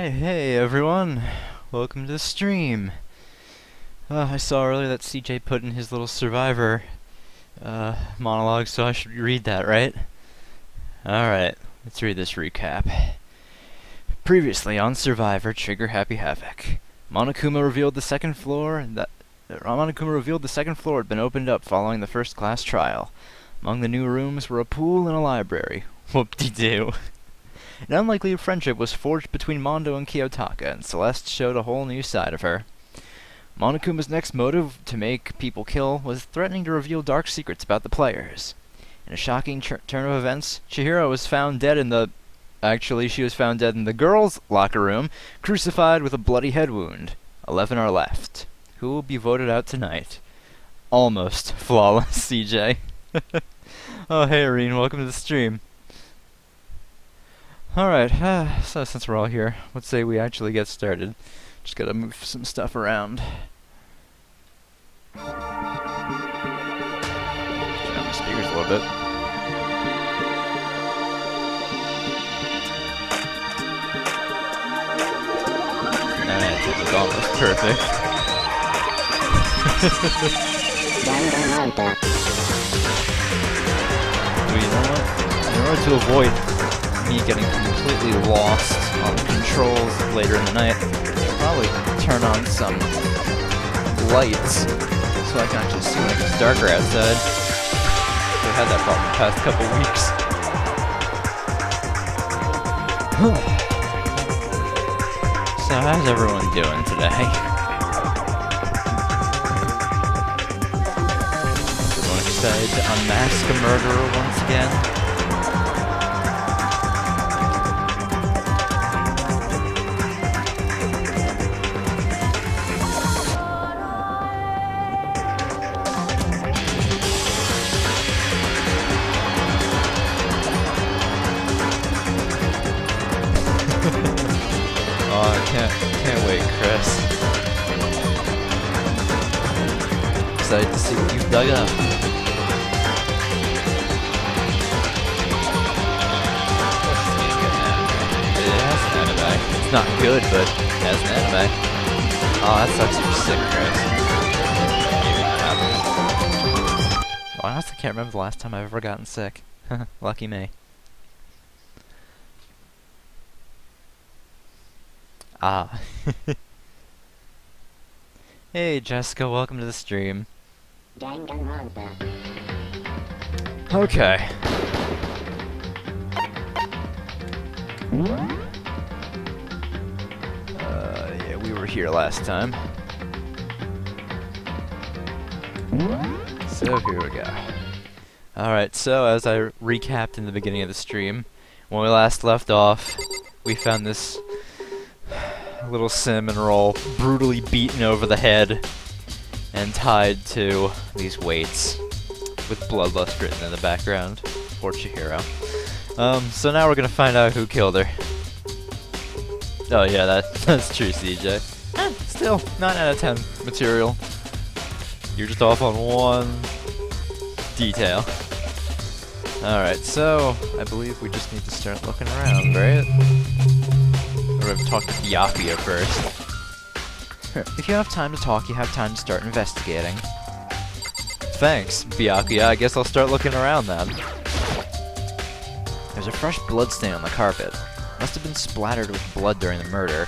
Alright, hey everyone, welcome to the stream. I saw earlier that CJ put in his little Survivor monologue, so I should read that, right? Alright, let's read this recap. Previously on Survivor Trigger Happy Havoc, Monokuma revealed the second floor had been opened up following the first class trial. Among the new rooms were a pool and a library. Whoop-de-doo. An unlikely friendship was forged between Mondo and Kiyotaka, and Celeste showed a whole new side of her. Monokuma's next motive to make people kill was threatening to reveal dark secrets about the players. In a shocking turn of events, Chihiro was found dead in the... Actually, she was found dead in the girls' locker room, crucified with a bloody head wound. 11 are left. Who will be voted out tonight? Almost flawless, CJ. Oh, hey, Irene, welcome to the stream. Alright, so since we're all here, let's say we actually get started. Just gotta move some stuff around. Turn on my speakers a little bit. Alright, this is almost perfect. Well, you know what? In order to avoid me getting completely lost on controls later in the night, I'll probably turn on some lights so I can actually see when it gets darker outside. I've had that problem the past couple weeks. So how's everyone doing today? Everyone excited to unmask a murderer once again? Can't wait, Chris. Excited to see what you've dug up. It has an anime. It's not good, but it has an anime. Oh, that sucks you're sick, Chris. I honestly can't remember the last time I've ever gotten sick. Lucky me. Ah. Hey Jessica, welcome to the stream. Danganronpa. Okay. Yeah, we were here last time. So here we go. Alright, so as I recapped in the beginning of the stream, when we last left off, we found this little cinnamon roll brutally beaten over the head and tied to these weights with bloodlust written in the background for Chihiro. So now we're gonna find out who killed her. Oh yeah, that's true, CJ. Still, 9 out of 10 material. You're just off on one detail. Alright, so I believe we just need to start looking around, right? We're going to talk to Byakuya first. If you have time to talk, you have time to start investigating. Thanks, Byakuya. I guess I'll start looking around then. There's a fresh blood stain on the carpet. Must have been splattered with blood during the murder.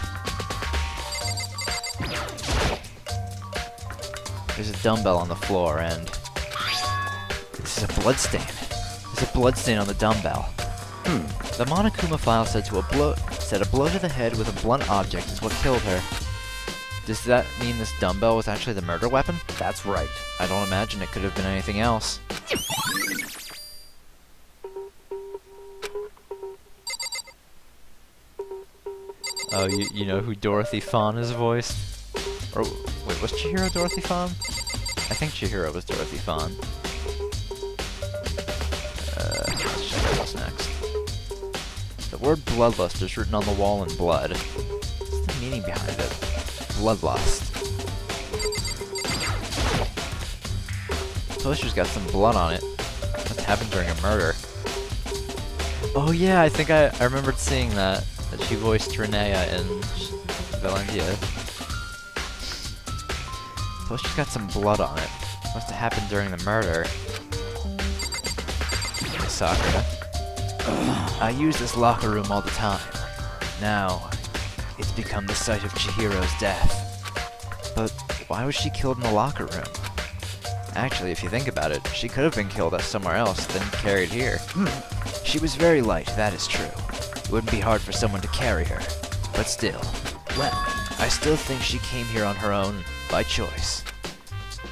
There's a dumbbell on the floor, and... This is a blood stain. There's a blood stain on the dumbbell. The Monokuma file said a blow to the head with a blunt object is what killed her. Does that mean this dumbbell was actually the murder weapon? That's right. I don't imagine it could have been anything else. Oh, you know who Dorothy Fawn has voiced? Or, wait, was Chihiro Dorothy Fawn? I think Chihiro was Dorothy Fawn. Let's check out what's next. The word bloodlust is written on the wall in blood. What's the meaning behind it? Bloodlust. The poster's got some blood on it. Must have happened during a murder. Oh yeah, I think I remembered seeing that. that she voiced Renea in Valentia. Plus she's got some blood on it. Must have happened during the murder. Hey, Sakura. I use this locker room all the time. Now, it's become the site of Chihiro's death. But why was she killed in the locker room? Actually, if you think about it, she could have been killed somewhere else, then carried here. She was very light, that is true. It wouldn't be hard for someone to carry her. But still, well, I still think she came here on her own, by choice.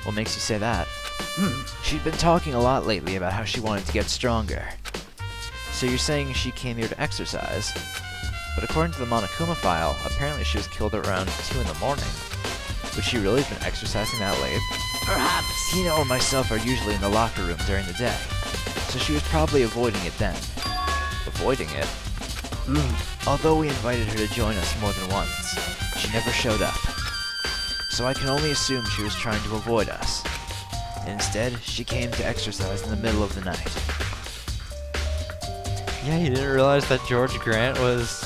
What makes you say that? She'd been talking a lot lately about how she wanted to get stronger. So you're saying she came here to exercise? But according to the Monokuma file, apparently she was killed at around 2 in the morning. Would she really have been exercising that late? Perhaps. Hina or myself are usually in the locker room during the day, so she was probably avoiding it then. Avoiding it? Although we invited her to join us more than once, she never showed up. So I can only assume she was trying to avoid us. Instead, she came to exercise in the middle of the night. Yeah, you didn't realize that George Grant was...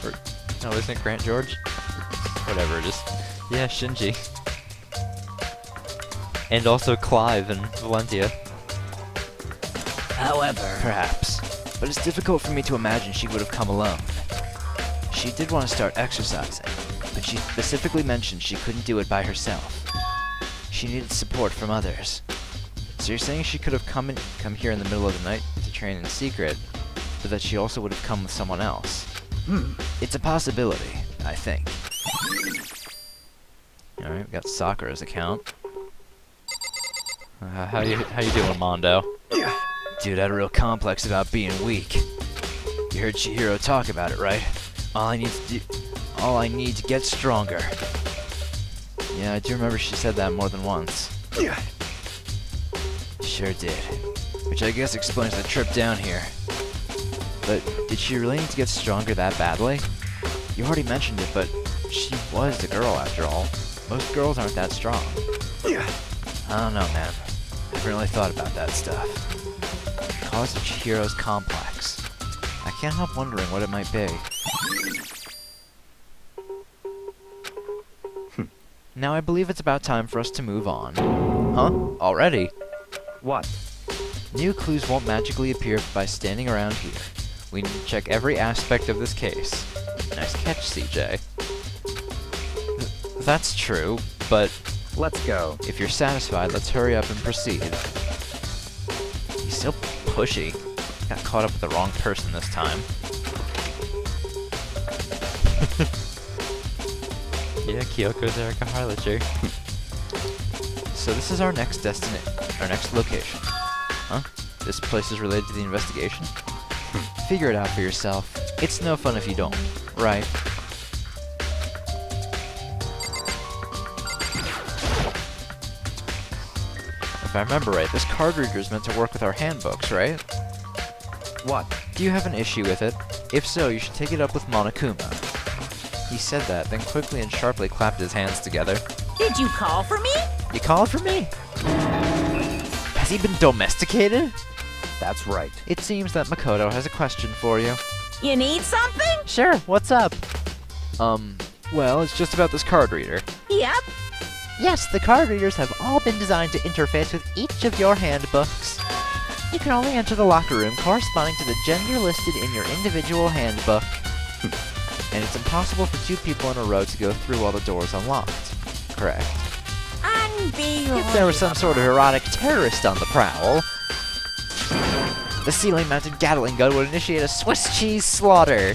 Or, no, isn't it Grant George? Whatever it is. Yeah, Shinji. And also Clive in Valentia. However... Perhaps. But it's difficult for me to imagine she would have come alone. She did want to start exercising, but she specifically mentioned she couldn't do it by herself. She needed support from others. So you're saying she could have come here in the middle of the night to train in secret, but that she also would have come with someone else? It's a possibility, I think. Alright, we got Sakura's account. How you doing, Mondo? Dude had a real complex about being weak. You heard Chihiro talk about it, right? All I need to get stronger. Yeah, I do remember she said that more than once. Sure did. Which I guess explains the trip down here. But did she really need to get stronger that badly? You already mentioned it, but she was a girl after all. Most girls aren't that strong. I don't know, man. I haven't really thought about that stuff. The cause of Chihiro's complex. I can't help wondering what it might be. Now I believe it's about time for us to move on. Huh? Already? What? New clues won't magically appear by standing around here. We need to check every aspect of this case. Nice catch, CJ. That's true, but... Let's go. If you're satisfied, let's hurry up and proceed. He's so pushy. Got caught up with the wrong person this time. Yeah, Kyoko's Erika Harlacher. So this is our next location. Huh? This place is related to the investigation? Figure it out for yourself. It's no fun if you don't, right? If I remember right, this card reader is meant to work with our handbooks, right? What? Do you have an issue with it? If so, you should take it up with Monokuma. He said that, then quickly and sharply clapped his hands together. Did you call for me? You called for me? Has he been domesticated? That's right. It seems that Makoto has a question for you. You need something? Sure, what's up? Well, it's just about this card reader. Yep. Yes, the card readers have all been designed to interface with each of your handbooks. You can only enter the locker room corresponding to the gender listed in your individual handbook. And it's impossible for 2 people in a row to go through while the door is unlocked. Correct. Unbelievable. If there was some sort of erotic terrorist on the prowl, the ceiling-mounted Gatling gun would initiate a Swiss cheese slaughter.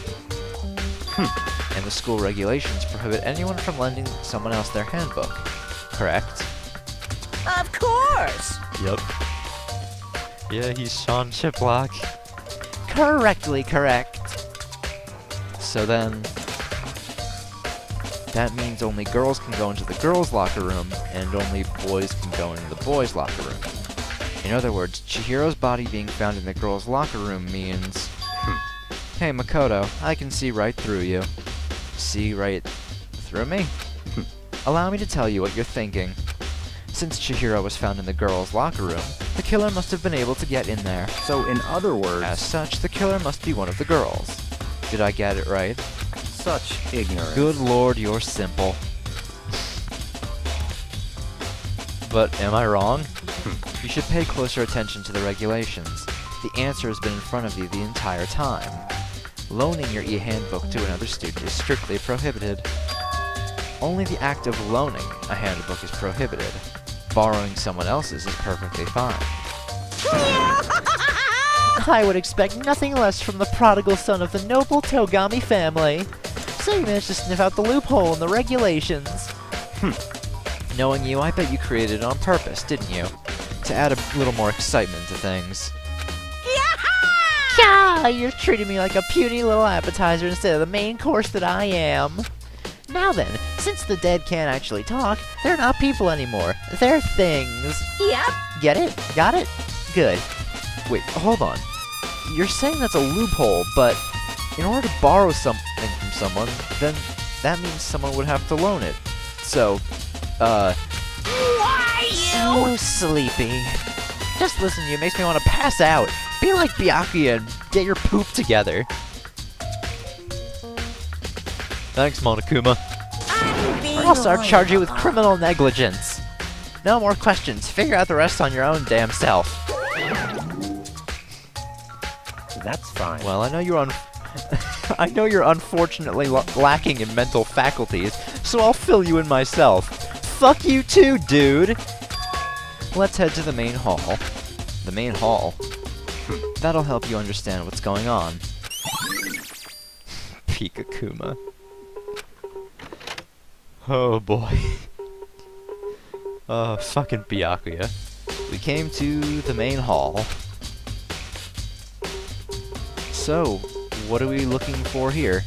And the school regulations prohibit anyone from lending someone else their handbook. Correct? Of course. Yep. Yeah, he's Sean Chiplock. Correctly correct. So then, that means only girls can go into the girls' locker room, and only boys can go into the boys' locker room. In other words, Chihiro's body being found in the girls' locker room means... Hey, Makoto, I can see right through you. See right through me? Allow me to tell you what you're thinking. Since Chihiro was found in the girls' locker room, the killer must have been able to get in there. So, in other words... As such, the killer must be one of the girls. Did I get it right? Such ignorance. Good lord, you're simple. But am I wrong? You should pay closer attention to the regulations. The answer has been in front of you the entire time. Loaning your e-handbook to another student is strictly prohibited. Only the act of loaning a handbook is prohibited. Borrowing someone else's is perfectly fine. I would expect nothing less from the prodigal son of the noble Togami family. So you managed to sniff out the loophole in the regulations. Knowing you, I bet you created it on purpose, didn't you? To add a little more excitement to things. Yeah, you're treating me like a puny little appetizer instead of the main course that I am. Now then, since the dead can't actually talk, they're not people anymore. They're things. Yep. Get it? Got it? Good. Wait, hold on. You're saying that's a loophole, but in order to borrow something from someone, then that means someone would have to loan it. So, Why you? so sleepy. Just listen to you makes me want to pass out. Be like Byakuya and get your poop together. Thanks, Monokuma. Or else I'll charge you with criminal negligence. No more questions. Figure out the rest on your own damn self. That's fine. Well, I know you're I know you're unfortunately lacking in mental faculties, so I'll fill you in myself. Fuck you too, dude! Let's head to the main hall. The main hall? That'll help you understand what's going on. Pikakuma. Oh boy. Fucking Byakuya. We came to the main hall. So, what are we looking for here?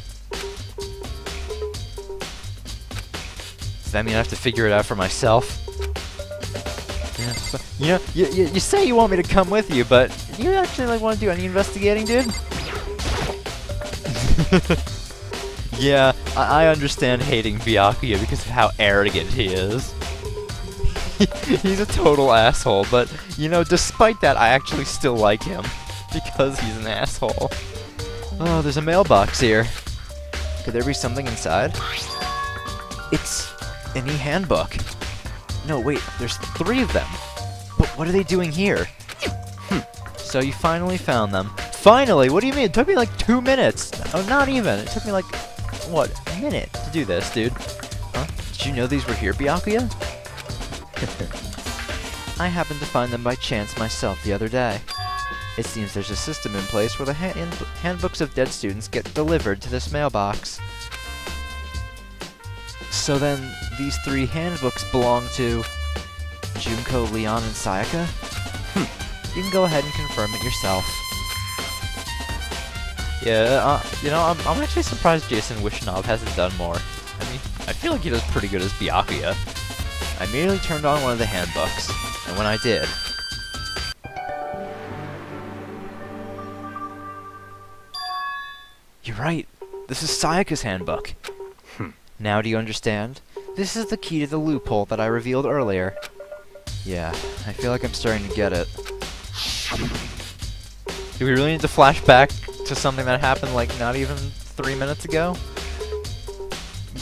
Does that mean I have to figure it out for myself? Yeah, so, you say you want me to come with you, but do you actually want to do any investigating, dude? Yeah, I understand hating Byakuya because of how arrogant he is. He's a total asshole, but, despite that, I actually still like him. Because he's an asshole. Oh, there's a mailbox here. Could there be something inside? It's an e-handbook. No, wait, there's 3 of them. But what are they doing here? So you finally found them. Finally? What do you mean? It took me like 2 minutes. Oh, not even. It took me like, what, a minute to do this, dude. Huh? Did you know these were here, Byakuya? I happened to find them by chance myself the other day. It seems there's a system in place where the handbooks of dead students get delivered to this mailbox. So then, these 3 handbooks belong to Junko, Leon, and Sayaka? You can go ahead and confirm it yourself. Yeah, I'm actually surprised Jason Wishnov hasn't done more. I mean, I feel like he does pretty good as Byakuya. I immediately turned on one of the handbooks, and when I did... You're right. This is Sayaka's handbook. Now do you understand? This is the key to the loophole that I revealed earlier. Yeah, I feel like I'm starting to get it. Do we really need to flash back to something that happened like not even 3 minutes ago?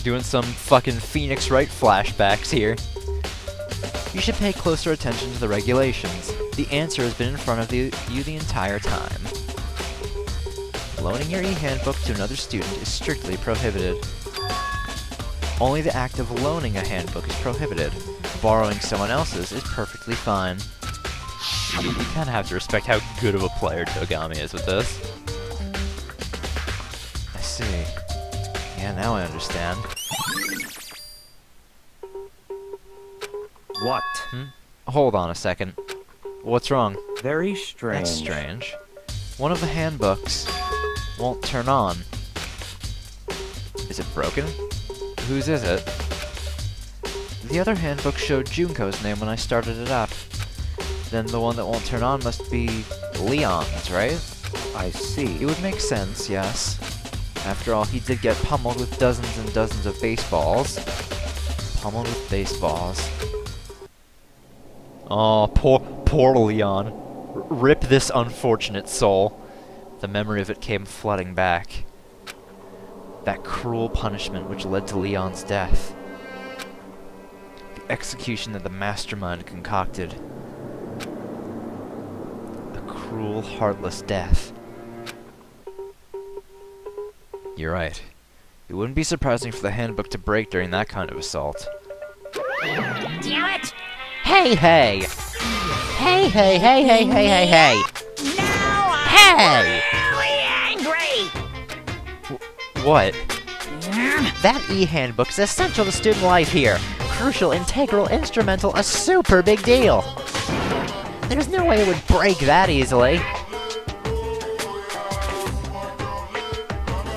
Doing some fucking Phoenix Wright flashbacks here. You should pay closer attention to the regulations. The answer has been in front of you the entire time. Loaning your e-handbook to another student is strictly prohibited. Only the act of loaning a handbook is prohibited. Borrowing someone else's is perfectly fine. You kind of have to respect how good of a player Togami is with this. I see. Yeah, now I understand. What? Hold on a second. What's wrong? Very strange. That's strange. One of the handbooks won't turn on. Is it broken? Whose is it? The other handbook showed Junko's name when I started it up. Then the one that won't turn on must be Leon's, right? I see. It would make sense, yes. After all, he did get pummeled with dozens and dozens of baseballs. Pummeled with baseballs. Oh, poor Leon. Rip this unfortunate soul. The memory of it came flooding back. That cruel punishment which led to Leon's death. The execution that the mastermind concocted. A cruel, heartless death. You're right. It wouldn't be surprising for the handbook to break during that kind of assault. Damn it! Hey, hey! Hey, hey, hey, hey, hey, hey, hey! Now Hey! I'm really angry! What? That e-handbook is essential to student life here. Crucial, integral, instrumental, a super big deal. There's no way it would break that easily.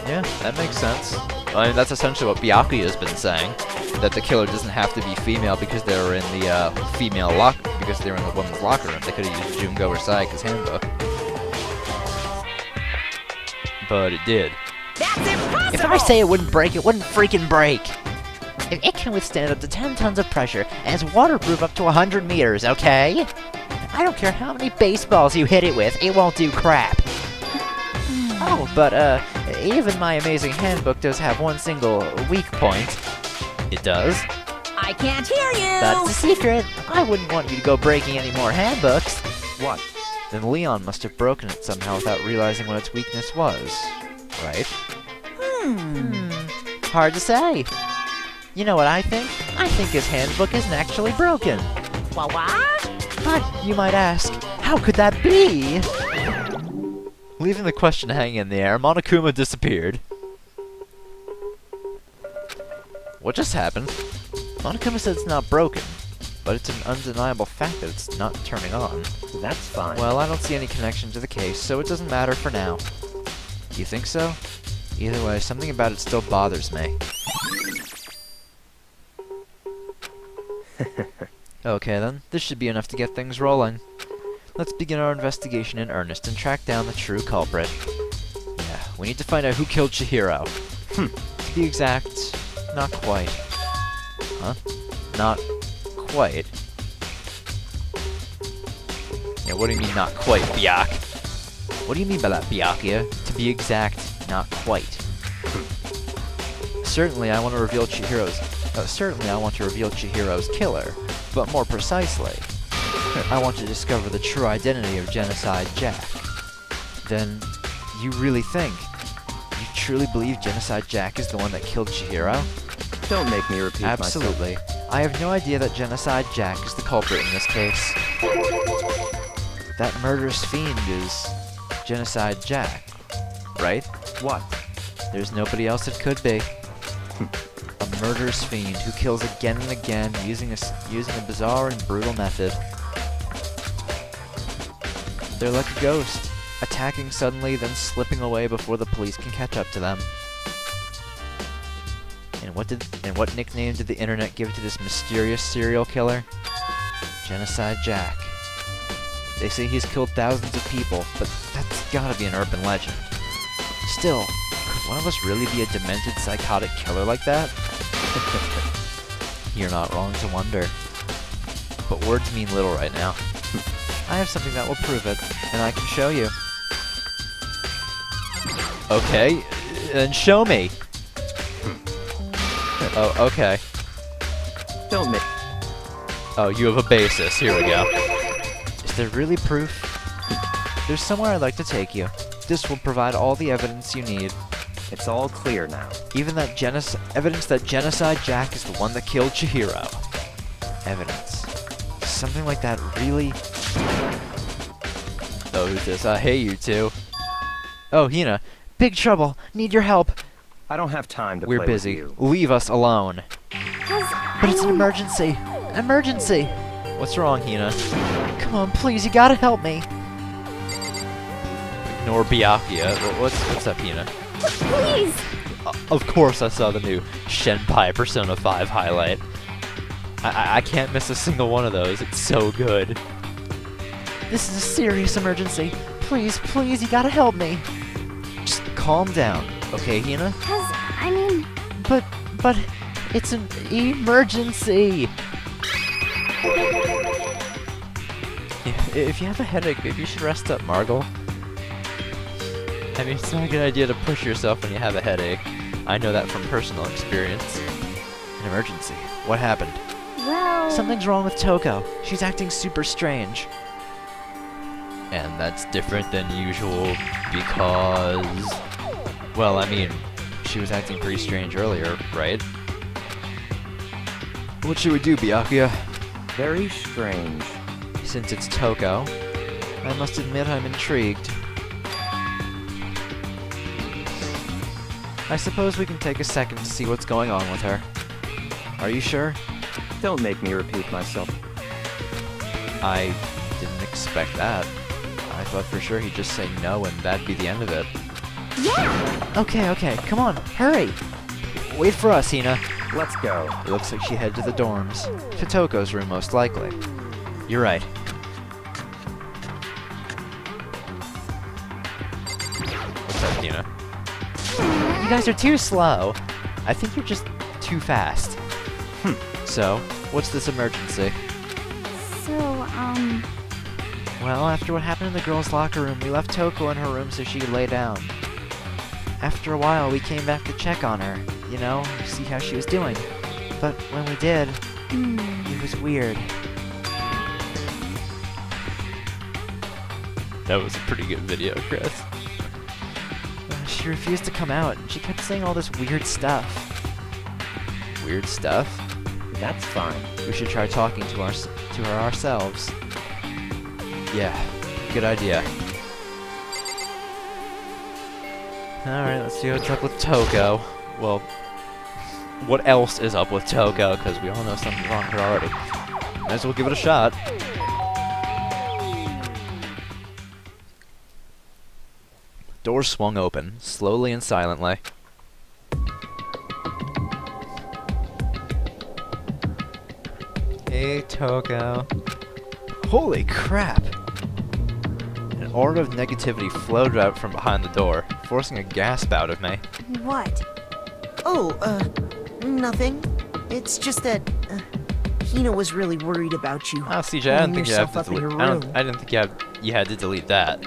Yeah, that makes sense. I mean, that's essentially what Byakuya's been saying. That the killer doesn't have to be female because they were in the female because they were in the women's locker room. They could have used Jungo or Sayaka's handbook. But it did. That's impossible! If I say it wouldn't break, it wouldn't freaking break! It can withstand up to 10 tons of pressure, and is waterproof up to 100 meters, okay? I don't care how many baseballs you hit it with, it won't do crap. Oh, but, even my amazing handbook does have one single weak point. It does. I can't hear you! That's a secret. I wouldn't want you to go breaking any more handbooks. What? Then Leon must have broken it somehow without realizing what its weakness was. Right? Hard to say. You know what I think? I think his handbook isn't actually broken. What? But, you might ask, how could that be? Leaving the question hanging in the air, Monokuma disappeared. What just happened? Monokuma said it's not broken, but it's an undeniable fact that it's not turning on. That's fine. Well, I don't see any connection to the case, so it doesn't matter for now. You think so? Either way, something about it still bothers me. Okay then, this should be enough to get things rolling. Let's begin our investigation in earnest and track down the true culprit. Yeah, we need to find out who killed Chihiro. To be exact, not quite. Huh? Not quite? Yeah, what do you mean not quite, Byak? What do you mean by that, Byakuya? To be exact, not quite. Certainly I want to reveal Chihiro's killer, but more precisely, I want to discover the true identity of Genocide Jack. Then, you really think? You truly believe Genocide Jack is the one that killed Chihiro? Don't make me repeat Absolutely. I have no idea that Genocide Jack is the culprit in this case. That murderous fiend is Genocide Jack, right? myself. What? There's nobody else it could be. A murderous fiend who kills again and again using a bizarre and brutal method. They're like a ghost, attacking suddenly, then slipping away before the police can catch up to them. And what nickname did the internet give to this mysterious serial killer? Genocide Jack. They say he's killed thousands of people, but that's gotta be an urban legend. Still, could one of us really be a demented, psychotic killer like that? You're not wrong to wonder. But words mean little right now. I have something that will prove it, and I can show you. Okay, then show me. Oh, okay. Don't make... Oh, you have a basis. Here we go. Is there really proof? There's somewhere I'd like to take you. This will provide all the evidence you need. It's all clear now. Even that evidence that Genocide Jack is the one that killed Chihiro. Evidence. Something like that really... Oh, who's this? Hey, you two. Oh, Hina. Big trouble. Need your help. I don't have time to We're play busy. with you. Leave us alone. But it's an emergency. Emergency. What's wrong, Hina? Come on, please. You gotta help me. Ignore Byakuya. What's up, Hina? Please! Of course I saw the new Shenpai Persona 5 highlight. I can't miss a single one of those. It's so good. This is a serious emergency. Please, please, you gotta help me. Just calm down, okay, Hina? But it's an emergency. If you have a headache, maybe you should rest up, Margle. I mean, it's not a good idea to push yourself when you have a headache. I know that from personal experience. An emergency. What happened? Well... Something's wrong with Toko. She's acting super strange. And that's different than usual because... Well, I mean, she was acting pretty strange earlier, right? What should we do, Byakuya? Very strange. Since it's Toko, I must admit I'm intrigued. I suppose we can take a second to see what's going on with her. Are you sure? Don't make me repeat myself. I didn't expect that. I thought for sure he'd just say no and that'd be the end of it. Yeah! Okay, come on, hurry! Wait for us, Hina. Let's go. It looks like she headed to the dorms. To Toko's room, most likely. You're right. What's up, Hina? You guys are too slow. I think you're just too fast. So, what's this emergency? So, Well, after what happened in the girls' locker room, we left Toko in her room so she could lay down. After a while, we came back to check on her, you know, see how she was doing. But when we did, it was weird. That was a pretty good video, Chris. She refused to come out, and she kept saying all this weird stuff. Weird stuff? That's fine. We should try talking to her ourselves. Yeah, good idea. Alright, let's see what's up with Toko. Well, what else is up with Toko? Because we all know something's wrong with her already. Might as well give it a shot. Door swung open, slowly and silently. Hey, Toko. Holy crap! An aura of negativity flowed out from behind the door, forcing a gasp out of me. What? Oh, nothing. It's just that, Hina was really worried about you. Oh, CJ, I didn't think you have to Yourself up in delete. your room. I didn't think you had to delete that.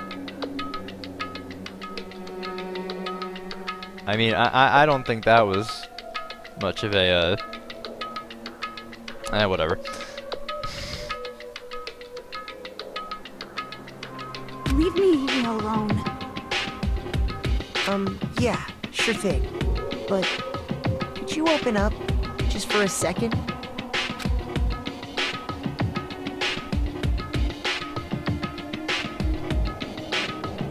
I mean, I don't think that was much of a whatever. leave me alone. Yeah, sure thing. But, could you open up, just for a second?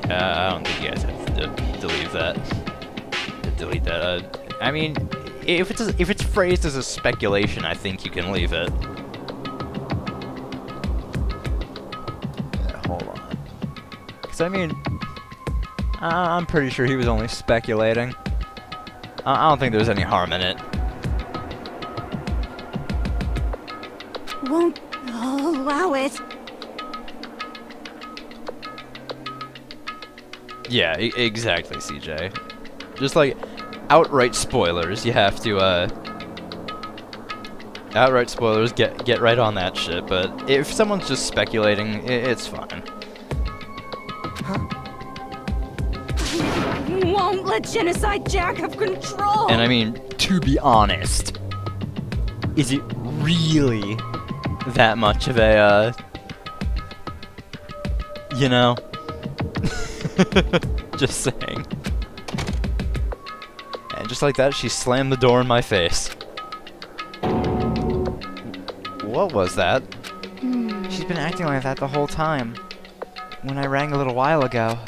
I don't think you guys have to delete that. Delete that. I mean, if it's phrased as a speculation, I think you can leave it. Hold on. Because I mean, I'm pretty sure he was only speculating. I don't think there's any harm in it. Won't allow it. Yeah, exactly, CJ. Just like outright spoilers, you have to outright spoilers, get right on that shit. But if someone's just speculating, it's fine. Won't let Genocide Jack have control. And I mean, to be honest, is it really that much of a you know? Just saying. And just like that, she slammed the door in my face. What was that? She's been acting like that the whole time. When I rang a little while ago.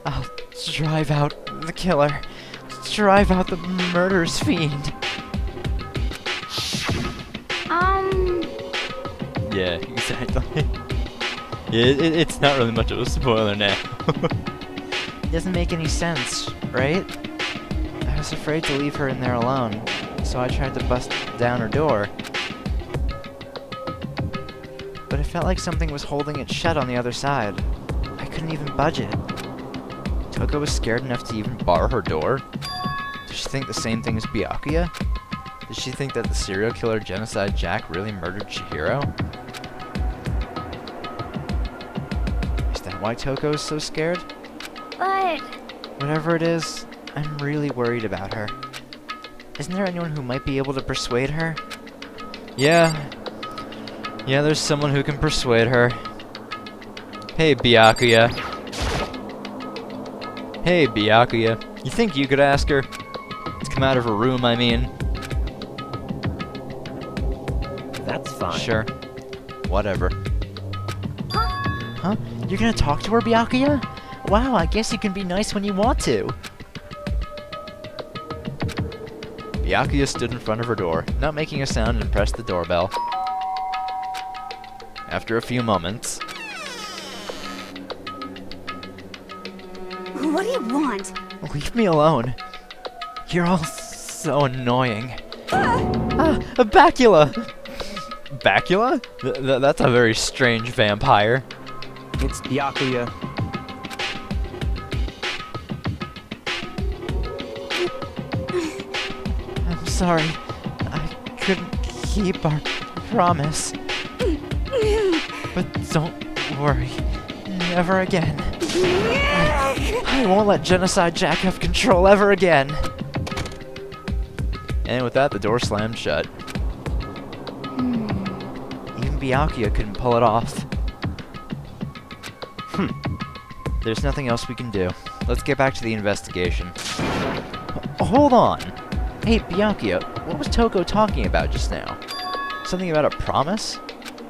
I'll drive out the killer. Drive out the murderous fiend. Yeah, exactly. Yeah, it's not really much of a spoiler now. It doesn't make any sense, right? I was afraid to leave her in there alone, so I tried to bust down her door. But it felt like something was holding it shut on the other side. I couldn't even budge it. Toko was scared enough to even bar her door? Does she think the same thing as Byakuya? Does she think that the serial killer Genocide Jack really murdered Chihiro? Is that why Toko is so scared? But... Whatever it is, I'm really worried about her. Isn't there anyone who might be able to persuade her? Yeah, there's someone who can persuade her. Hey, Byakuya. Hey, Byakuya. You think you could ask her to come out of her room, I mean? That's fine. Sure. Whatever. Huh? You're gonna talk to her, Byakuya? Wow, I guess you can be nice when you want to. Byakuya stood in front of her door, not making a sound, and pressed the doorbell. After a few moments... What do you want? Leave me alone. You're all so annoying. A Bacula! Bacula? That's a very strange vampire. It's Byakuya. I'm sorry. I couldn't keep our promise. But don't worry. Never again. I won't let Genocide Jack have control ever again. And with that, the door slammed shut. Even Byakuya couldn't pull it off. There's nothing else we can do. Let's get back to the investigation. Hold on! Hey, Byakuya, what was Toko talking about just now? Something about a promise?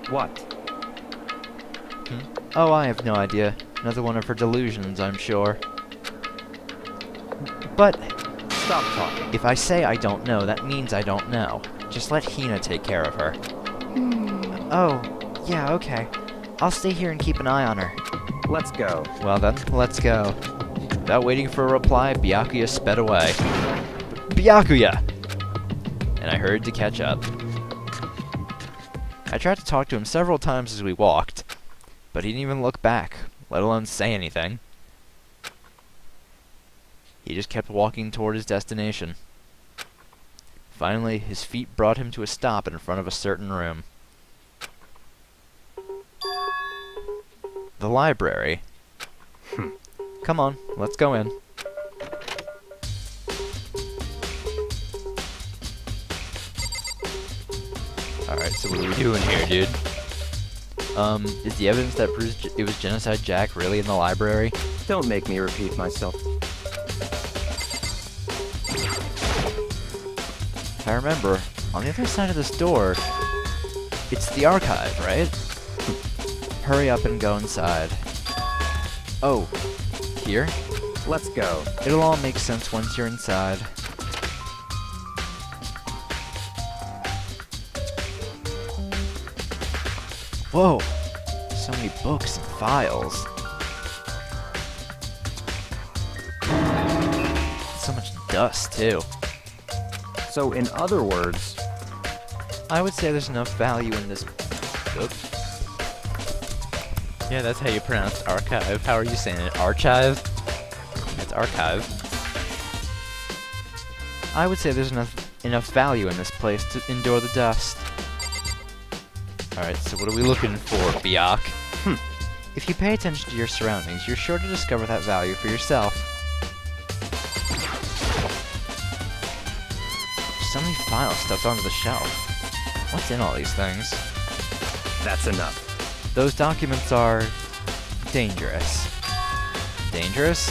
What? Oh, I have no idea. Another one of her delusions, I'm sure. But Stop talking. if I say I don't know, that means I don't know. Just let Hina take care of her. Oh, yeah, okay. I'll stay here and keep an eye on her. Let's go. Well then, let's go. Without waiting for a reply, Byakuya sped away. Byakuya! And I hurried to catch up. I tried to talk to him several times as we walked, but he didn't even look back, let alone say anything. He just kept walking toward his destination. Finally, his feet brought him to a stop in front of a certain room. The library. Come on, let's go in. Alright, so what are we doing here, dude? Is the evidence that proves it was Genocide Jack really in the library? Don't make me repeat myself. If I remember, on the other side of this door, it's the archive, right? Hurry up and go inside. Oh, here? Let's go. It'll all make sense once you're inside. Whoa! So many books and files. So much dust, too. So, in other words, I would say there's enough value in this... Oops. Yeah, that's how you pronounce archive. How are you saying it? Archive? It's archive. I would say there's enough value in this place to endure the dust. Alright, so what are we looking for, Byak? If you pay attention to your surroundings, you're sure to discover that value for yourself. So many files stuffed onto the shelf. What's in all these things? that's enough. Those documents are... dangerous. Dangerous?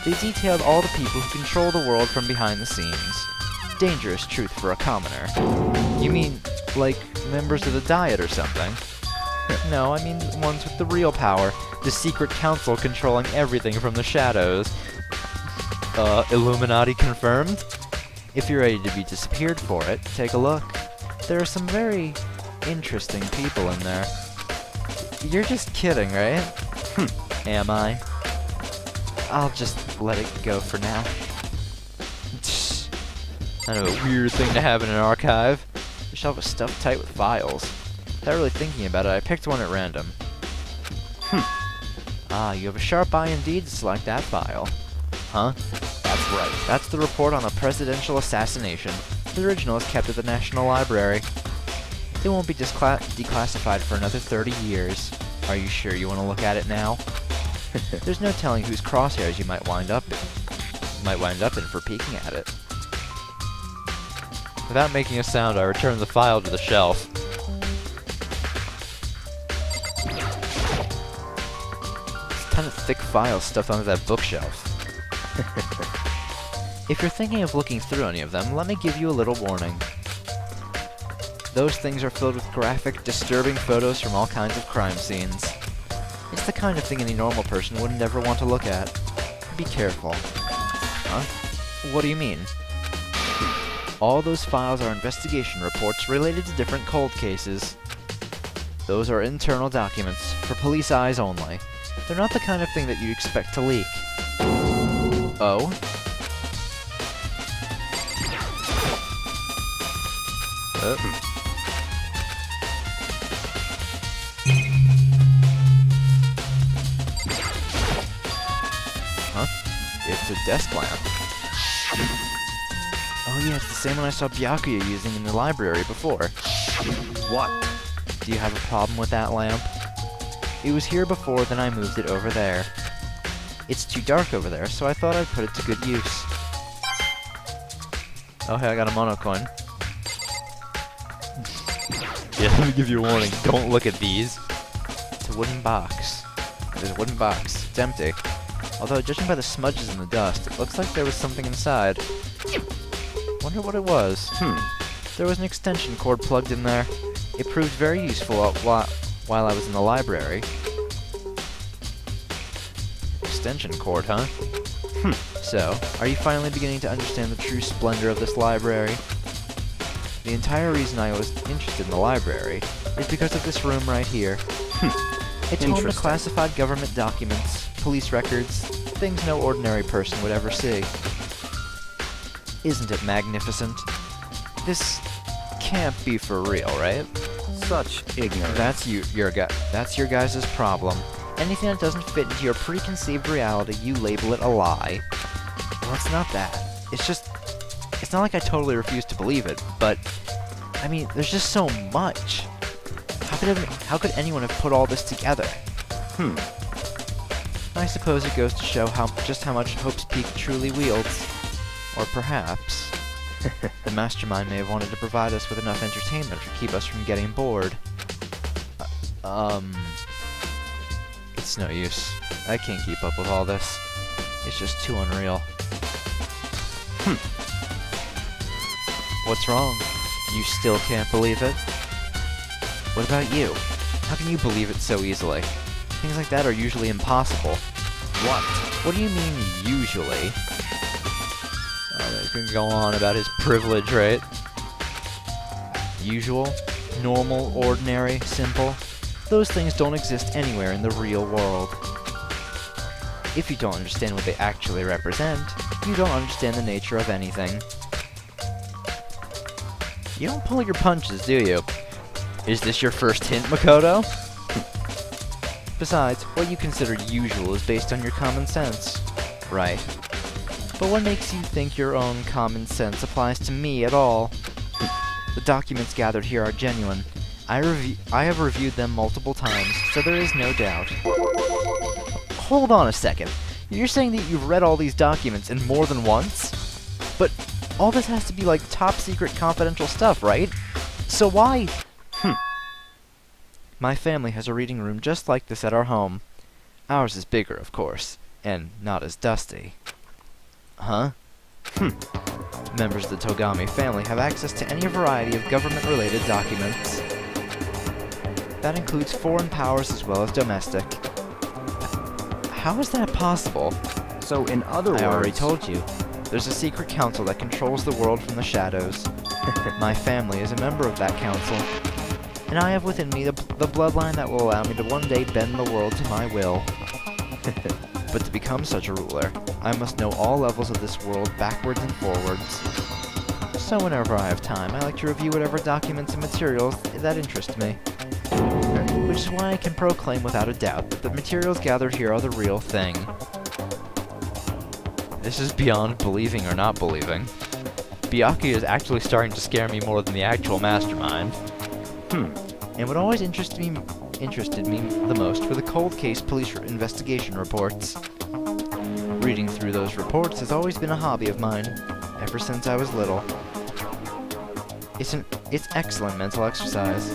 They detailed all the people who control the world from behind the scenes. Dangerous truth for a commoner. You mean, like, members of the Diet or something? No, I mean ones with the real power. The secret council controlling everything from the shadows. Illuminati confirmed? If you're ready to be disappeared for it, take a look. There are some very interesting people in there. You're just kidding, right? Am I? I'll just let it go for now. Kind of a weird thing to have in an archive. The shelf was stuffed tight with files. Without really thinking about it, I picked one at random. Ah, you have a sharp eye indeed to select that file. Huh? That's right. That's the report on a presidential assassination. The original is kept at the National Library. It won't be declassified for another 30 years. Are you sure you want to look at it now? There's no telling whose crosshairs you might wind up in for peeking at it. Without making a sound, I return the file to the shelf. It's a ton of thick files stuffed onto that bookshelf. If you're thinking of looking through any of them, let me give you a little warning. Those things are filled with graphic, disturbing photos from all kinds of crime scenes. It's the kind of thing any normal person would never want to look at. Be careful. Huh? What do you mean? All those files are investigation reports related to different cold cases. Those are internal documents, for police eyes only. They're not the kind of thing that you'd expect to leak. Oh? Huh? It's a desk lamp. Oh yeah, it's the same one I saw Byakuya using in the library before. What? Do you have a problem with that lamp? It was here before, then I moved it over there. It's too dark over there, so I thought I'd put it to good use. Oh hey, I got a mono coin. Yeah, let me give you a warning. Don't look at these. It's a wooden box. There's a wooden box. It's empty. Although, judging by the smudges in the dust, it looks like there was something inside. Wonder what it was. There was an extension cord plugged in there. It proved very useful while I was in the library. Extension cord, huh? So, are you finally beginning to understand the true splendor of this library? The entire reason I was interested in the library is because of this room right here. It's home to classified government documents, police records, things no ordinary person would ever see. Isn't it magnificent? This can't be for real, right? Such ignorance. That's your guys' problem. Anything that doesn't fit into your preconceived reality, you label it a lie. Well, it's not that. It's not like I totally refuse to believe it, but I mean, there's just so much. How could anyone have put all this together? I suppose it goes to show just how much Hope's Peak truly wields. Or perhaps the mastermind may have wanted to provide us with enough entertainment to keep us from getting bored. It's no use. I can't keep up with all this. It's just too unreal. What's wrong? You still can't believe it? What about you? How can you believe it so easily? Things like that are usually impossible. What? What do you mean, usually? Oh, they can go on about his privilege, right? Usual, normal, ordinary, simple. Those things don't exist anywhere in the real world. If you don't understand what they actually represent, you don't understand the nature of anything. You don't pull your punches, do you? Is this your first hint, Makoto? Besides, what you consider usual is based on your common sense. Right. But what makes you think your own common sense applies to me at all? The documents gathered here are genuine. I have reviewed them multiple times, so there is no doubt. Hold on a second. You're saying that you've read all these documents and more than once? But all this has to be like top secret confidential stuff, right? So why? My family has a reading room just like this at our home. Ours is bigger, of course, and not as dusty. Huh? Members of the Togami family have access to any variety of government-related documents. That includes foreign powers as well as domestic. How is that possible? So, in other words... I already told you. There's a secret council that controls the world from the shadows. My family is a member of that council, and I have within me the bloodline that will allow me to one day bend the world to my will. But to become such a ruler, I must know all levels of this world backwards and forwards. So whenever I have time, I like to review whatever documents and materials that interest me. Which is why I can proclaim without a doubt that the materials gathered here are the real thing. This is beyond believing or not believing. Byakuya is actually starting to scare me more than the actual mastermind. And what always interested me interested me the most were the cold case police investigation reports. Reading through those reports has always been a hobby of mine, ever since I was little. It's excellent mental exercise.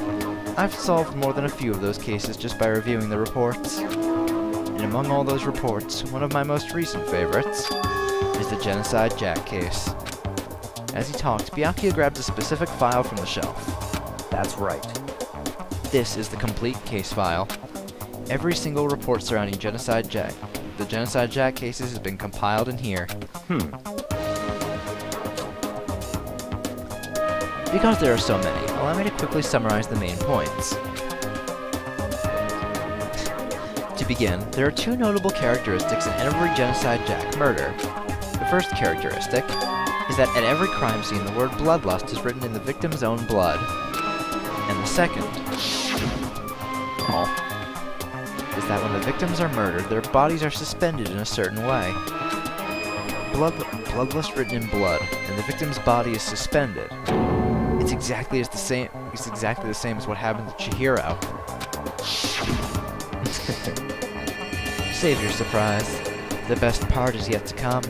I've solved more than a few of those cases just by reviewing the reports. And among all those reports, one of my most recent favorites is the Genocide Jack case. As he talked, Byakuya grabbed a specific file from the shelf. That's right. This is the complete case file. Every single report surrounding the Genocide Jack cases has been compiled in here. Because there are so many, allow me to quickly summarize the main points. To begin, there are two notable characteristics in every Genocide Jack murder. The first characteristic is that at every crime scene the word bloodlust is written in the victim's own blood. And the second is that when the victims are murdered, their bodies are suspended in a certain way. Bloodlust written in blood, and the victim's body is suspended. It's exactly the same as what happened to Chihiro. Save your surprise. The best part is yet to come.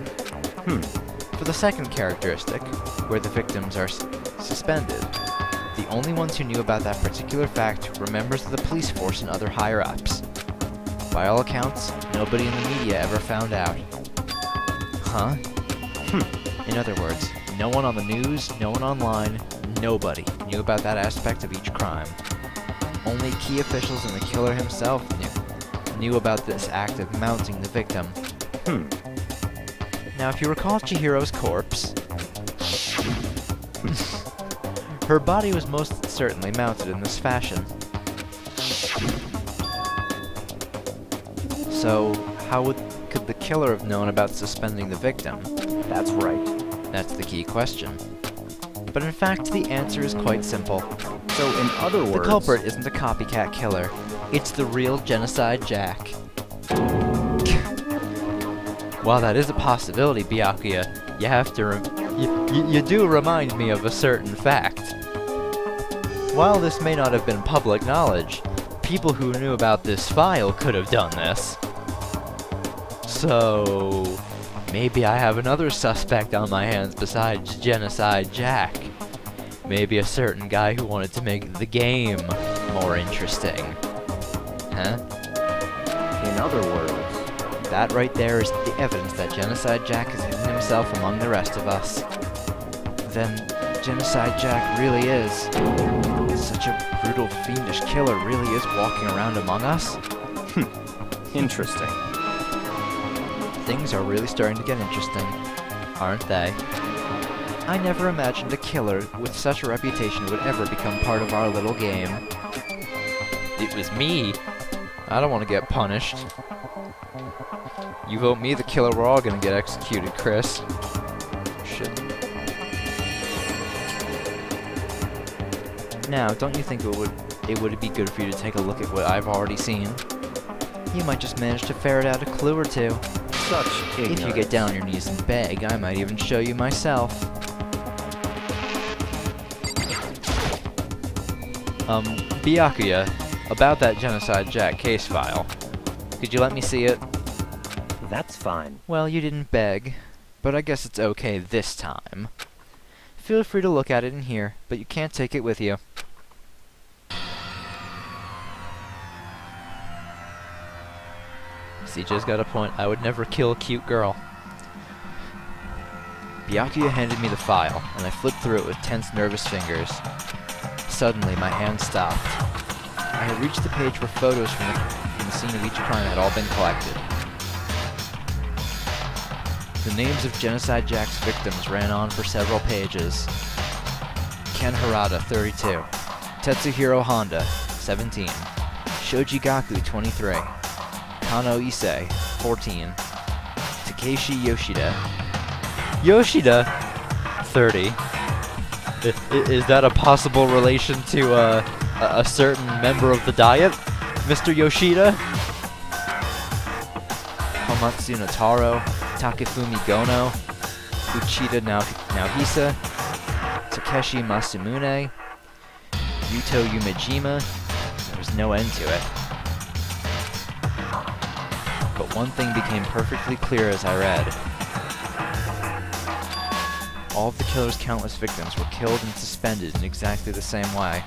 For the second characteristic, where the victims are suspended, the only ones who knew about that particular fact were members of the police force and other higher-ups. By all accounts, nobody in the media ever found out. Huh? In other words, no one on the news, no one online, nobody knew about that aspect of each crime. Only key officials and the killer himself knew about this act of mounting the victim. Now, if you recall Chihiro's corpse, her body was most certainly mounted in this fashion. So, how could the killer have known about suspending the victim? That's right. That's the key question. But in fact, the answer is quite simple. So in other words... The culprit isn't a copycat killer. It's the real Genocide Jack. While that is a possibility, Byakuya, you have to you do remind me of a certain fact. While this may not have been public knowledge, people who knew about this file could have done this. So, maybe I have another suspect on my hands besides Genocide Jack. Maybe a certain guy who wanted to make the game more interesting. Huh? In other words... That right there is the evidence that Genocide Jack has hidden himself among the rest of us. Then, Genocide Jack really is. Such a brutal, fiendish killer really is walking around among us? Interesting. Things are really starting to get interesting, aren't they? I never imagined a killer with such a reputation would ever become part of our little game. It was me. I don't want to get punished. You vote me the killer, we're all gonna get executed, Chris. Shit. Now, don't you think it would be good for you to take a look at what I've already seen? You might just manage to ferret out a clue or two. Such ignorance. If you get down on your knees and beg, I might even show you myself. Byakuya, about that Genocide Jack case file. Could you let me see it? That's fine. Well, you didn't beg, but I guess it's okay this time. Feel free to look at it in here, but you can't take it with you. CJ's got a point. I would never kill a cute girl. Byakuya handed me the file, and I flipped through it with tense, nervous fingers. Suddenly, my hand stopped. I had reached the page where photos from the scene of each crime had all been collected. The names of Genocide Jack's victims ran on for several pages. Ken Harada, 32. Tetsuhiro Honda, 17. Shoji Gaku, 23. Kano Issei, 14. Takeshi Yoshida. Yoshida? 30. Is that a possible relation to a certain member of the Diet? Mr. Yoshida? Komatsu Notaro, Takefumi Gono, Uchida Naohisa, Takeshi Masamune, Yuto Yumejima. There was no end to it. But one thing became perfectly clear as I read. All of the killer's countless victims were killed and suspended in exactly the same way.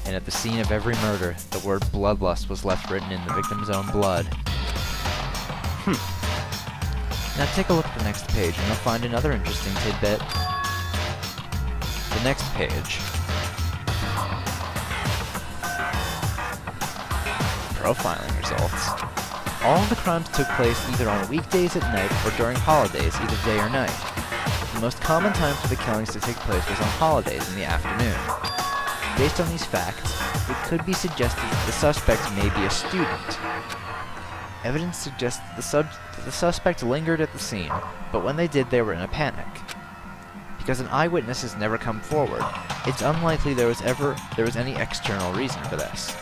And at the scene of every murder, the word bloodlust was left written in the victim's own blood. Now take a look at the next page and you'll find another interesting tidbit. The next page. Profiling results. All of the crimes took place either on weekdays at night or during holidays, either day or night. The most common time for the killings to take place was on holidays in the afternoon. Based on these facts, it could be suggested that the suspect may be a student. Evidence suggests that the suspect lingered at the scene, but when they did, they were in a panic. Because an eyewitness has never come forward, it's unlikely there was any external reason for this.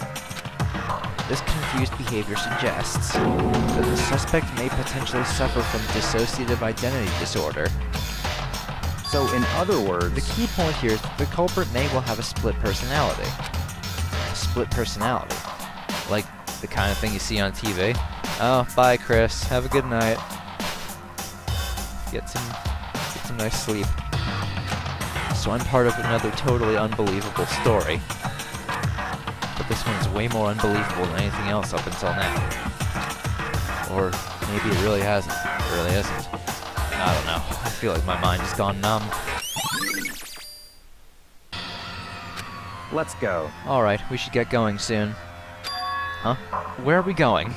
This confused behavior suggests that the suspect may potentially suffer from dissociative identity disorder. So, in other words, The key point here is that the culprit may well have a split personality. A split personality. Like the kind of thing you see on TV. Oh, bye Chris, have a good night. Get some nice sleep. So I'm part of another totally unbelievable story. But this one's way more unbelievable than anything else up until now. Or maybe it really hasn't. It really isn't. I don't know. I feel like my mind has gone numb. let's go. Alright, we should get going soon. Huh? Where are we going?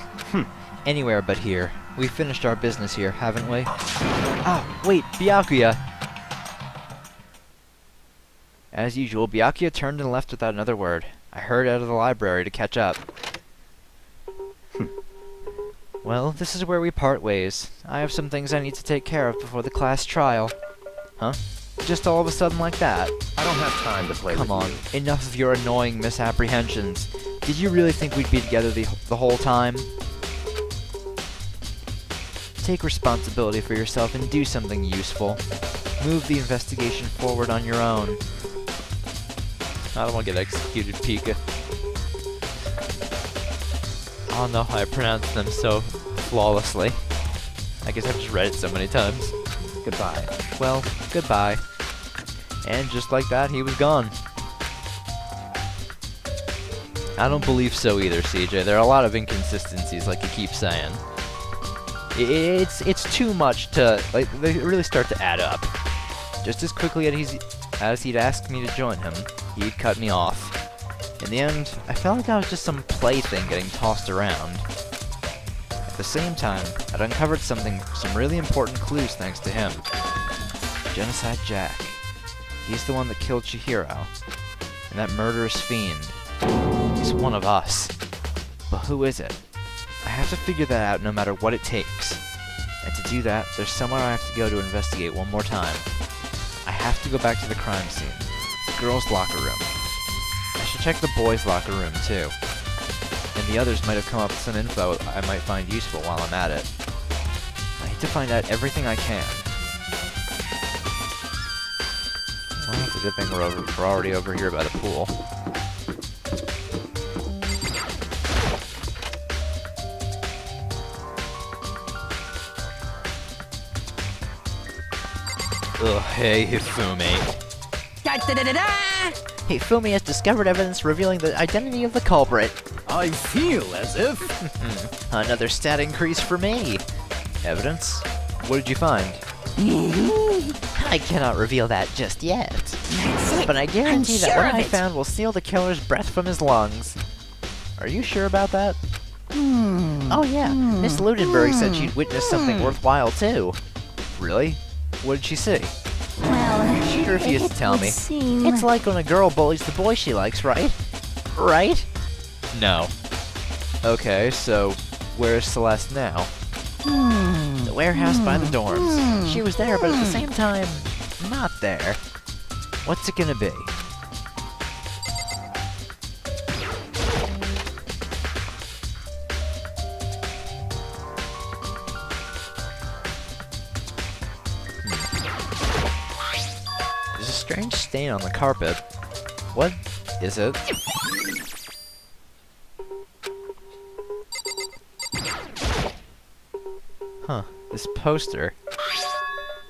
Anywhere but here. We've finished our business here, haven't we? Ah, wait, Byakuya! As usual, Byakuya turned and left without another word. I hurried out of the library to catch up. Well, this is where we part ways. I have some things I need to take care of before the class trial. Huh? Just all of a sudden like that? I don't have time to play Come with on, you. enough of your annoying misapprehensions. Did you really think we'd be together the whole time? Take responsibility for yourself and do something useful. Move the investigation forward on your own. I don't want to get executed, Pika. I don't know how I pronounce them so flawlessly. I guess I've just read it so many times. Goodbye. Well, goodbye. And just like that, he was gone. I don't believe so either, CJ. There are a lot of inconsistencies, like you keep saying. It's too much to, like, they really start to add up. Just as quickly as he'd asked me to join him, he'd cut me off. In the end, I felt like I was just some plaything getting tossed around. At the same time, I'd uncovered some really important clues thanks to him. Genocide Jack. He's the one that killed Chihiro. And that murderous fiend. He's one of us. But who is it? I have to figure that out no matter what it takes. And to do that, there's somewhere I have to go to investigate one more time. I have to go back to the crime scene. The girls' locker room. I should check the boys' locker room too. And the others might have come up with some info I might find useful while I'm at it. I need to find out everything I can. Well, it's a good thing we're already over here by the pool. Ugh, hey, Hifumi. Da-da-da-da-da! Hifumi has discovered evidence revealing the identity of the culprit. I feel as if... Another stat increase for me. Evidence? What did you find? I cannot reveal that just yet. But I guarantee that what I found will seal the killer's breath from his lungs. Are you sure about that? Oh yeah, Miss Ludenberg said she'd witnessed something worthwhile too. Really? What did she see? Well, She refused to tell me. Seem... It's like when a girl bullies the boy she likes, right? Right? No. Okay, so where's Celeste now? The warehouse by the dorms. She was there, but at the same time, not there. What's it gonna be? There's a strange stain on the carpet. What is it? Huh, this poster.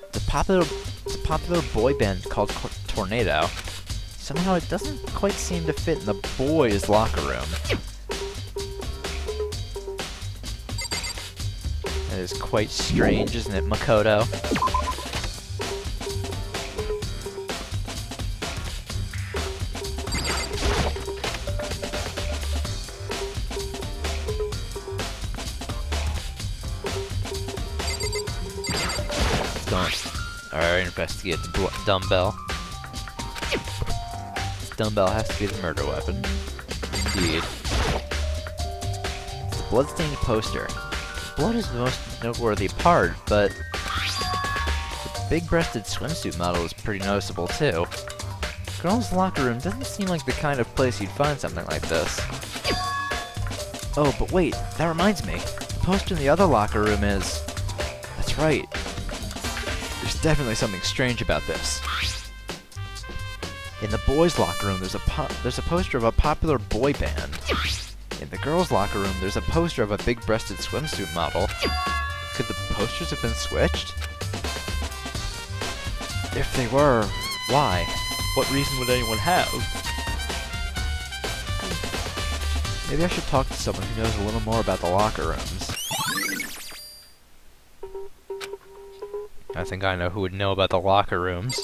It's a popular boy band called Tornado. Somehow it doesn't quite seem to fit in the boys' locker room. That is quite strange, isn't it, Makoto? Alright, investigate the dumbbell. This dumbbell has to be the murder weapon. Indeed. It's a blood-stained poster. Blood is the most noteworthy part, but the big-breasted swimsuit model is pretty noticeable too. Girls' locker room doesn't seem like the kind of place you'd find something like this. Oh, but wait, that reminds me. The poster in the other locker room is... That's right. There's definitely something strange about this. In the boys' locker room, there's a poster of a popular boy band. In the girls' locker room, there's a poster of a big-breasted swimsuit model. Could the posters have been switched? If they were, why? What reason would anyone have? Maybe I should talk to someone who knows a little more about the locker rooms. I think I know who would know about the locker rooms.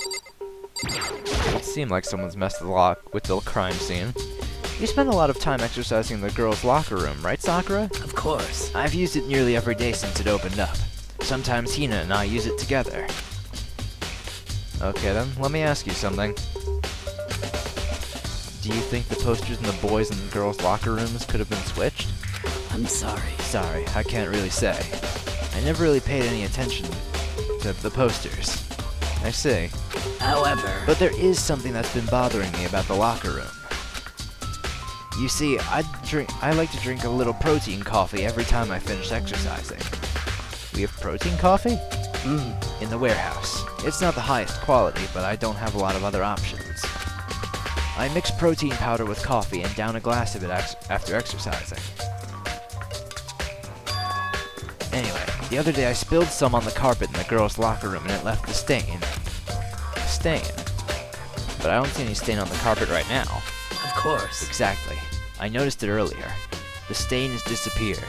It would seem like someone's messed with the crime scene. You spend a lot of time exercising in the girls' locker room, right, Sakura? Of course. I've used it nearly every day since it opened up. Sometimes Hina and I use it together. Okay then, let me ask you something. Do you think the posters in the boys' and girls' locker rooms could have been switched? I'm sorry. Sorry, I can't really say. I never really paid any attention to the posters. I see. However... But there is something that's been bothering me about the locker room. You see, I like to drink a little protein coffee every time I finish exercising. We have protein coffee? In the warehouse. It's not the highest quality, but I don't have a lot of other options. I mix protein powder with coffee and down a glass of it after exercising. Anyway, the other day I spilled some on the carpet in the girls' locker room and it left a stain. A stain? But I don't see any stain on the carpet right now. Of course. Exactly. I noticed it earlier. The stain has disappeared.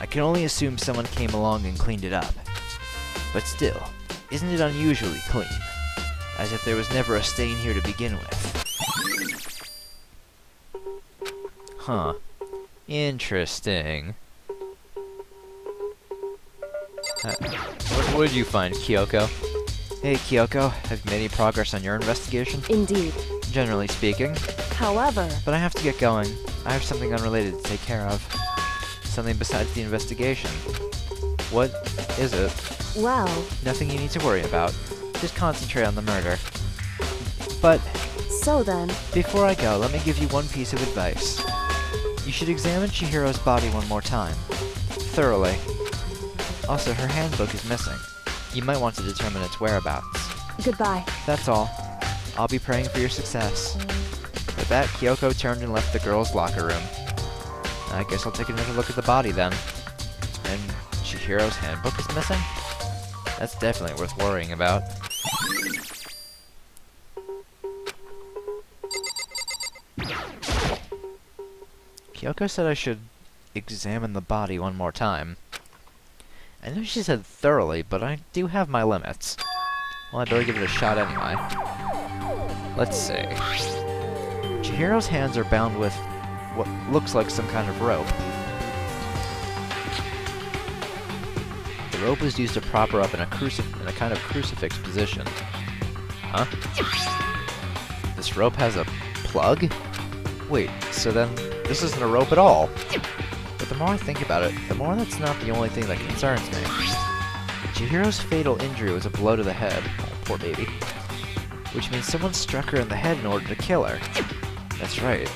I can only assume someone came along and cleaned it up. But still, isn't it unusually clean? As if there was never a stain here to begin with. Huh. Interesting. What did you find, Kyoko? Hey, Kyoko, have you made any progress on your investigation? Indeed. Generally speaking. However... But I have to get going. I have something unrelated to take care of. Something besides the investigation. What is it? Well... Nothing you need to worry about. Just concentrate on the murder. But... So then... Before I go, let me give you one piece of advice. You should examine Chihiro's body one more time. Thoroughly. Also, her handbook is missing. You might want to determine its whereabouts. Goodbye. That's all. I'll be praying for your success. With that, Kyoko turned and left the girls' locker room. I guess I'll take another look at the body then. And Chihiro's handbook is missing? That's definitely worth worrying about. Kyoko said I should examine the body one more time. I know she said thoroughly, but I do have my limits. Well, I better give it a shot anyway. Let's see. Chihiro's hands are bound with what looks like some kind of rope. The rope is used to prop her up in a kind of crucifix position. Huh? This rope has a plug? Wait, so then this isn't a rope at all. But the more I think about it, the more that's not the only thing that concerns me. Chihiro's fatal injury was a blow to the head. Oh, poor baby. Which means someone struck her in the head in order to kill her. That's right.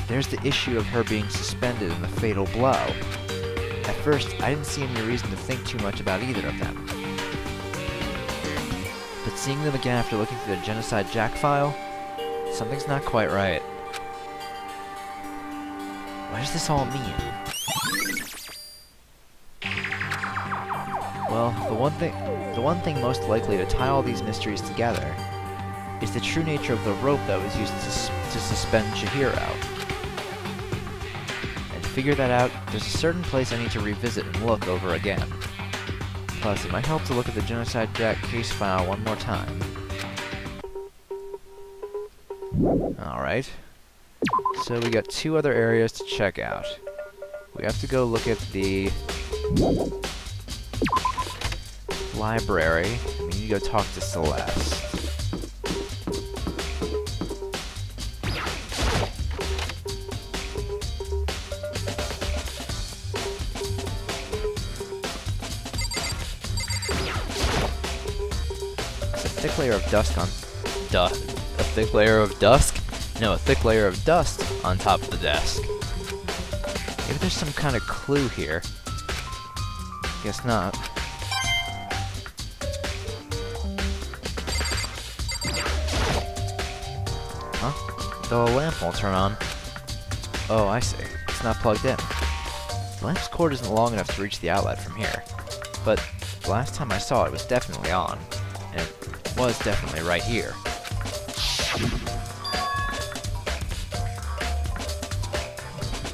There's the issue of her being suspended in the fatal blow. At first, I didn't see any reason to think too much about either of them. But seeing them again after looking through the Genocide Jack file, something's not quite right. What does this all mean? Well, the one thing most likely to tie all these mysteries together is the true nature of the rope that was used to suspend Chihiro. And to figure that out, there's a certain place I need to revisit and look over again. Plus, it might help to look at the Genocide Jack case file one more time. Alright. So we got 2 other areas to check out. We have to go look at the library. We need to go talk to Celeste. There's a thick layer of dust on... A thick layer of dusk? No, a thick layer of dust on top of the desk. Maybe there's some kind of clue here. Guess not. Huh? The lamp won't turn on. Oh, I see. It's not plugged in. The lamp's cord isn't long enough to reach the outlet from here. But the last time I saw it was definitely on. And it was definitely right here.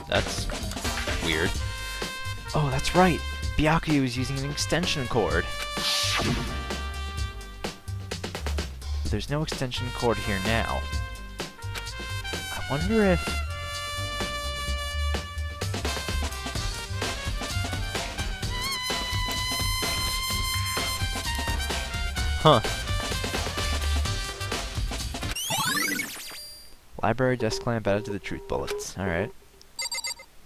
That's weird. Oh, that's right! Byakuya was using an extension cord! There's no extension cord here now. I wonder if... Huh. Library desk lamp added to the truth bullets. Alright.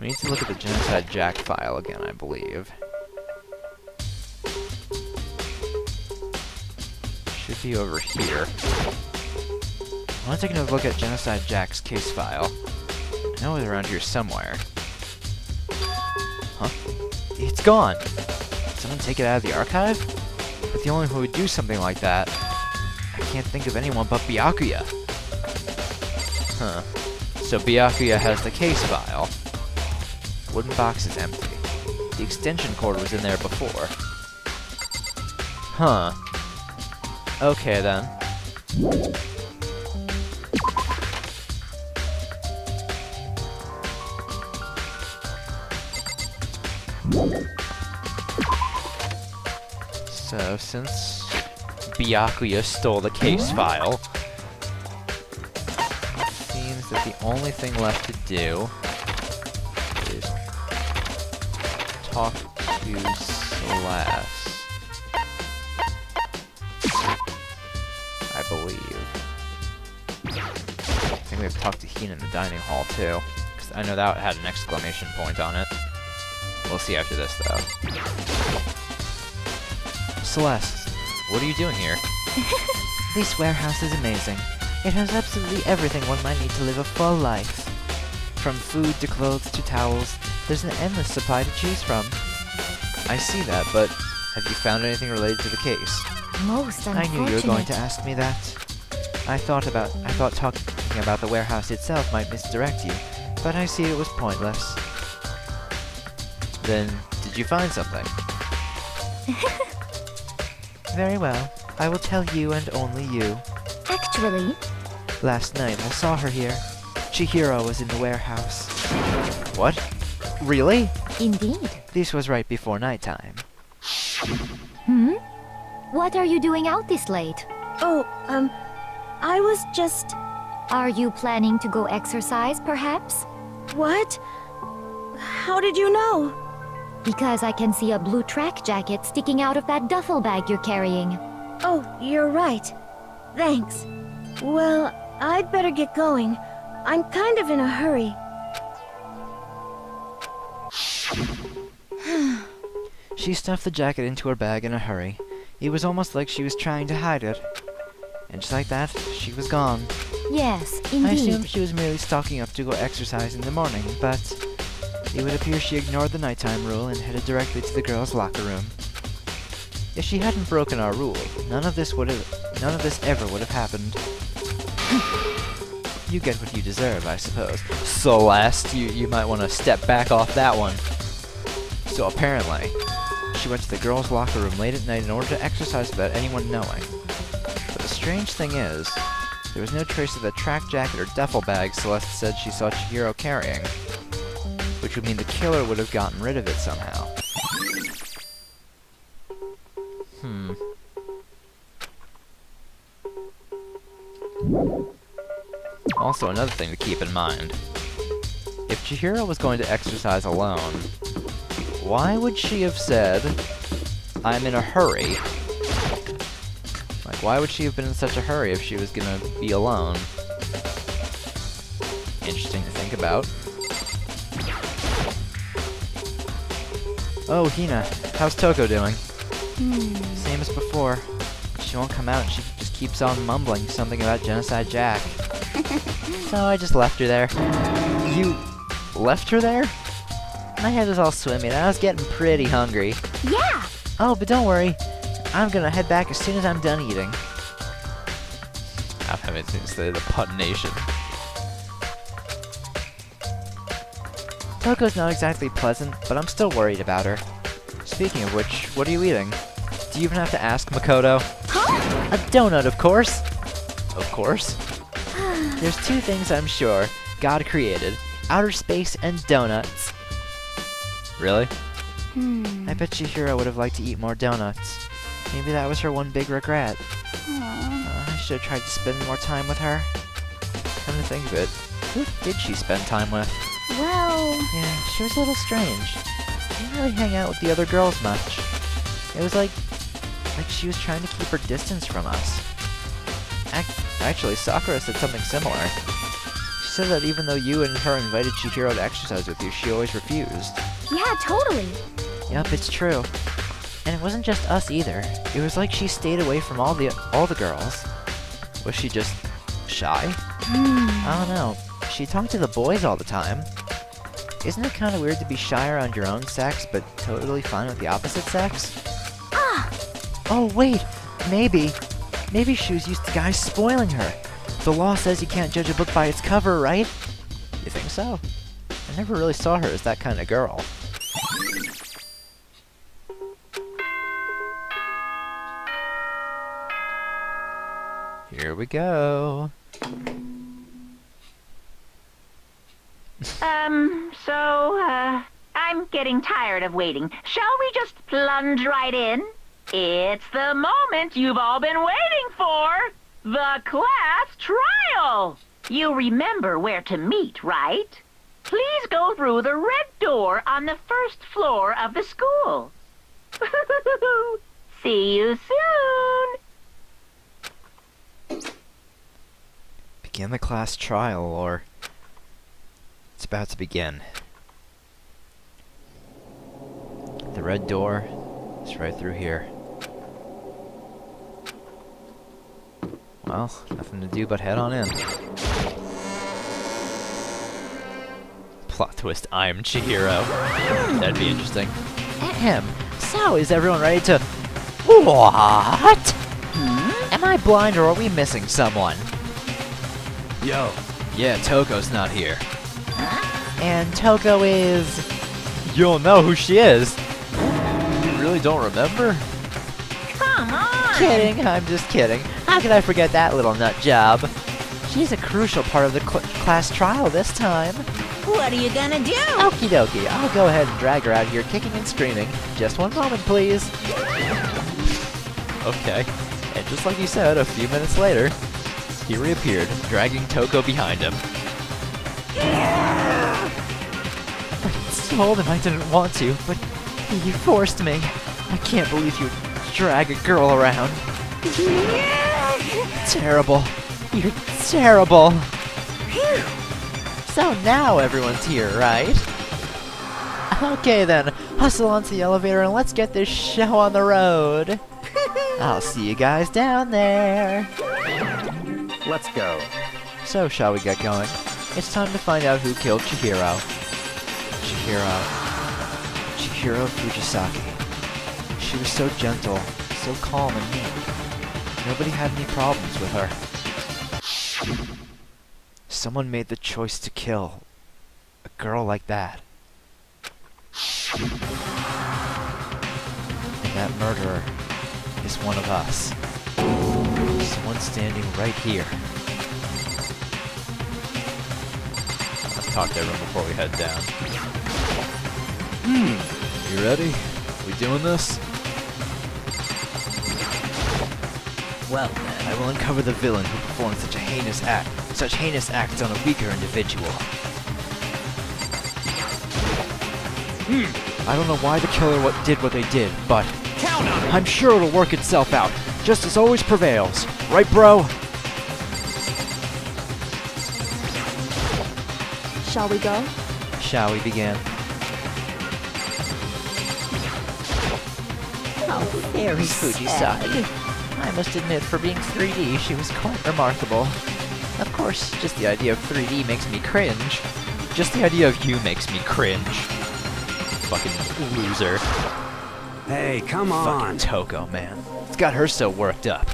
We need to look at the Genocide Jack file again, I believe. Should be over here. I want to take another look at Genocide Jack's case file. I know it's around here somewhere. Huh? It's gone! Did someone take it out of the archive? But the only one who would do something like that... I can't think of anyone but Byakuya. Huh. So Byakuya has the case file. Wooden box is empty. The extension cord was in there before. Huh. Okay then. So, since Byakuya stole the case file, it seems that the only thing left to do is talk to Celeste. I believe. I think we have to talk to Hina in the dining hall too, because I know that had an exclamation point on it. We'll see after this though. Celeste, what are you doing here? This warehouse is amazing. It has absolutely everything one might need to live a full life. From food to clothes to towels, there's an endless supply to choose from. I see that, but have you found anything related to the case? Most I knew you were going to ask me that. I thought talking about the warehouse itself might misdirect you, but I see it was pointless. Then, did you find something? Very well. I will tell you and only you. Actually, Last night I saw her here. Chihiro was in the warehouse. What? Really? indeed. This was right before nighttime. What are you doing out this late? Oh, I was just... Are you planning to go exercise, perhaps? What? How did you know? Because I can see a blue track jacket sticking out of that duffel bag you're carrying. Oh, you're right. Thanks. Well, I'd better get going. I'm kind of in a hurry. She stuffed the jacket into her bag in a hurry. It was almost like she was trying to hide it. And just like that, she was gone. Yes, I indeed. assumed she was merely stocking up to go exercise in the morning, but it would appear she ignored the nighttime rule and headed directly to the girls' locker room. If she hadn't broken our rule, none of this ever would have happened. You get what you deserve, I suppose. Celeste, you might want to step back off that one. So apparently, she went to the girls' locker room late at night in order to exercise without anyone knowing. But the strange thing is, there was no trace of the track jacket or duffel bag Celeste said she saw Chihiro carrying, which would mean the killer would have gotten rid of it somehow. Also, another thing to keep in mind. If Chihiro was going to exercise alone, why would she have said, "I'm in a hurry"? Like, why would she have been in such a hurry if she was gonna be alone? Interesting to think about. Oh, Hina, how's Toko doing? Same as before. She won't come out and she just keeps on mumbling something about Genocide Jack. So I just left her there. You left her there? My head was all swimming and I was getting pretty hungry. Yeah! Oh, but don't worry. I'm gonna head back as soon as I'm done eating. I'm having to say the Put Nation. Toko's not exactly pleasant, but I'm still worried about her. Speaking of which, what are you eating? Do you even have to ask, Makoto? Huh? A donut, of course! Of course. There's two things I'm sure God created. Outer space and donuts. Really? I bet Chihiro would have liked to eat more donuts. Maybe that was her one big regret. I should have tried to spend more time with her. Come to think of it, who did she spend time with? Well... Yeah, she was a little strange. She didn't really hang out with the other girls much. It was like she was trying to keep her distance from us. Actually, Sakura said something similar. She said that even though you and her invited Chihiro to exercise with you, she always refused. Yeah, totally. Yup, it's true. And it wasn't just us either. It was like she stayed away from all the girls. Was she just shy? I don't know. She talked to the boys all the time. Isn't it kind of weird to be shy around your own sex, but totally fine with the opposite sex? Oh, wait! Maybe she was used to guys spoiling her. The law says you can't judge a book by its cover, right? You think so? I never really saw her as that kind of girl. Here we go. I'm getting tired of waiting. Shall we just plunge right in? It's the moment you've all been waiting for! The class trial! You remember where to meet, right? Please go through the red door on the first floor of the school. See you soon! Begin the class trial, or... It's about to begin. The red door is right through here. Well, nothing to do but head on in. Plot twist, I'm Chihiro. That'd be interesting. Ahem. So, is everyone ready to... What? Am I blind or are we missing someone? Yo. Yeah, Toko's not here. And Toko is... You'll know who she is. You really don't remember? Come on! Kidding, I'm just kidding. How could I forget that little nut job? She's a crucial part of the class trial this time. What are you gonna do? Okie dokie, I'll go ahead and drag her out here kicking and screaming. Just one moment, please. Okay. And just like you said, a few minutes later, he reappeared, dragging Toko behind him. I told him I didn't want to, but he forced me. I can't believe you drag a girl around. Terrible. You're terrible. So now everyone's here, right? Okay then, hustle onto the elevator and let's get this show on the road. I'll see you guys down there. Let's go. So shall we get going? It's time to find out who killed Chihiro. Chihiro Fujisaki. She was so gentle, so calm and meek. Nobody had any problems with her. Someone made the choice to kill a girl like that. That murderer is one of us. Someone standing right here. Let's talk to everyone before we head down. You ready? We doing this? Well then. I will uncover the villain who performed such heinous acts on a weaker individual. I don't know why the killer did what they did, but I'm sure it'll work itself out. Justice always prevails. Right, bro? Shall we go? Shall we begin? How very Fuji-san. I must admit, for being 3D, she was quite remarkable. Of course, just the idea of 3D makes me cringe. Just the idea of you makes me cringe. Fucking loser. Hey, come Fucking on. Toko, man. It's got her so worked up.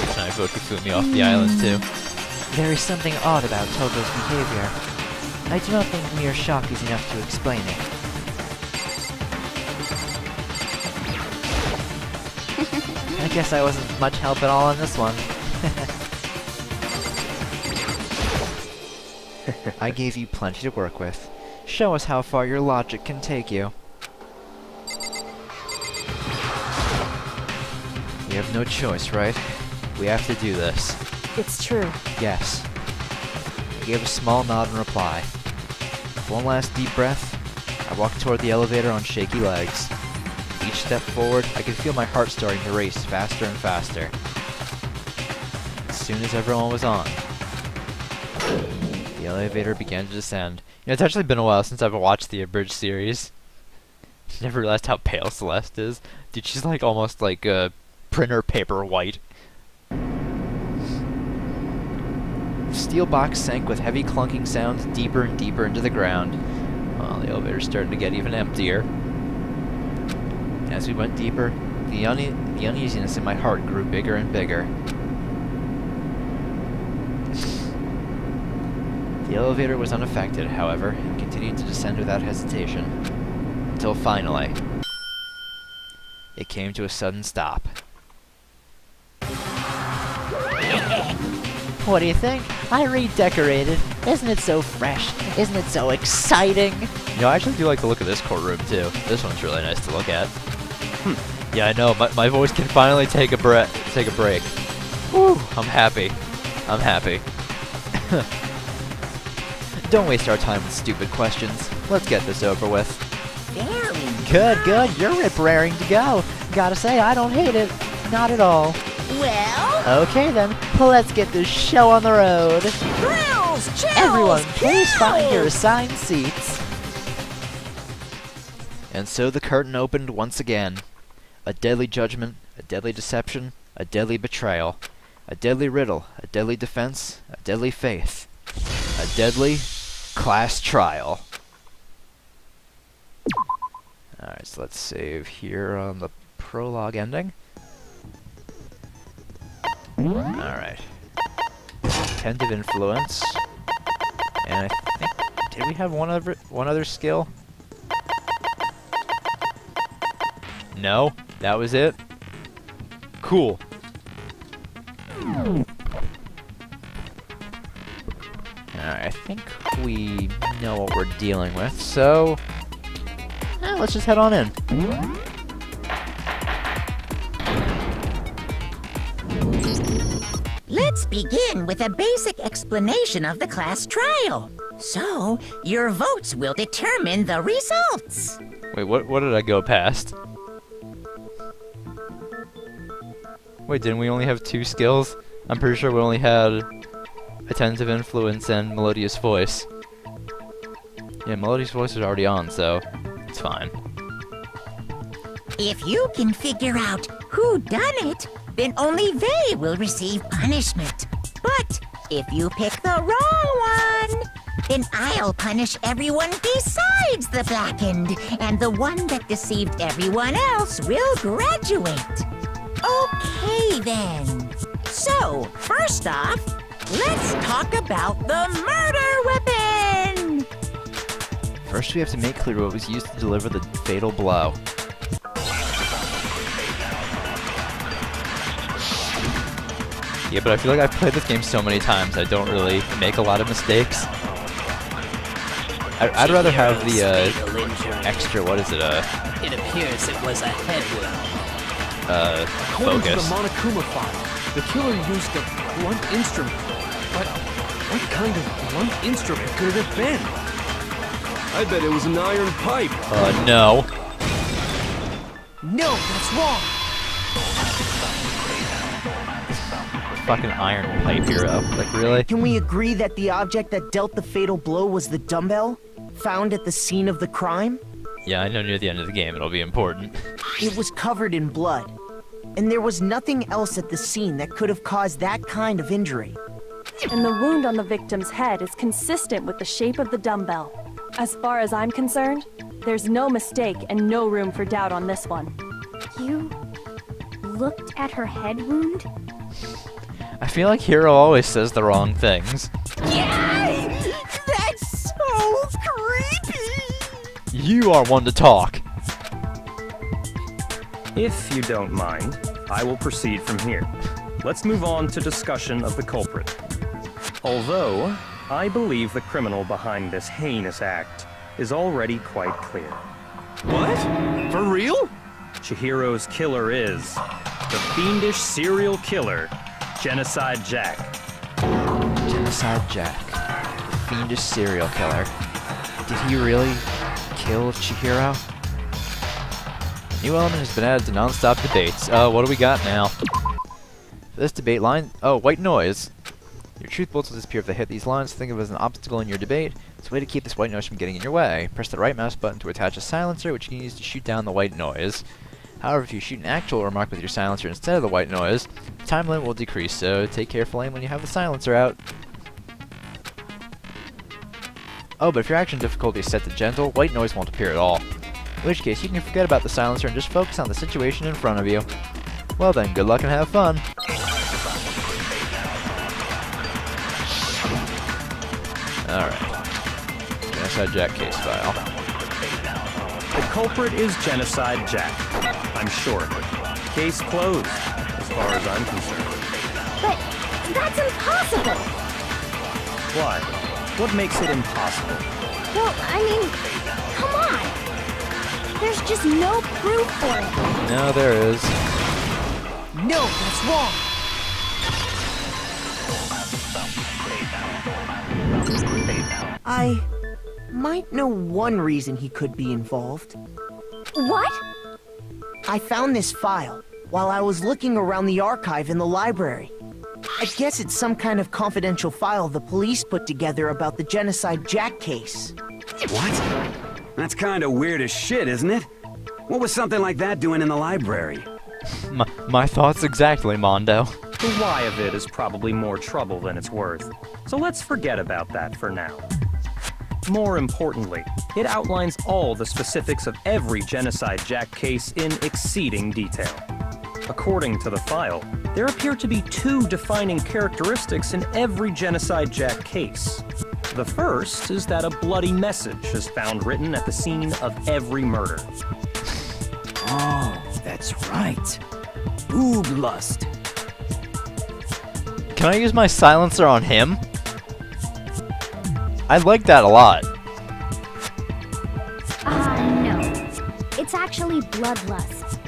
And I vote Kafumi off the island, too. There is something odd about Togo's behavior. I do not think mere shock is enough to explain it. I guess I wasn't much help at all on this one. I gave you plenty to work with. Show us how far your logic can take you. We have no choice, right? We have to do this. It's true. Yes. I gave a small nod in reply. With one last deep breath, I walked toward the elevator on shaky legs. Each step forward, I could feel my heart starting to race faster and faster. As soon as everyone was on, the elevator began to descend. You know, it's actually been a while since I've watched the abridged series. Never realized how pale Celeste is. Dude, she's like almost like printer paper white. The steel box sank with heavy clunking sounds deeper and deeper into the ground. Well, the elevator's starting to get even emptier. As we went deeper, the uneasiness in my heart grew bigger and bigger. The elevator was unaffected, however, and continued to descend without hesitation. Until finally, it came to a sudden stop. What do you think? I redecorated. Isn't it so fresh? Isn't it so exciting? You know, I actually do like the look of this courtroom, too. This one's really nice to look at. Yeah, I know. My voice can finally take a break. Woo! I'm happy. I'm happy. Don't waste our time with stupid questions. Let's get this over with. Very Good, good. You're rip-raring to go. Gotta say, I don't hate it. Not at all. well. Okay then, let's get this show on the road. Thrills, chills, Everyone, please find your kills. assigned seats. And so the curtain opened once again. A deadly judgment, a deadly deception, a deadly betrayal, a deadly riddle, a deadly defense, a deadly faith, a deadly class trial. Alright, so let's save here on the prologue ending. Alright. Attentive influence. And I think, did we have one other skill? No, that was it. Cool. Alright, I think we know what we're dealing with, so let's just head on in. Let's begin with a basic explanation of the class trial. So, your votes will determine the results. Wait, what did I go past? Wait, didn't we only have 2 skills? I'm pretty sure we only had attentive influence and melodious voice. Yeah, melodious voice is already on, so it's fine. If you can figure out who done it, then only they will receive punishment. But if you pick the wrong one, then I'll punish everyone besides the blackened, and the one that deceived everyone else will graduate. Okay then. So, first off, let's talk about the murder weapon. First, we have to make clear what was used to deliver the fatal blow. Yeah, but I feel like I've played this game so many times, I don't really make a lot of mistakes. I'd rather have the extra, what is it, It appears it was a head wound. According to focus. the Monokuma file, the killer used a blunt instrument. But what kind of blunt instrument could it have been? I bet it was an iron pipe. No. No, that's wrong. Fucking iron pipe hero. Like, really? Can we agree that the object that dealt the fatal blow was the dumbbell found at the scene of the crime? Yeah, I know near the end of the game it'll be important. It was covered in blood, and there was nothing else at the scene that could have caused that kind of injury. And the wound on the victim's head is consistent with the shape of the dumbbell. As far as I'm concerned, there's no mistake and no room for doubt on this one. You looked at her head wound? I feel like Hiro always says the wrong things. Yay! That's so creepy! You are one to talk. If you don't mind, I will proceed from here. Let's move on to discussion of the culprit. Although, I believe the criminal behind this heinous act is already quite clear. What? For real? Chihiro's killer is the fiendish serial killer, Genocide Jack. Genocide Jack. The fiendish serial killer. Did he really kill Chihiro? New element has been added to non-stop debates. What do we got now? For this debate line... Oh, white noise. Your truth bullets will disappear if they hit these lines. Think of it as an obstacle in your debate. It's a way to keep this white noise from getting in your way. Press the right mouse button to attach a silencer, which you can use to shoot down the white noise. However, if you shoot an actual remark with your silencer instead of the white noise, the time limit will decrease, so take careful aim when you have the silencer out. Oh, but if your action difficulty is set to gentle, white noise won't appear at all. In which case, you can forget about the silencer and just focus on the situation in front of you. Well then, good luck and have fun. Alright. Genocide Jack case file. The culprit is Genocide Jack. I'm sure of it. Case closed, as far as I'm concerned. But that's impossible! Why? What makes it impossible? Well, I mean, come on! There's just no proof for it. No, there is. No, that's wrong! I might know one reason he could be involved. What? I found this file while I was looking around the archive in the library. I guess it's some kind of confidential file the police put together about the Genocide Jack case. What? That's kind of weird as shit, isn't it? What was something like that doing in the library? My thoughts exactly, Mondo. The why of it is probably more trouble than it's worth, so let's forget about that for now. More importantly, it outlines all the specifics of every Genocide Jack case in exceeding detail. According to the file, there appear to be two defining characteristics in every Genocide Jack case. The first is that a bloody message is found written at the scene of every murder. Oh, that's right. Boob lust. Can I use my silencer on him? I like that a lot. No. It's actually bloodlust.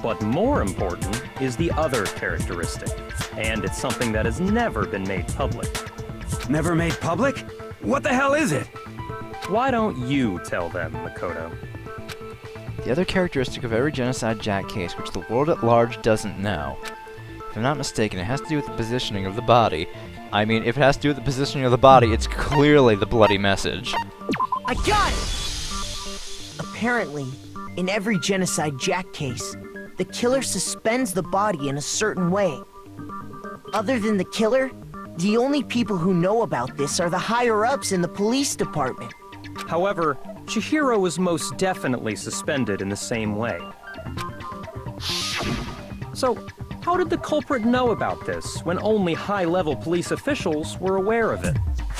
But more important is the other characteristic, and it's something that has never been made public. Never made public? What the hell is it? Why don't you tell them, Makoto? The other characteristic of every Genocide Jack case, which the world at large doesn't know. If I'm not mistaken, it has to do with the positioning of the body. I mean, if it has to do with the positioning of the body, it's clearly the bloody message. I got it! Apparently, in every Genocide Jack case, the killer suspends the body in a certain way. Other than the killer, the only people who know about this are the higher-ups in the police department. However, Chihiro was most definitely suspended in the same way. So, how did the culprit know about this when only high-level police officials were aware of it?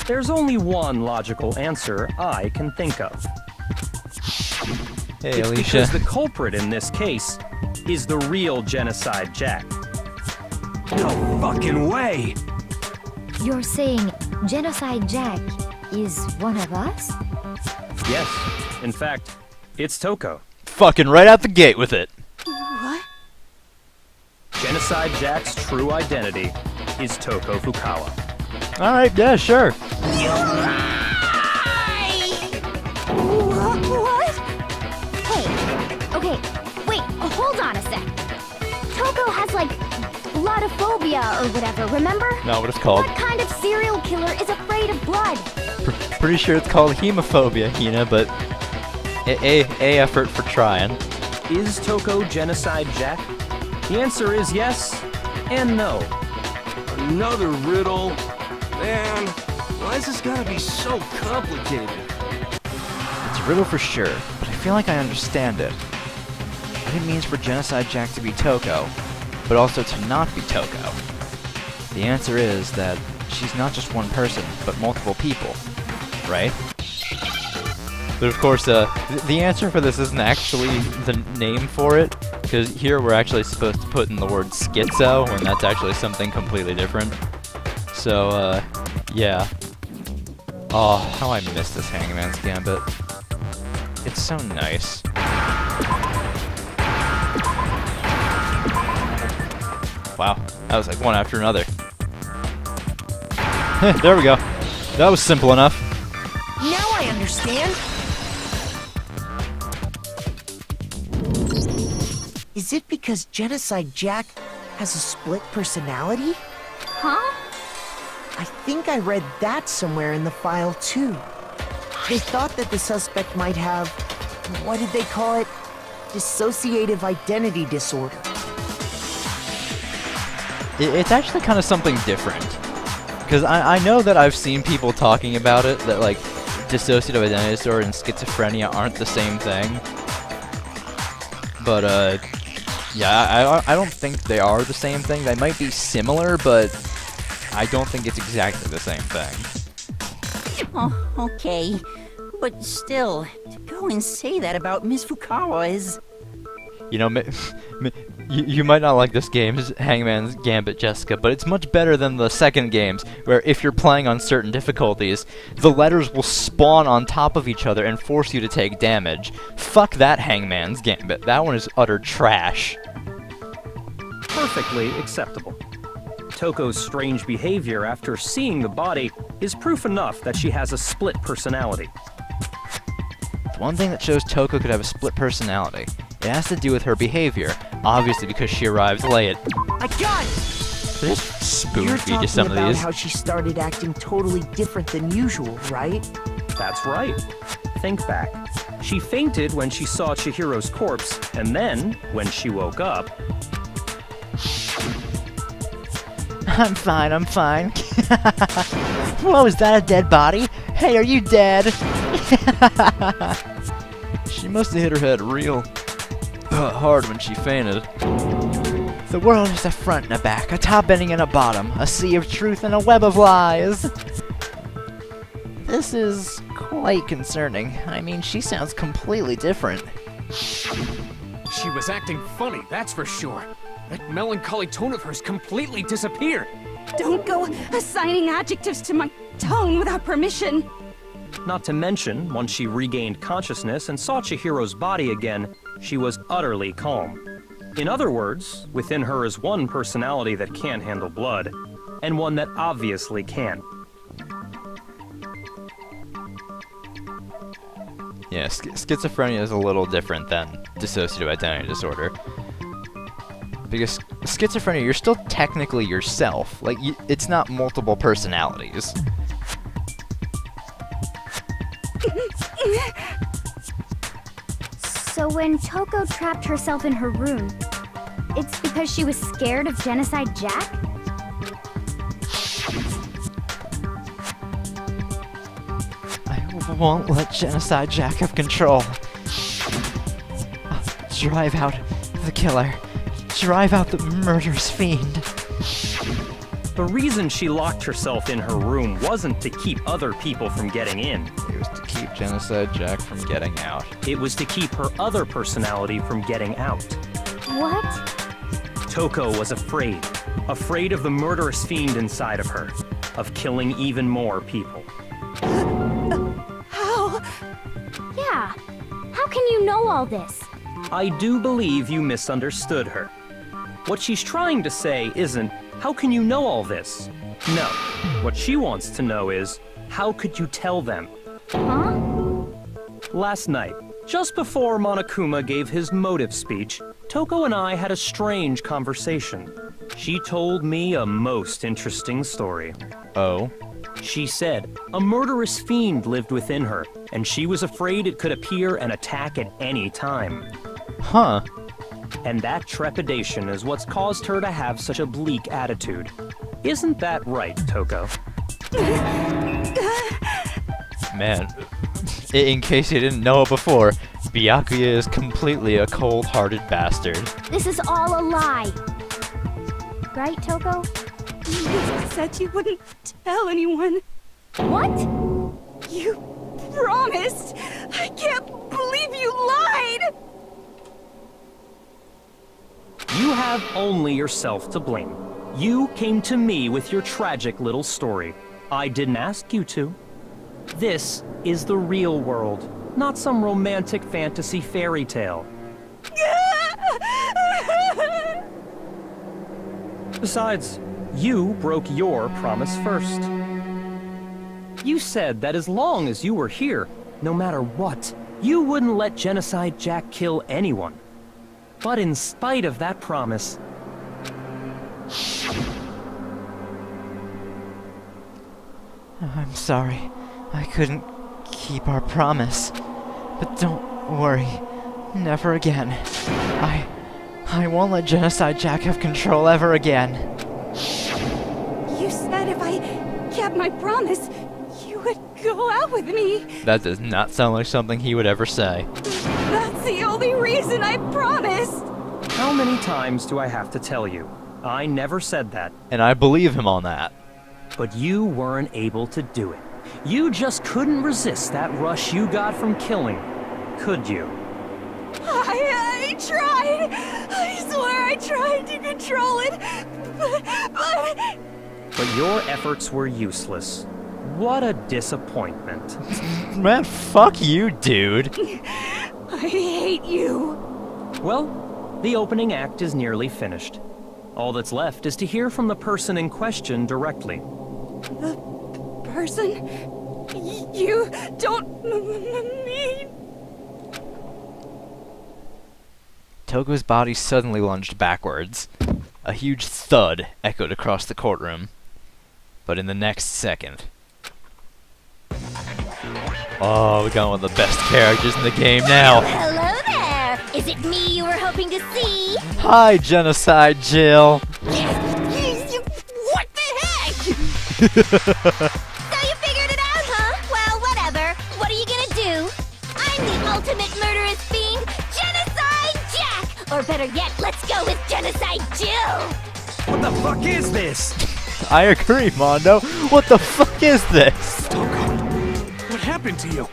There's only one logical answer I can think of. Hey, It's Alicia. because the culprit in this case is the real Genocide Jack. No fucking way! You're saying Genocide Jack is one of us? Yes, in fact, it's Toko. Fucking right out the gate with it. What? Genocide Jack's true identity is Toko Fukawa. Alright, yeah, sure. What? Hey, okay, wait, hold on a sec. Toko has like bloodophobia or whatever, remember? Not what it's called. What kind of serial killer is afraid of blood? Pretty sure it's called hemophobia, Hina, but A effort for trying. Is Toko Genocide Jack? The answer is yes and no. Another riddle? Man, why is this gotta be so complicated? It's a riddle for sure, but I feel like I understand it. What it means for Genocide Jack to be Toko, but also to not be Toko. The answer is that she's not just one person, but multiple people, right? But of course, the answer for this isn't actually the name for it, because here we're actually supposed to put in the word schizo, when that's actually something completely different. So, yeah. Oh, how I miss this Hangman's Gambit. It's so nice. Wow, that was like one after another. There we go. That was simple enough. Now I understand. Is it because Genocide Jack has a split personality? Huh? I think I read that somewhere in the file too. They thought that the suspect might have, what did they call it? Dissociative identity disorder. It's actually kind of something different. Because I know that I've seen people talking about it, that like dissociative identity disorder and schizophrenia aren't the same thing. But yeah, I don't think they are the same thing. They might be similar, but I don't think it's exactly the same thing. Oh, okay. But still, to go and say that about Miss Fukawa is... You know, you might not like this game's Hangman's Gambit, Jessica, but it's much better than the second games, where if you're playing on certain difficulties, the letters will spawn on top of each other and force you to take damage. Fuck that Hangman's Gambit. That one is utter trash. Perfectly acceptable. Toko's strange behavior after seeing the body is proof enough that she has a split personality. The one thing that shows Toko could have a split personality, it has to do with her behavior, obviously because she arrives late. I got it! Just spoon You're feed you talking some of about these. how she started acting totally different than usual, right? That's right. Think back. She fainted when she saw Chihiro's corpse, and then, when she woke up... I'm fine, I'm fine. Whoa, is that a dead body? Hey, are you dead? She must have hit her head real hard when she fainted. The world is a front and a back, a top ending and a bottom, a sea of truth and a web of lies. This is quite concerning. I mean, she sounds completely different. She was acting funny, that's for sure. That melancholy tone of hers completely disappeared. Don't go assigning adjectives to my tone without permission. Not to mention, once she regained consciousness and saw Chihiro's body again, she was utterly calm. In other words, within her is one personality that can't handle blood, and one that obviously can. Yeah, schizophrenia is a little different than dissociative identity disorder. Because schizophrenia, you're still technically yourself. Like, it's not multiple personalities. So when Toko trapped herself in her room, it's because she was scared of Genocide Jack? I won't let Genocide Jack have control. I'll drive out the killer. Drive out the murderous fiend. The reason she locked herself in her room wasn't to keep other people from getting in. It was to keep Genocide Jack from getting out. It was to keep her other personality from getting out. What? Toko was afraid. Afraid of the murderous fiend inside of her. Of killing even more people. How? Yeah. How can you know all this? I do believe you misunderstood her. What she's trying to say isn't, how can you know all this? No. What she wants to know is, how could you tell them? Huh? Last night, just before Monokuma gave his motive speech, Toko and I had a strange conversation. She told me a most interesting story. Oh? She said a murderous fiend lived within her, and she was afraid it could appear and attack at any time. Huh. And that trepidation is what's caused her to have such a bleak attitude. Isn't that right, Toko? Man, in case you didn't know it before, Byakuya is completely a cold-hearted bastard. This is all a lie. Right, Toko? You said you wouldn't tell anyone. What? You promised. I can't believe you lied. You have only yourself to blame. You came to me with your tragic little story. I didn't ask you to. This is the real world, not some romantic fantasy fairy tale. Besides, you broke your promise first. You said that as long as you were here, no matter what, you wouldn't let Genocide Jack kill anyone. But in spite of that promise... I'm sorry. I couldn't keep our promise. But don't worry. Never again. I won't let Genocide Jack have control ever again. You said if I kept my promise, you would go out with me. That does not sound like something he would ever say. That's the only reason I promised. How many times do I have to tell you? I never said that. And I believe him on that. But you weren't able to do it. You just couldn't resist that rush you got from killing, could you? I tried. I swear I tried to control it, But your efforts were useless. What a disappointment. Man, fuck you, dude. I hate you. Well, the opening act is nearly finished. All that's left is to hear from the person in question directly. The person? You don't mean... Toko's body suddenly lunged backwards. A huge thud echoed across the courtroom. But in the next second... Oh, we got one of the best characters in the game now! Hello there! Is it me you were hoping to see? Hi, Genocide Jill! What the heck? So you figured it out, huh? Well, whatever. What are you gonna do? I'm the ultimate murderous fiend, Genocide Jack! Or better yet, let's go with Genocide Jill! What the fuck is this? I agree, Mondo. What the fuck is this? What happened to you?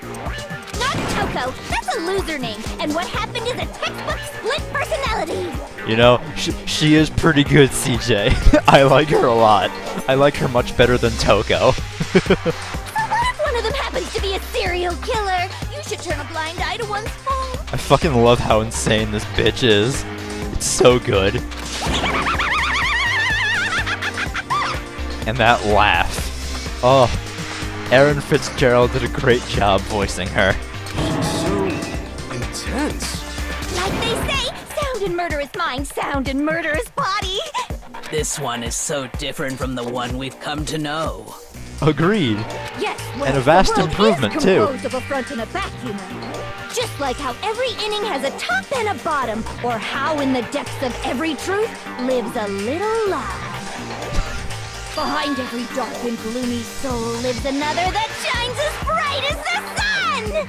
Not Toko. That's a loser name. And what happened is a textbook split personality. You know, she is pretty good, CJ. I like her a lot. I like her much better than Toko. So what if one of them happens to be a serial killer? You should turn a blind eye to one's fault. I fucking love how insane this bitch is. It's so good. And that laugh. Oh, Aaron Fitzgerald did a great job voicing her. So intense. Like they say, sound in murderous mind, sound in murderous body. This one is so different from the one we've come to know. Agreed. Yes, well, And a vast the world improvement, is too. composed of a front and a back, you know. Just like how every inning has a top and a bottom, or how in the depths of every truth lives a little lie. Behind every dark and gloomy soul lives another that shines as bright as the sun!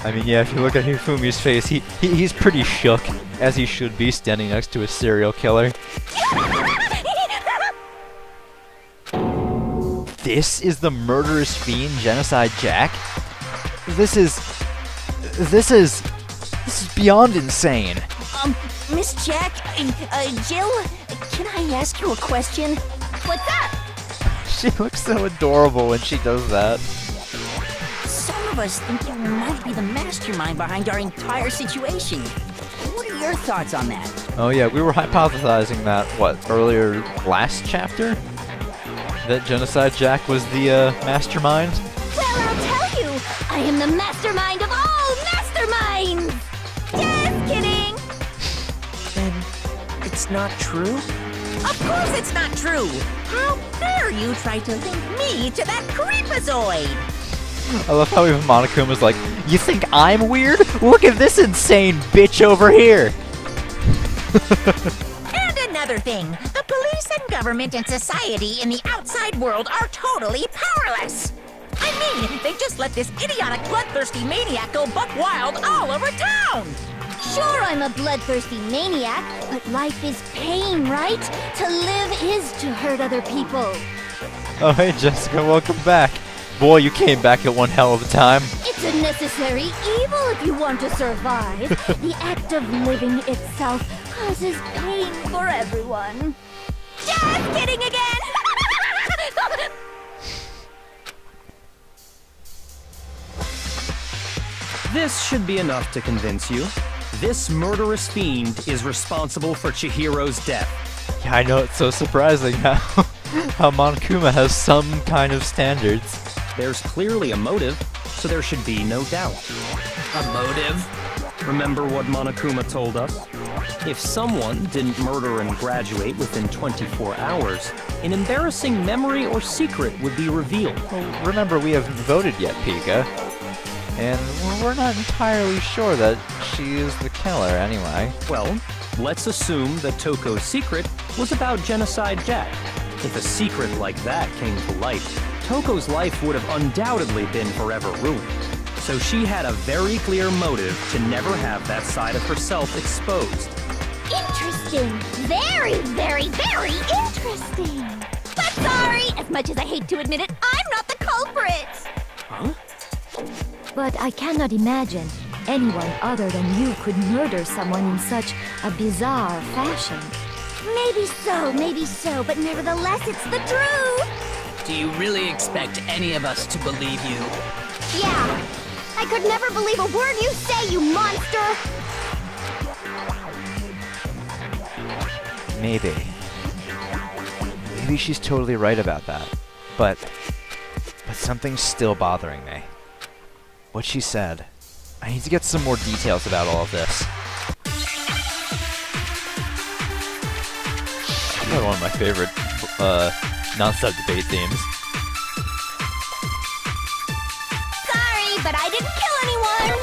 I mean, yeah, if you look at Hifumi's face, he's pretty shook, as he should be, standing next to a serial killer. this is the murderous fiend, Genocide Jack? This is beyond insane. Miss Jack, Jill, can I ask you a question? What's up? She looks so adorable when she does that. Some of us think you might be the mastermind behind our entire situation. What are your thoughts on that? Oh yeah, we were hypothesizing that, earlier last chapter? That Genocide Jack was the, mastermind? Well, I'll tell you! I am the mastermind of all masterminds! Just kidding! Then it's not true? Of course it's not true! How dare you try to link me to that creepazoid? I love how even Monokuma's like, you think I'm weird? Look at this insane bitch over here! And another thing, the police and government and society in the outside world are totally powerless! I mean, they just let this idiotic, bloodthirsty maniac go buck wild all over town! Sure, I'm a bloodthirsty maniac, but life is pain, right? To live is to hurt other people. Oh hey Jessica, welcome back. Boy, you came back at one hell of a time. It's a necessary evil if you want to survive. The act of living itself causes pain for everyone. Just kidding again! This should be enough to convince you. This murderous fiend is responsible for Chihiro's death. Yeah, I know, it's so surprising how Monokuma has some kind of standards. There's clearly a motive, so there should be no doubt. A motive? Remember what Monokuma told us? If someone didn't murder and graduate within 24 hours, an embarrassing memory or secret would be revealed. Well, remember, we haven't voted yet, Pika. And we're not entirely sure that she is the killer, anyway. Well, let's assume that Toko's secret was about Genocide Jack. If a secret like that came to light, Toko's life would have undoubtedly been forever ruined. So she had a very clear motive to never have that side of herself exposed. Interesting. Very, very, very interesting. But sorry, as much as I hate to admit it, I'm not the culprit. Huh? But I cannot imagine anyone other than you could murder someone in such a bizarre fashion. Maybe so, but nevertheless, it's the truth. Do you really expect any of us to believe you? Yeah. I could never believe a word you say, you monster! Maybe. Maybe she's totally right about that. But something's still bothering me. What she said. I need to get some more details about all of this. Probably one of my favorite non-stop debate themes. Sorry, but I didn't kill anyone!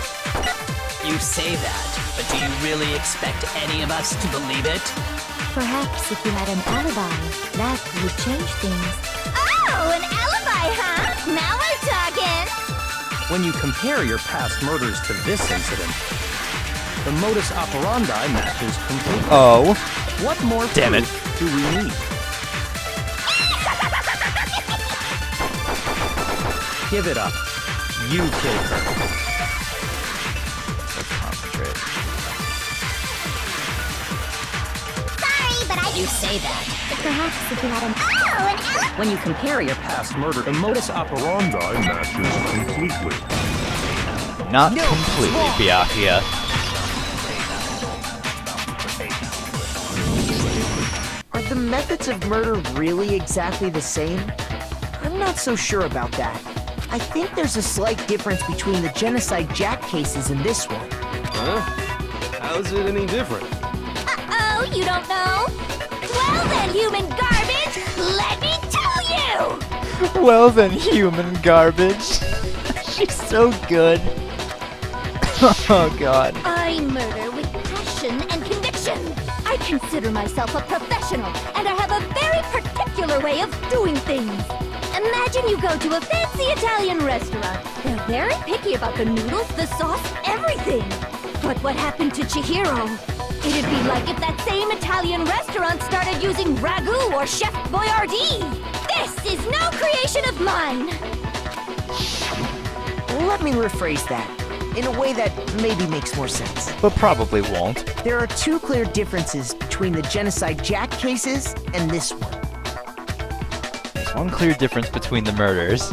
You say that, but do you really expect any of us to believe it? Perhaps if you had an alibi, that would change things. Oh, an alibi, huh? Now we're talking! When you compare your past murders to this incident, the modus operandi matches completely. Oh. What more Damn it. proof do we need? Give it up. You killed her. Let's concentrate. Sorry, but I... You say that. Perhaps if you had an... Oh, an alibi! When you compare your past murder, the modus operandi matches completely. Not completely, Byakuya. Are the methods of murder really exactly the same? I'm not so sure about that. I think there's a slight difference between the Genocide Jack cases and this one. Huh? How's it any different? Uh-oh, you don't know? Well then, human garbage, let me tell you! Well then, human garbage. She's so good. Oh god. I murder with passion and conviction. I consider myself a professional, and I have a very particular way of doing things. Imagine you go to a fancy Italian restaurant. They're very picky about the noodles, the sauce, everything. But what happened to Chihiro? It'd be like if that same Italian restaurant started using ragu or Chef Boyardee. This This is no creation of mine! Let me rephrase that, in a way that maybe makes more sense. But probably won't. There are two clear differences between the Genocide Jack cases and this one. There's one clear difference between the murders.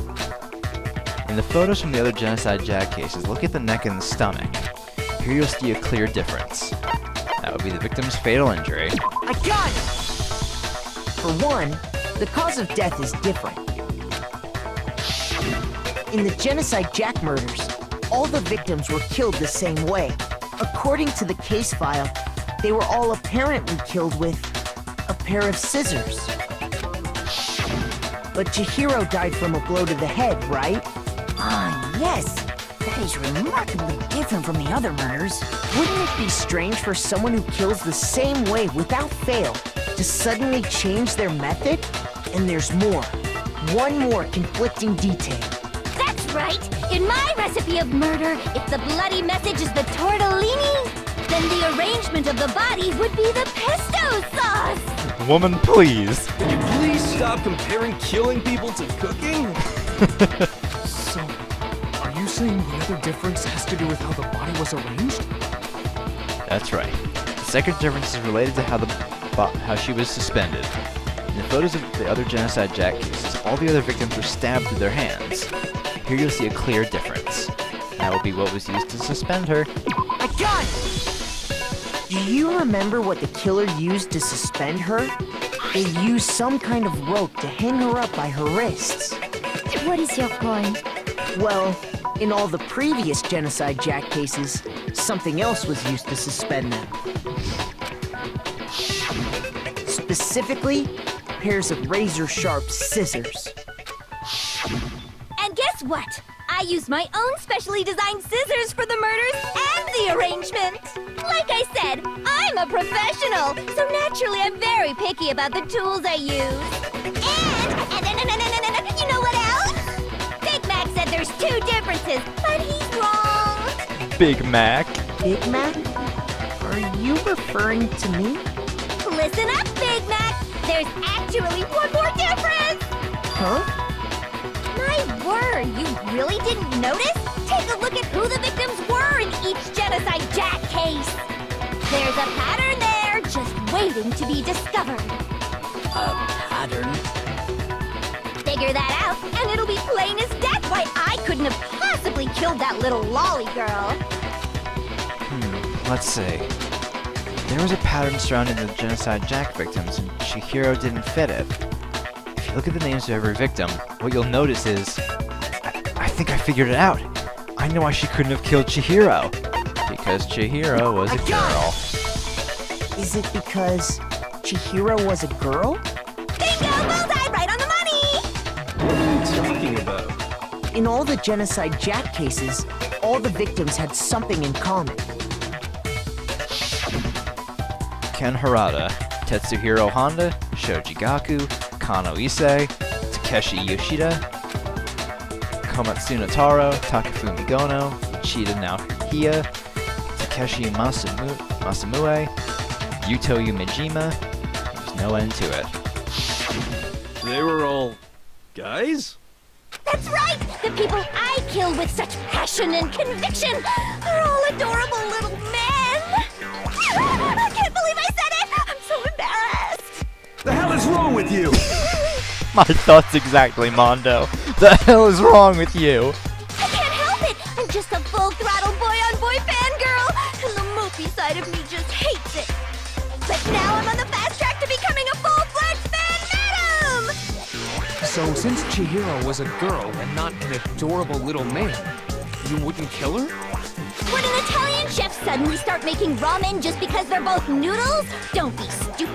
In the photos from the other Genocide Jack cases, look at the neck and the stomach. Here you'll see a clear difference. That would be the victim's fatal injury. I got it! For one, the cause of death is different. In the Genocide Jack murders, all the victims were killed the same way. According to the case file, they were all apparently killed with a pair of scissors. But Chihiro died from a blow to the head, right? Ah, yes. That is remarkably different from the other murders. Wouldn't it be strange for someone who kills the same way without fail to suddenly change their method? And there's more. One more conflicting detail. That's right! In my recipe of murder, if the bloody message is the tortellini, then the arrangement of the body would be the pesto sauce! Woman, please! Can you please stop comparing killing people to cooking? So, are you saying the other difference has to do with how the body was arranged? That's right. The second difference is related to how she was suspended. In the photos of the other Genocide Jack cases, all the other victims were stabbed through their hands. Here you'll see a clear difference. That will be what was used to suspend her. I got it! Do you remember what the killer used to suspend her? They used some kind of rope to hang her up by her wrists. What is your point? Well, in all the previous Genocide Jack cases, something else was used to suspend them. Specifically, pairs of razor-sharp scissors. And guess what? I used my own specially designed scissors for the murders and the arrangement! Like I said, I'm a professional, so naturally I'm very picky about the tools I use. And you know what else? Big Mac said there's two differences, but he's wrong! Big Mac? Big Mac? Are you referring to me? Listen up, Big Mac! There's actually one more difference! Huh? My word, you really didn't notice? Take a look at who the victims were in each Genocide Jack case. There's a pattern there, just waiting to be discovered. A pattern? Figure that out, and it'll be plain as death why I couldn't have possibly killed that little lolly girl. Let's see. There was a pattern surrounding the Genocide Jack victims, and Chihiro didn't fit it. If you look at the names of every victim, what you'll notice is... I think I figured it out! I know why she couldn't have killed Chihiro! Because Chihiro was a girl. Is it because Chihiro was a girl? Bingo! Bullseye! Right on the money! What are you talking about? In all the Genocide Jack cases, all the victims had something in common. Ken Harada, Tetsuhiro Honda, Shoji Gaku, Kano Issei, Takeshi Yoshida, Komatsuna Taro, Takafumi Gono, Ichida Naohia, Takeshi Masamue, Yuto Yumejima. There's no end to it. They were all... guys? That's right! The people I killed with such passion and conviction are all adorable little men! I can't believe I said it! I'm so embarrassed! The hell is wrong with you? My thoughts exactly, Mondo. The hell is wrong with you? I can't help it! I'm just a full-throttle boy-on-boy fangirl, and the mopey side of me just hates it. But now I'm on the fast track to becoming a full-fledged fan madam! So, since Chihiro was a girl and not an adorable little man, you wouldn't kill her? Would an Italian chef suddenly start making ramen just because they're both noodles? Don't be stupid.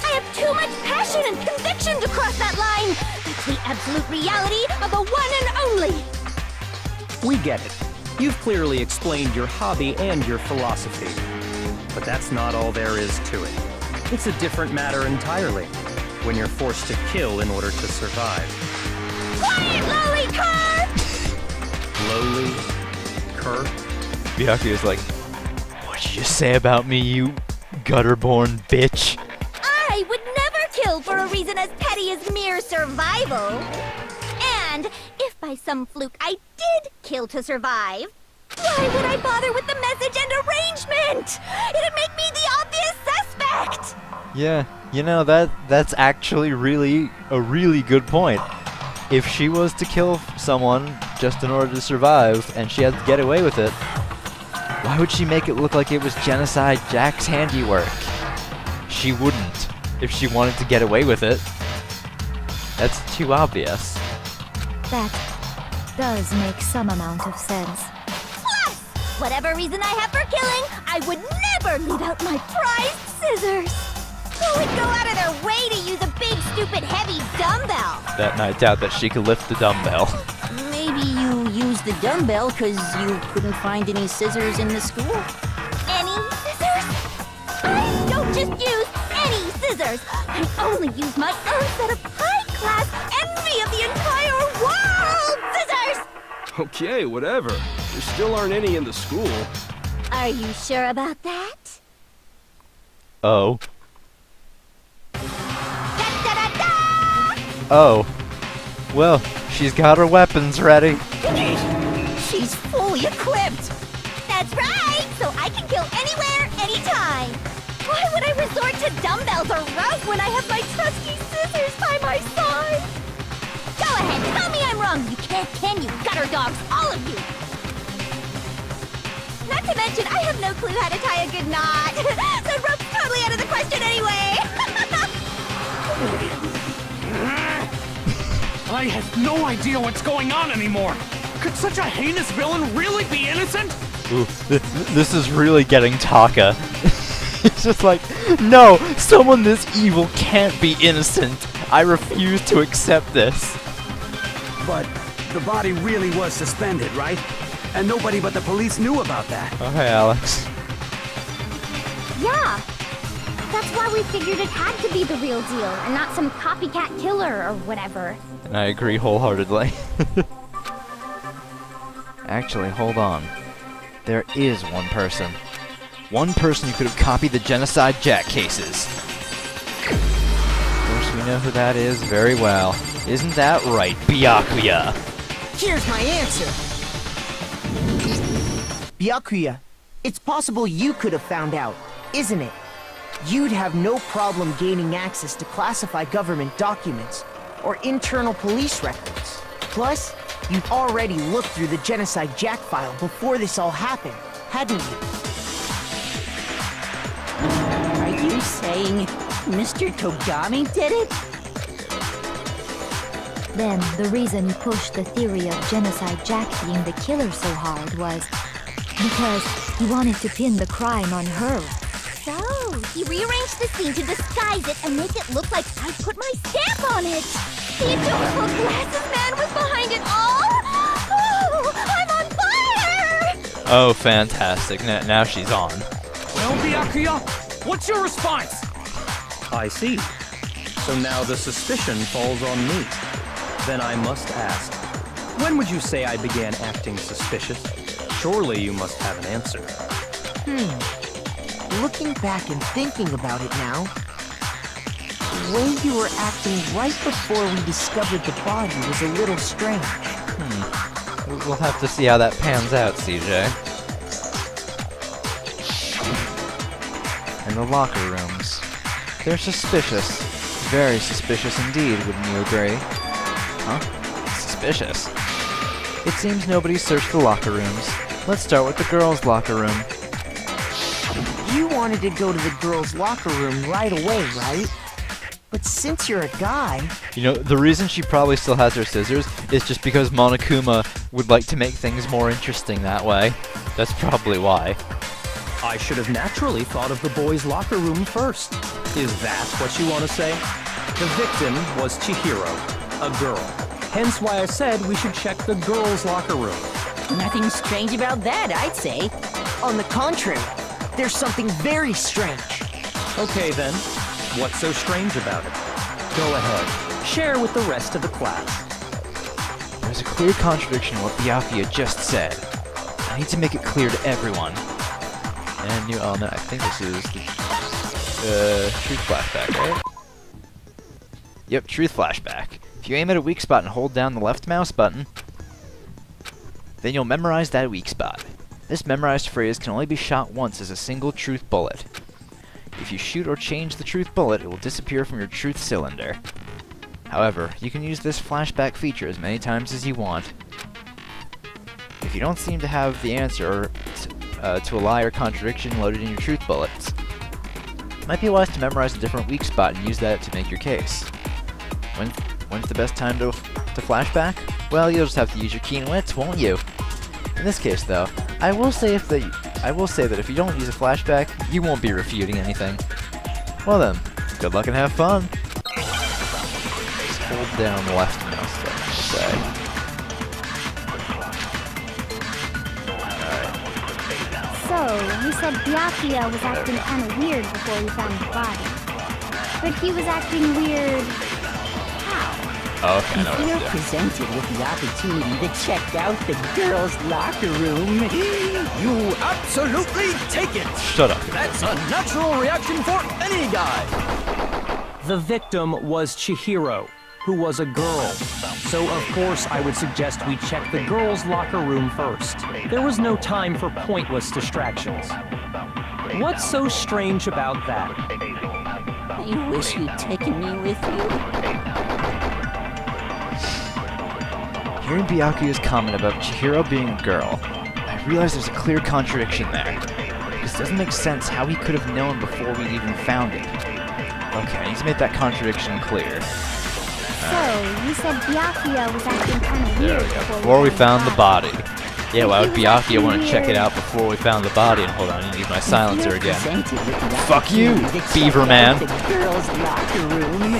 I have too much passion and conviction to cross that line. That's the absolute reality of the one and only. We get it. You've clearly explained your hobby and your philosophy. But that's not all there is to it. It's a different matter entirely, when you're forced to kill in order to survive. Quiet, lowly cur! Lowly? Cur? Byakuya is like, what'd you say about me, you gutter-born bitch? I would never kill for a reason reason as petty as mere survival. And if by some fluke I did kill to survive, why would I bother with the message and arrangement? It'd make me the obvious suspect! Yeah, you know, that's actually a really good point. If she was to kill someone just in order to survive, and she had to get away with it, why would she make it look like it was Genocide Jack's handiwork? She wouldn't, if she wanted to get away with it. That's too obvious. That does make some amount of sense. Plus, whatever reason I have for killing, I would never leave out my prized scissors. Who would go out of their way to use a big, stupid, heavy dumbbell? That and I doubt that she could lift the dumbbell. Maybe you used the dumbbell because you couldn't find any scissors in the school? Any scissors? I don't just use any scissors. I only use my own set of high-class envy of the entire world scissors! Okay, whatever. There still aren't any in the school. Are you sure about that? Oh. Oh. Well, she's got her weapons ready. She's fully equipped! That's right! So I can kill anywhere, anytime! Why would I resort to dumbbells or rope when I have my trusty scissors by my side? Go ahead, tell me I'm wrong, you can't, can you? Gutter dogs, all of you! Not to mention, I have no clue how to tie a good knot. So rope's totally out of the question anyway! I have no idea what's going on anymore! Could such a heinous villain really be innocent? Ooh, this is really getting Taka. It's just like, no, someone this evil can't be innocent. I refuse to accept this. But the body really was suspended, right? And nobody but the police knew about that. Oh, hey, Alex. Yeah. That's why we figured it had to be the real deal, and not some copycat killer or whatever. And I agree wholeheartedly. Actually, hold on. There is one person. One person who could have copied the Genocide Jack cases. Of course, we know who that is very well. Isn't that right, Byakuya? Here's my answer. Byakuya, it's possible you could have found out, isn't it? You'd have no problem gaining access to classified government documents or internal police records. Plus, you've already looked through the Genocide Jack file before this all happened, hadn't you? Are you saying Mr. Togami did it? Then, the reason you pushed the theory of Genocide Jack being the killer so hard was because he wanted to pin the crime on her. So, he rearranged the scene to disguise it and make it look like I put my stamp on it. The adorable glasses man was behind it all. Oh, I'm on fire! Oh, fantastic. Now she's on. Well, Byakuya, what's your response? I see. So now the suspicion falls on me. Then I must ask, when would you say I began acting suspicious? Surely you must have an answer. Looking back and thinking about it now, the way you were acting right before we discovered the body was a little strange. We'll have to see how that pans out, CJ. And the locker rooms. They're suspicious. Very suspicious indeed, wouldn't you agree? Huh? Suspicious? It seems nobody searched the locker rooms. Let's start with the girls' locker room. You wanted to go to the girls' locker room right away, right? But since you're a guy... You know, the reason she probably still has her scissors is just because Monokuma would like to make things more interesting that way. That's probably why. I should have naturally thought of the boys' locker room first. Is that what you want to say? The victim was Chihiro, a girl. Hence why I said we should check the girls' locker room. Nothing strange about that, I'd say. On the contrary, there's something very strange. Okay then, what's so strange about it? Go ahead, share with the rest of the class. There's a clear contradiction in what Byakuya just said. I need to make it clear to everyone. And new element, I think this is the truth flashback, right? Yep, truth flashback. If you aim at a weak spot and hold down the left mouse button, then you'll memorize that weak spot. This memorized phrase can only be shot once as a single truth bullet. If you shoot or change the truth bullet, it will disappear from your truth cylinder. However, you can use this flashback feature as many times as you want. If you don't seem to have the answer to a lie or contradiction loaded in your truth bullets, it might be wise to memorize a different weak spot and use that to make your case. When's the best time to flashback? Well, you'll just have to use your keen wits, won't you? In this case, though, I will say that if you don't use a flashback, you won't be refuting anything. Well then, good luck and have fun. Just hold down the left mouse button, say. So, you said Byakuya was acting kind of weird before we found the body. But he was acting weird... Oh, okay, I know what You're I'm doing. presented with the opportunity to check out the girls' locker room. You absolutely take it! Shut up. That's a natural reaction for any guy! The victim was Chihiro, who was a girl. So of course I would suggest we check the girls' locker room first. There was no time for pointless distractions. What's so strange about that? I wish you'd taken me with you. Hearing Byakuya's comment about Chihiro being a girl, I realize there's a clear contradiction there. This doesn't make sense how he could have known before we even found it. Okay, I need to make that contradiction clear. So, you said Byakuya was acting kind of There weird we go. Before we found the body. Yeah, why would He was acting Byakuya want to check it weird. out before we found the body? And hold on, I need to use my silencer again. Fuck you, Beaver Man. The girls' locker room.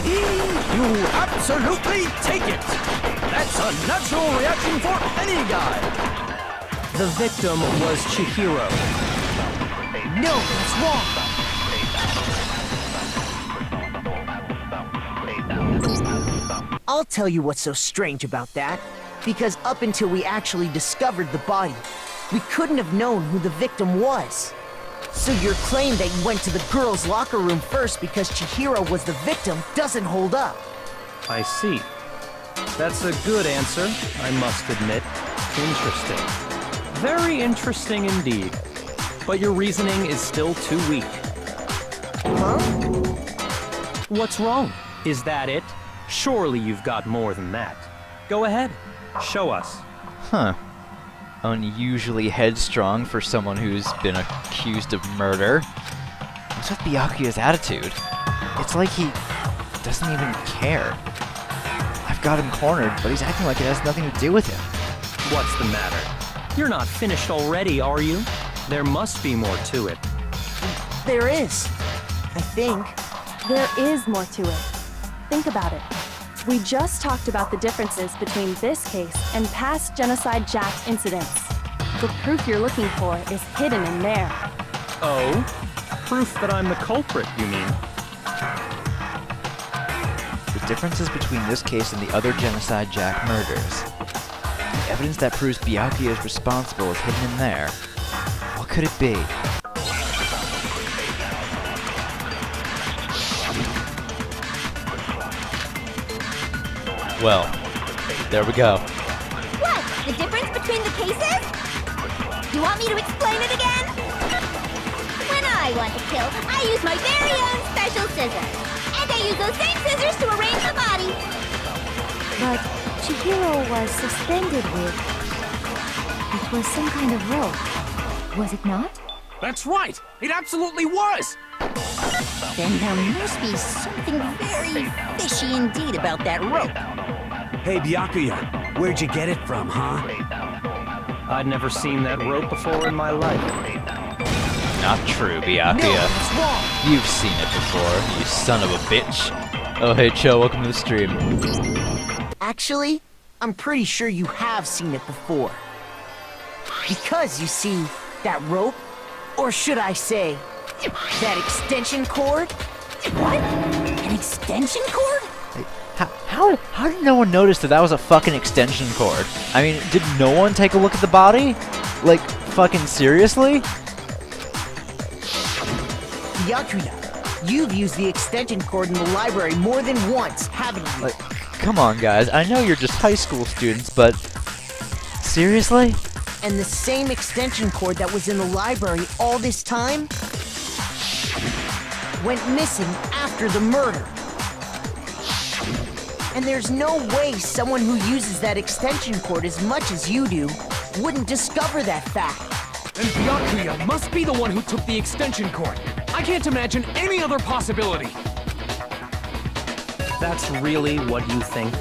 You absolutely take it! That's a natural reaction for any guy! The victim was Chihiro. No, that's wrong. I'll tell you what's so strange about that. Because up until we actually discovered the body, we couldn't have known who the victim was. So your claim that you went to the girls' locker room first because Chihiro was the victim doesn't hold up. I see. That's a good answer, I must admit. Interesting. Very interesting indeed. But your reasoning is still too weak. Huh? What's wrong? Is that it? Surely you've got more than that. Go ahead. Show us. Huh. Unusually headstrong for someone who's been accused of murder. What's with Byakuya's attitude? It's like he doesn't even care. I've got him cornered, but he's acting like it has nothing to do with him. What's the matter? You're not finished already, are you? There must be more to it. There is. I think. There is more to it. Think about it. We just talked about the differences between this case and past Genocide Jack incidents. The proof you're looking for is hidden in there. Oh? Proof that I'm the culprit, you mean? The differences between this case and the other Genocide Jack murders. The evidence that proves Byakuya is responsible is hidden in there. What could it be? Well, there we go. What? The difference between the cases? You want me to explain it again? When I want to kill, I use my very own special scissors. And I use those same scissors to arrange the body. But Chihiro was suspended with... It was some kind of rope. Was it not? That's right! It absolutely was! Then there must be something very fishy indeed about that rope. Hey, Byakuya, where'd you get it from, huh? I'd never seen that rope before in my life. Not true, Byakuya. You've seen it before, you son of a bitch. Oh, hey, Cho, welcome to the stream. Actually, I'm pretty sure you have seen it before. Because, you see, that rope, or should I say, that extension cord? What? An extension cord? How did no one notice that that was a fucking extension cord? I mean, did no one take a look at the body? Like, fucking seriously? Byakuya, You've used the extension cord in the library more than once, haven't you? Like, come on, guys. I know you're just high school students, but seriously? And the same extension cord that was in the library all this time went missing after the murder. And there's no way someone who uses that extension cord as much as you do wouldn't discover that fact. And Byakuya must be the one who took the extension cord. I can't imagine any other possibility. That's really what you think?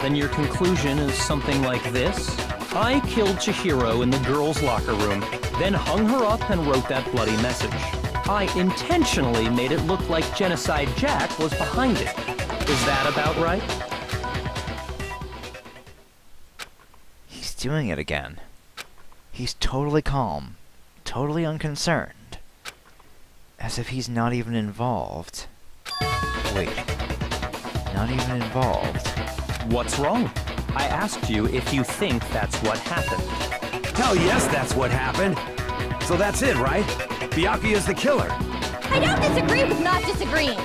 Then your conclusion is something like this? I killed Chihiro in the girls' locker room, then hung her up and wrote that bloody message. I intentionally made it look like Genocide Jack was behind it. Is that about right? He's doing it again. He's totally calm, totally unconcerned. As if he's not even involved. Wait. Not even involved. What's wrong? I asked you if you think that's what happened. Hell yes, that's what happened. So that's it, right? Byakuya's the killer. I don't disagree with not disagreeing.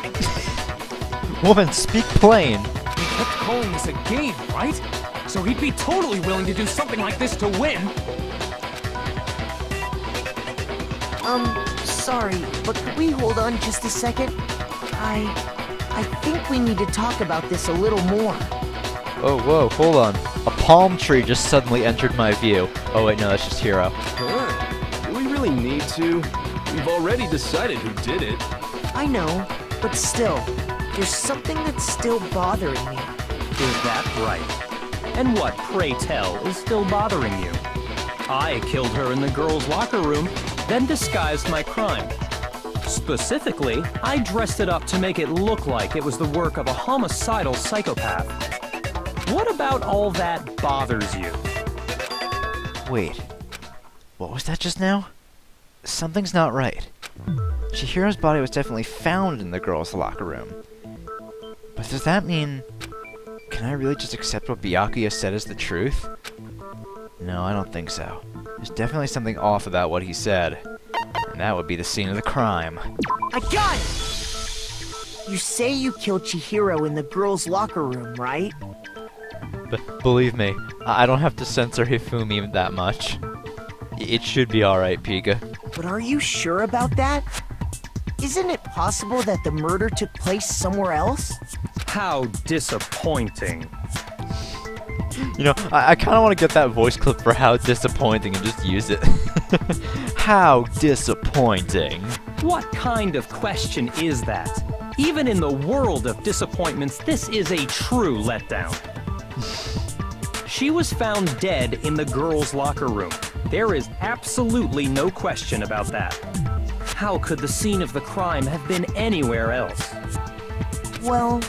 Woman, speak plain. He kept calling this a game, right? So he'd be totally willing to do something like this to win. Sorry, but could we hold on just a second? I think we need to talk about this a little more. Oh, whoa, hold on. A palm tree just suddenly entered my view. Oh wait, no, that's just Hiro. Do we really need to? We've already decided who did it. I know, but still, there's something that's still bothering me. Is that right? And what, pray tell, is still bothering you? I killed her in the girls' locker room, then disguised my crime. Specifically, I dressed it up to make it look like it was the work of a homicidal psychopath. What about all that bothers you? Wait. What was that just now? Something's not right. Chihiro's body was definitely found in the girls' locker room. But does that mean... Can I really just accept what Byakuya said as the truth? No, I don't think so. There's definitely something off about what he said. And that would be the scene of the crime. I got it! You say you killed Chihiro in the girls' locker room, right? But believe me, I don't have to censor Hifumi that much. It should be alright, Pika. But are you sure about that? Isn't it possible that the murder took place somewhere else? How disappointing. You know, I kind of want to get that voice clip for how disappointing and just use it. How disappointing. What kind of question is that? Even in the world of disappointments, this is a true letdown. She was found dead in the girls' locker room. There is absolutely no question about that. How could the scene of the crime have been anywhere else? Well,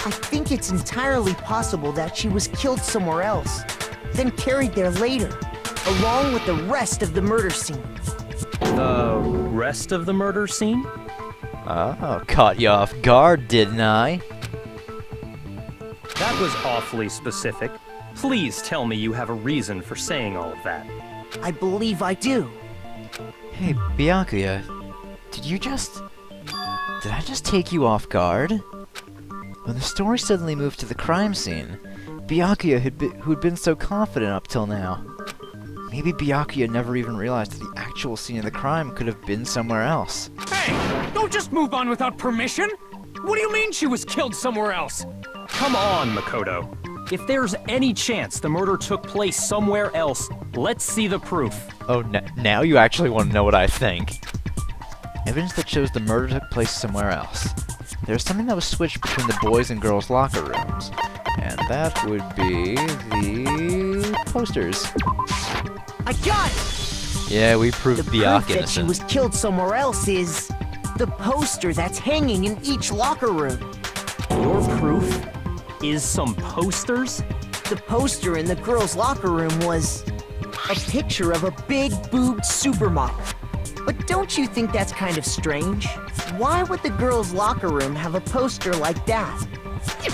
I think it's entirely possible that she was killed somewhere else, then carried there later, along with the rest of the murder scene. The rest of the murder scene? Oh, caught you off guard, didn't I? That was awfully specific. Please tell me you have a reason for saying all of that. I believe I do. Hey, Byakuya, did I just take you off guard? When the story suddenly moved to the crime scene, Byakuya, who'd been so confident up till now, maybe Byakuya never even realized that the actual scene of the crime could have been somewhere else. Hey, don't just move on without permission! What do you mean she was killed somewhere else? Come on, Makoto. If there's any chance the murder took place somewhere else, let's see the proof. Oh, now you actually want to know what I think. Evidence that shows the murder took place somewhere else. There's something that was switched between the boys' and girls' locker rooms. And that would be the posters. I got it! Yeah, we proved The Byakuya proof that she innocent. was killed somewhere else is the poster that's hanging in each locker room. Your proof is some posters? The poster in the girls' locker room was a picture of a big-boobed supermodel. But don't you think that's kind of strange? Why would the girls' locker room have a poster like that?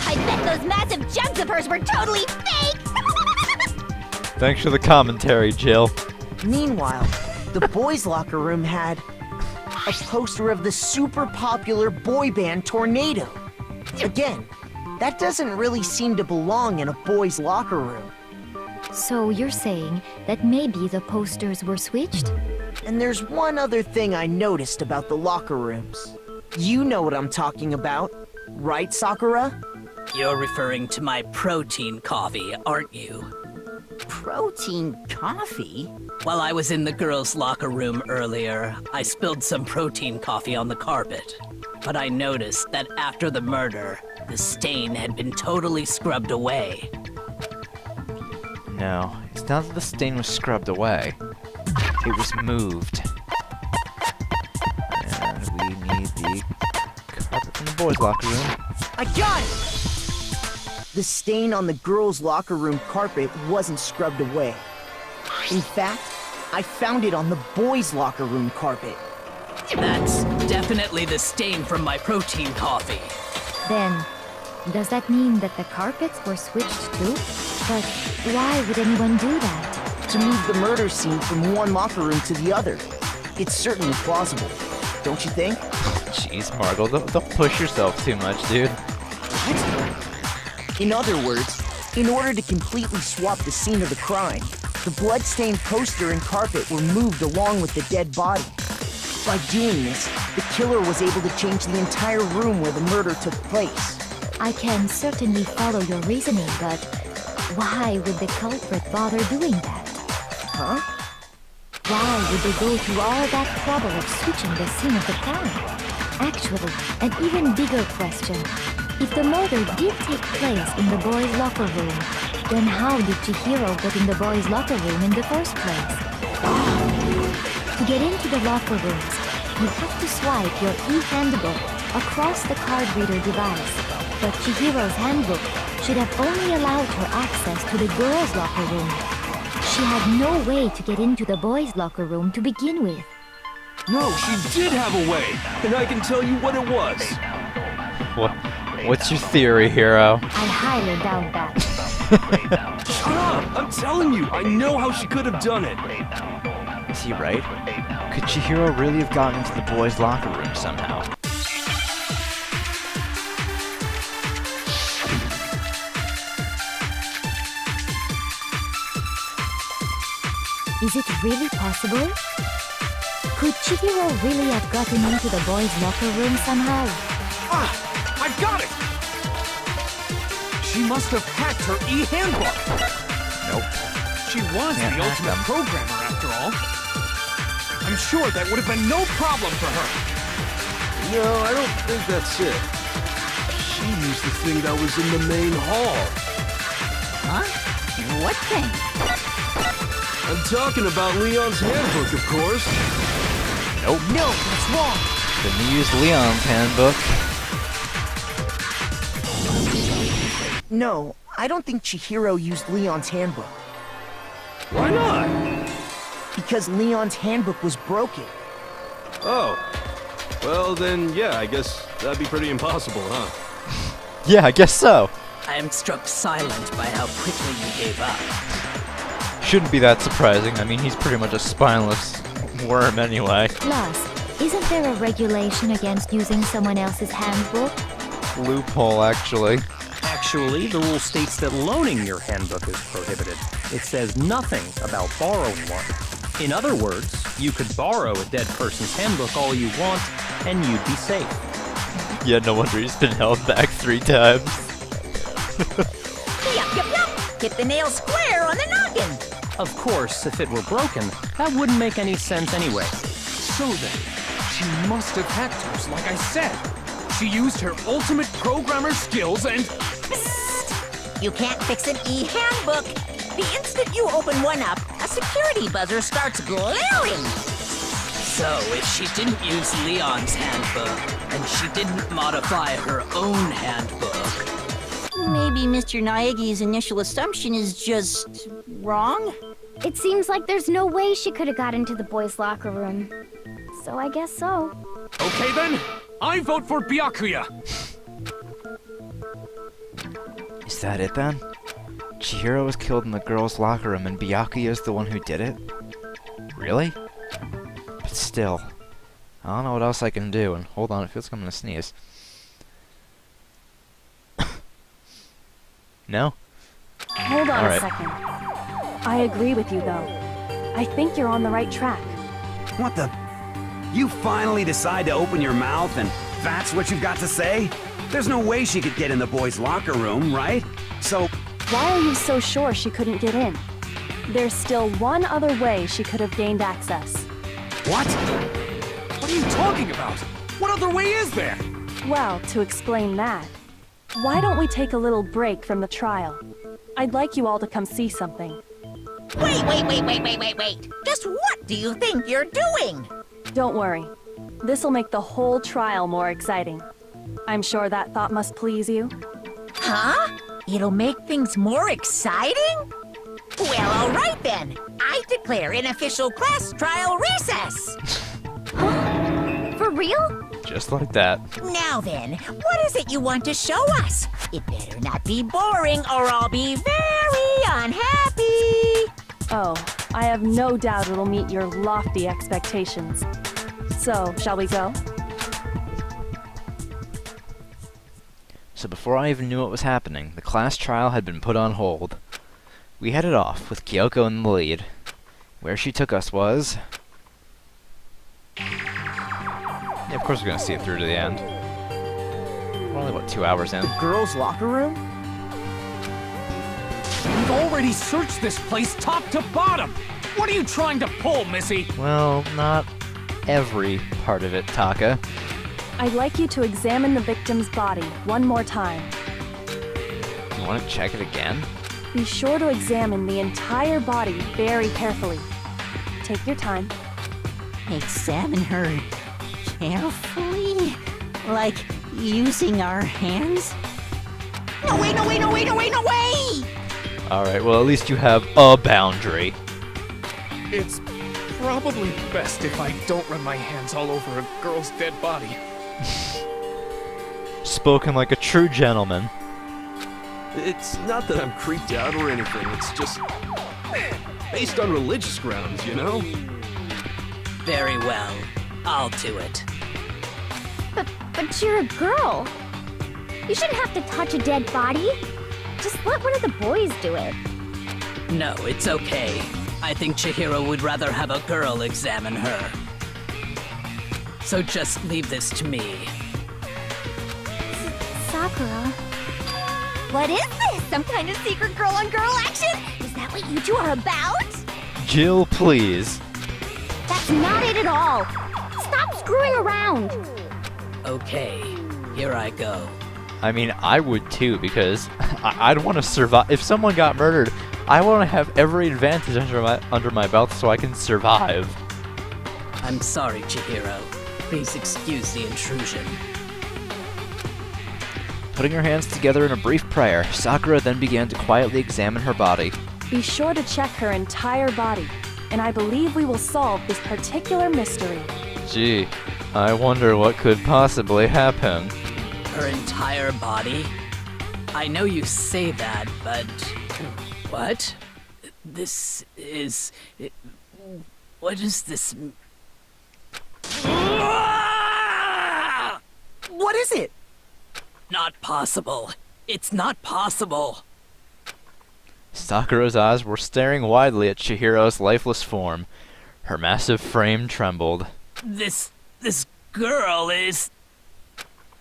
I bet those massive jugs of hers were totally fake! Thanks for the commentary, Jill. Meanwhile, the boys' locker room had a poster of the super popular boy band Tornado. Again, that doesn't really seem to belong in a boy's locker room. So you're saying that maybe the posters were switched? And there's one other thing I noticed about the locker rooms. You know what I'm talking about, right, Sakura? You're referring to my protein coffee, aren't you? Protein coffee? While I was in the girls' locker room earlier, I spilled some protein coffee on the carpet. But I noticed that after the murder, the stain had been totally scrubbed away. No, it's not that the stain was scrubbed away. It was moved. And we need the carpet from the boys' locker room. I got it! The stain on the girls' locker room carpet wasn't scrubbed away. In fact, I found it on the boys' locker room carpet. That's definitely the stain from my protein coffee. Then, does that mean that the carpets were switched too? But why would anyone do that? To move the murder scene from one locker room to the other. It's certainly plausible, don't you think? Jeez, Margot, don't push yourself too much, dude. In other words, in order to completely swap the scene of the crime, the blood-stained poster and carpet were moved along with the dead body. By doing this, the killer was able to change the entire room where the murder took place. I can certainly follow your reasoning, but why would the culprit bother doing that? Huh? Why would they go through all that trouble of switching the scene of the crime? Actually, an even bigger question. If the murder did take place in the boys' locker room, then how did Chihiro get in the boys' locker room in the first place? To get into the locker rooms, you have to swipe your e-handbook across the card reader device. But Chihiro's handbook should have only allowed her access to the girls' locker room. She had no way to get into the boys' locker room to begin with. No, she did have a way, and I can tell you what it was. What's your theory, Hero? I highly doubt that. Shut up! I'm telling you, I know how she could have done it. Is he right? Could Chihiro really have gotten into the boys' locker room somehow? Is it really possible? Could Chihiro really have gotten into the boys' locker room somehow? Ah! I've got it! She must have hacked her e-handbook! Nope. She was the ultimate programmer, after all. I'm sure that would have been no problem for her. No, I don't think that's it. She used the thing that was in the main hall. Huh? What thing? I'm talking about Leon's handbook, of course. Nope. No, that's wrong. Didn't use Leon's handbook. No, I don't think Chihiro used Leon's handbook. Why not? Because Leon's handbook was broken. Oh. Well, then, yeah, I guess that'd be pretty impossible, huh? Yeah, I guess so. I am struck silent by how quickly you gave up. Shouldn't be that surprising. I mean, he's pretty much a spineless worm anyway. Plus, isn't there a regulation against using someone else's handbook? Loophole, actually. Actually, the rule states that loaning your handbook is prohibited. It says nothing about borrowing one. In other words, you could borrow a dead person's handbook all you want, and you'd be safe. Yeah, no wonder he's been held back 3 times. Yup. Hit the nail square on the noggin. Of course, if it were broken, that wouldn't make any sense anyway. So then, she must have hacked hers, like I said. She used her ultimate programmer skills and... Psst! You can't fix an e-handbook. The instant you open one up, a security buzzer starts blaring. So, if she didn't use Leon's handbook, and she didn't modify her own handbook... Maybe Mr. Naegi's initial assumption is just... wrong? It seems like there's no way she could have got into the boys' locker room. So I guess so. Okay then, I vote for Byakuya. Is that it then? Chihiro was killed in the girls' locker room and Byakuya is the one who did it? Really? But still, I don't know what else I can do, and hold on, it feels like I'm gonna sneeze. No? Hold on All right. a second. I agree with you, though. I think you're on the right track. What the? You finally decide to open your mouth and that's what you've got to say? There's no way she could get in the boys' locker room, right? So... Why are you so sure she couldn't get in? There's still one other way she could have gained access. What? What are you talking about? What other way is there? Well, to explain that, why don't we take a little break from the trial? I'd like you all to come see something. Wait. Just what do you think you're doing? Don't worry. This'll make the whole trial more exciting. I'm sure that thought must please you. Huh? It'll make things more exciting? Well, all right then. I declare an official class trial recess. For real? Just like that. Now then, what is it you want to show us? It better not be boring or I'll be very unhappy. Oh, I have no doubt it'll meet your lofty expectations. So, shall we go? So before I even knew what was happening, the class trial had been put on hold. We headed off, with Kyoko in the lead. Where she took us was... Yeah, of course we're gonna see it through to the end. We're only, what, 2 hours in? The girls' locker room? We've already searched this place top to bottom! What are you trying to pull, Missy? Well, not every part of it, Taka. I'd like you to examine the victim's body one more time. You want to check it again? Be sure to examine the entire body very carefully. Take your time. Examine her carefully? Like using our hands? No way! Alright, well at least you have a boundary. It's probably best if I don't run my hands all over a girl's dead body. Spoken like a true gentleman. It's not that I'm creeped out or anything, it's just... based on religious grounds, you know? Very well. I'll do it. But you're a girl. You shouldn't have to touch a dead body. Just let one of the boys do it. No, it's okay. I think Chihiro would rather have a girl examine her. So just leave this to me. Sakura. What is this? Some kind of secret girl-on-girl action? Is that what you two are about? Jill, please. That's not it at all. Stop screwing around. Okay, here I go. I mean, I would too, because I'd want to survive. If someone got murdered, I want to have every advantage under my belt so I can survive. I'm sorry, Chihiro. Please excuse the intrusion. Putting her hands together in a brief prayer, Sakura then began to quietly examine her body. Be sure to check her entire body, and I believe we will solve this particular mystery. Gee, I wonder what could possibly happen. Her entire body? I know you say that, but... What? This is... What is this... What is it? Not possible. It's not possible. Sakura's eyes were staring widely at Chihiro's lifeless form. Her massive frame trembled. This girl is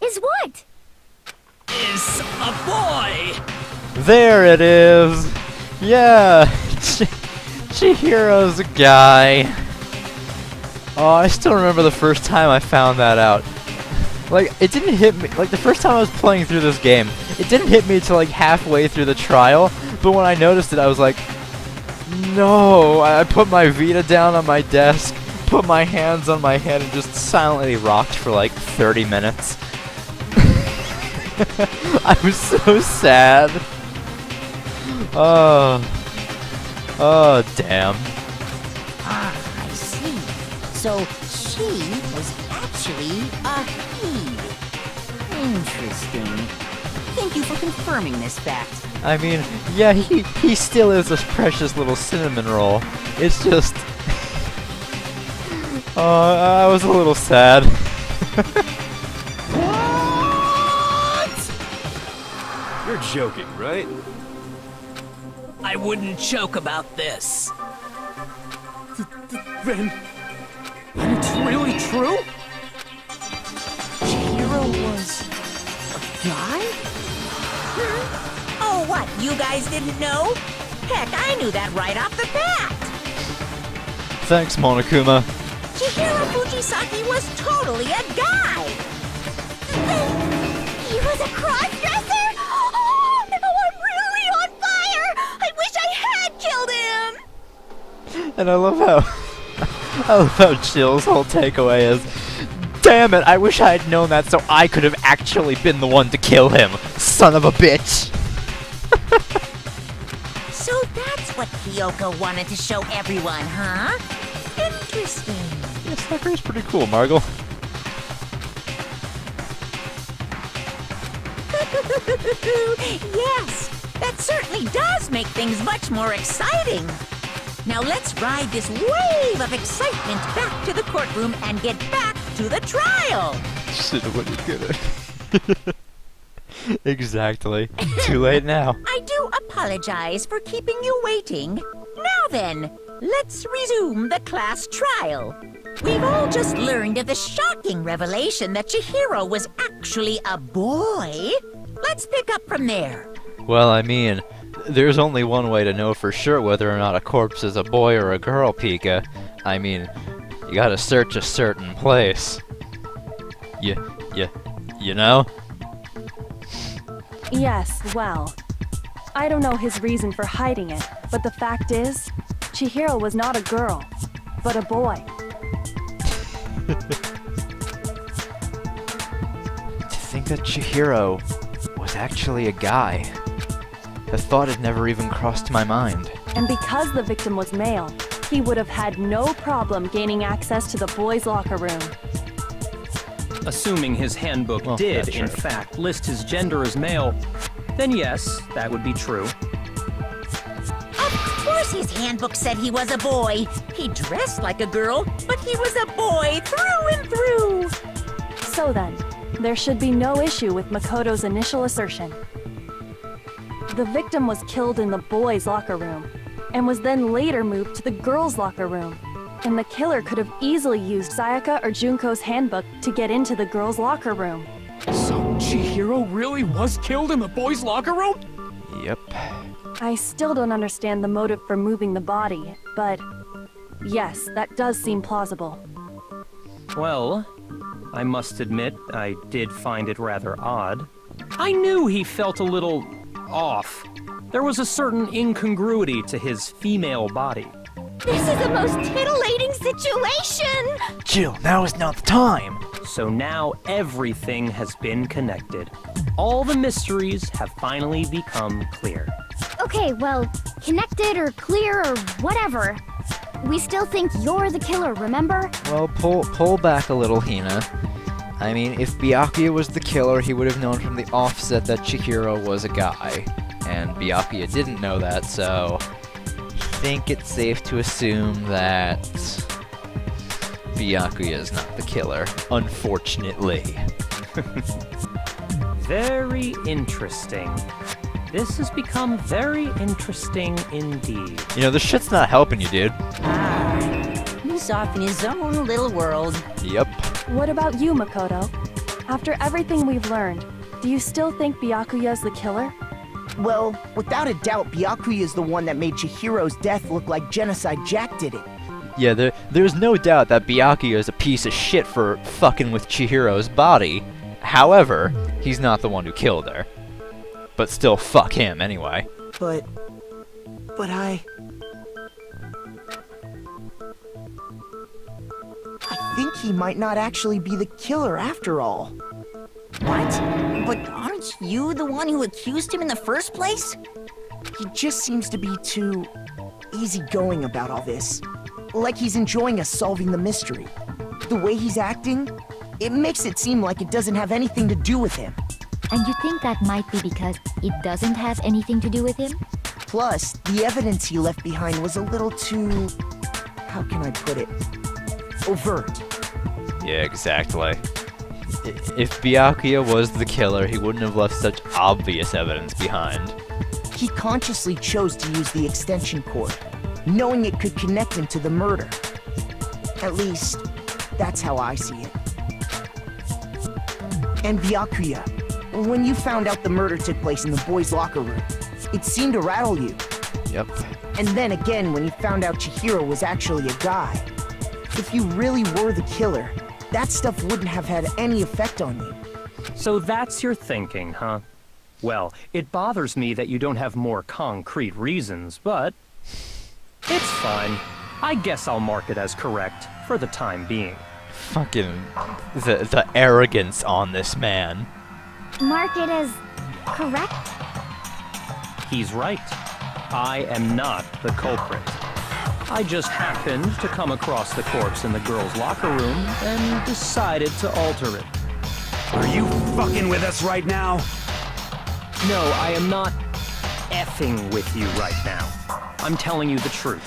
what? Is a boy! There it is! Yeah! Chihiro's a guy. Oh, I still remember the first time I found that out. Like, it didn't hit me, like, the first time I was playing through this game, it didn't hit me until, like, halfway through the trial, but when I noticed it, I was like, no! I put my Vita down on my desk, put my hands on my head, and just silently rocked for, like, 30 minutes. I was so sad. Oh, damn. Ah, I see. So she was actually a he. Interesting. Thank you for confirming this fact. I mean, yeah, he still is a precious little cinnamon roll. It's just... I was a little sad. You're joking, right? I wouldn't joke about this. Then it's really true? Chihiro was a guy? Oh, what? You guys didn't know? Heck, I knew that right off the bat. Thanks, Monokuma. Chihiro Fujisaki was totally a guy. He was a cross-dresser? Oh, no, I'm really on fire! I wish I had killed him! And I love how Jill's whole takeaway is, damn it, I wish I had known that so I could have actually been the one to kill him, son of a bitch. So that's what Kyoko wanted to show everyone, huh? Interesting. Yeah, Snecker's pretty cool, Margle. Yes, that certainly does make things much more exciting. Now let's ride this wave of excitement back to the courtroom and get back to the trial. Shit, what are you gonna... Exactly. Too late now. I do apologize for keeping you waiting. Now then, let's resume the class trial. We've all just learned of the shocking revelation that Chihiro was actually a boy. Let's pick up from there. Well, I mean, there's only one way to know for sure whether or not a corpse is a boy or a girl, Pika. I mean, you gotta search a certain place. You know? Yes, well, I don't know his reason for hiding it, but the fact is, Chihiro was not a girl, but a boy. To think that Chihiro was actually a guy. The thought had never even crossed my mind. And because the victim was male, he would have had no problem gaining access to the boys' locker room. Assuming his handbook did, in fact, list his gender as male, then yes, that would be true. Of course his handbook said he was a boy. He dressed like a girl, but he was a boy through and through. So then, there should be no issue with Makoto's initial assertion. The victim was killed in the boys' locker room, and was then later moved to the girls' locker room. And the killer could have easily used Sayaka or Junko's handbook to get into the girls' locker room. So Chihiro really was killed in the boys' locker room? Yep. I still don't understand the motive for moving the body, but yes, that does seem plausible. Well, I must admit, I did find it rather odd. I knew he felt a little off. There was a certain incongruity to his female body. This is the most titillating situation! Jill, now is not the time! So now everything has been connected. All the mysteries have finally become clear. Okay, well, connected or clear or whatever. We still think you're the killer, remember? Well, pull back a little, Hina. I mean, if Byakuya was the killer, he would have known from the offset that Chihiro was a guy. And Byakuya didn't know that, so I think it's safe to assume that Byakuya is not the killer, unfortunately. Very interesting. This has become very interesting indeed. You know, this shit's not helping you, dude. He's off in his own little world. Yep. What about you, Makoto? After everything we've learned, do you still think Byakuya's the killer? Well, without a doubt, Byakuya is the one that made Chihiro's death look like Genocide Jack did it. Yeah, there's no doubt that Byakuya is a piece of shit for fucking with Chihiro's body. However, he's not the one who killed her. But still, fuck him anyway. But I think he might not actually be the killer after all. What? But aren't you the one who accused him in the first place? He just seems to be too easygoing about all this. Like he's enjoying us solving the mystery. The way he's acting, it makes it seem like it doesn't have anything to do with him. And you think that might be because it doesn't have anything to do with him? Plus, the evidence he left behind was a little too... how can I put it? overt. Yeah, exactly. If Byakuya was the killer, he wouldn't have left such obvious evidence behind. He consciously chose to use the extension cord, knowing it could connect him to the murder. At least, that's how I see it. And Byakuya, when you found out the murder took place in the boys' locker room, it seemed to rattle you. Yep. And then again when you found out Chihiro was actually a guy. If you really were the killer, that stuff wouldn't have had any effect on you. So that's your thinking, huh? Well, it bothers me that you don't have more concrete reasons, but it's fine. I guess I'll mark it as correct for the time being. Fucking the arrogance on this man. Mark it as correct? He's right. I am not the culprit. I just happened to come across the corpse in the girls' locker room and decided to alter it. Are you fucking with us right now? No, I am not effing with you right now. I'm telling you the truth.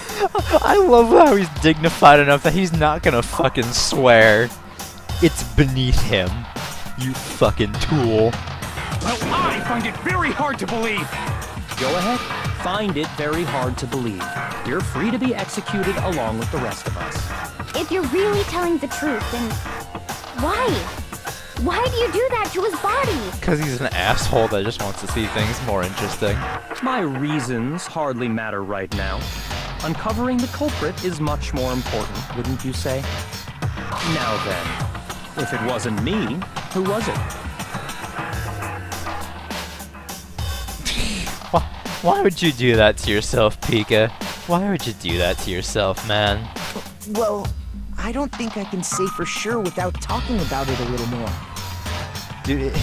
I love how he's dignified enough that he's not gonna fucking swear. It's beneath him. You fucking tool. Well, I find it very hard to believe. Go ahead. Find it very hard to believe. You're free to be executed along with the rest of us. If you're really telling the truth, then why? Why do you do that to his body? Because he's an asshole that just wants to see things more interesting. My reasons hardly matter right now. Uncovering the culprit is much more important, wouldn't you say? Now then, if it wasn't me, who was it? Why would you do that to yourself, Pika? Why would you do that to yourself, man? Well, I don't think I can say for sure without talking about it a little more. Dude,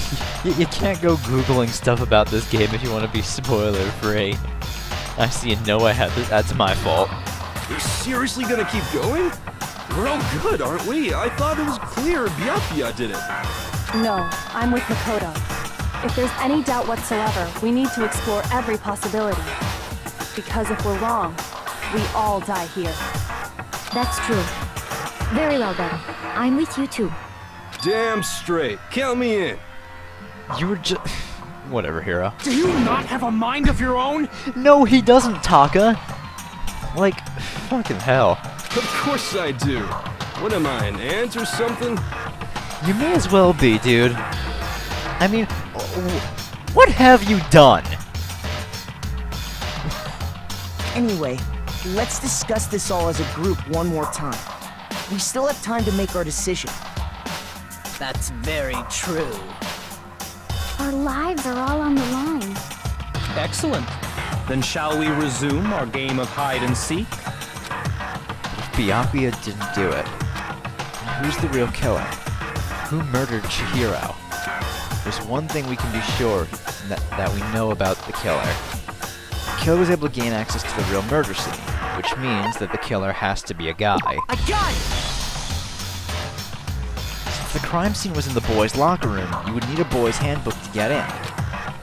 you can't go Googling stuff about this game if you want to be spoiler-free. I see no way that's my fault. You're seriously gonna keep going? We're all good, aren't we? I thought it was clear Byakuya did it. No, I'm with Makoto. If there's any doubt whatsoever, we need to explore every possibility. Because if we're wrong, we all die here. That's true. Very well then. I'm with you too. Damn straight. Count me in. You were just... Whatever, Hero. Do you not have a mind of your own? No, he doesn't, Taka. Like, fucking hell. Of course I do. What am I, an ant or something? You may as well be, dude. I mean, what have you done? Anyway, let's discuss this all as a group one more time. We still have time to make our decision. That's very true. Our lives are all on the line. Excellent. Then shall we resume our game of hide and seek? If Byakuya didn't do it, who's the real killer? Who murdered Chihiro? There's one thing we can be sure that we know about the killer. The killer was able to gain access to the real murder scene, which means that the killer has to be a guy. I got it! Since the crime scene was in the boys' locker room, you would need a boys' handbook to get in.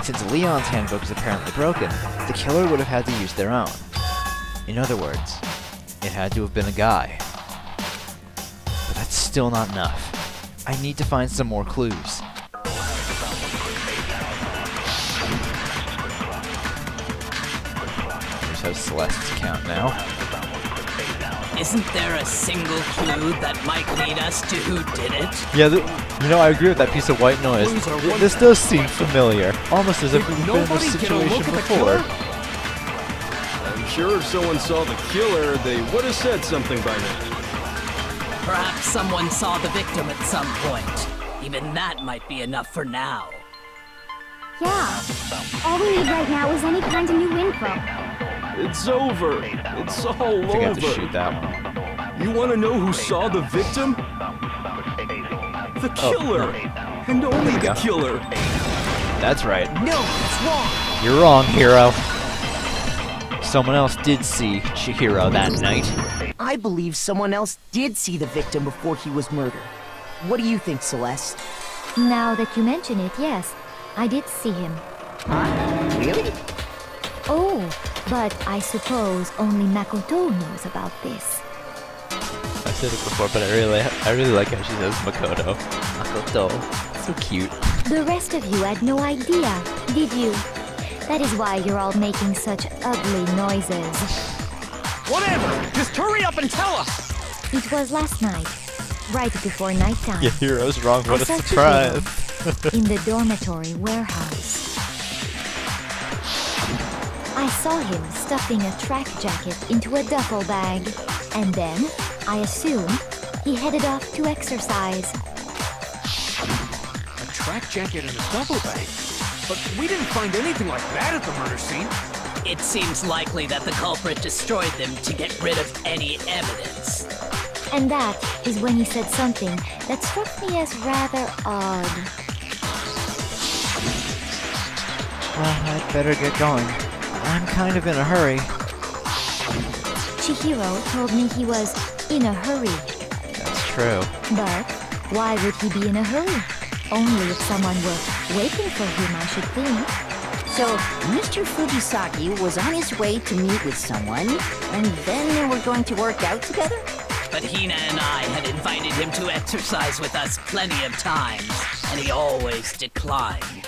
Since Leon's handbook is apparently broken, the killer would have had to use their own. In other words, it had to have been a guy. But that's still not enough. I need to find some more clues. Here's how Celeste's account now. Isn't there a single clue that might lead us to who did it? Yeah, you know, I agree with that piece of white noise. This does seem familiar, almost as if we've been in this situation before. I'm sure if someone saw the killer, they would have said something by now. Perhaps someone saw the victim at some point. Even that might be enough for now. Yeah. All we need right now is any kind of new info. It's over. It's all over. I think I have to shoot that one. You want to know who saw the victim? The killer. And only the killer. That's right. No, it's wrong. You're wrong, Hero. Someone else did see Chihiro that night. I believe someone else did see the victim before he was murdered. What do you think, Celeste? Now that you mention it, yes. I did see him. Huh? Really? Oh, but I suppose only Makoto knows about this. I've said it before, but I really like how she says Makoto. Makoto. So cute. The rest of you had no idea, did you? That is why you're all making such ugly noises. Whatever! Just hurry up and tell us! It was last night, right before nighttime. Your hero's wrong, what a I saw surprise! Chihiro in the dormitory warehouse. I saw him stuffing a track jacket into a duffel bag, and then, I assume, he headed off to exercise. A track jacket and a duffel bag? But we didn't find anything like that at the murder scene. It seems likely that the culprit destroyed them to get rid of any evidence. And that is when he said something that struck me as rather odd. Well, I'd better get going. I'm kind of in a hurry. Chihiro told me he was in a hurry. That's true. But why would he be in a hurry? Only if someone were waiting for him, I should think. So, Mr. Fujisaki was on his way to meet with someone, and then they were going to work out together? But Hina and I had invited him to exercise with us plenty of times, and he always declined.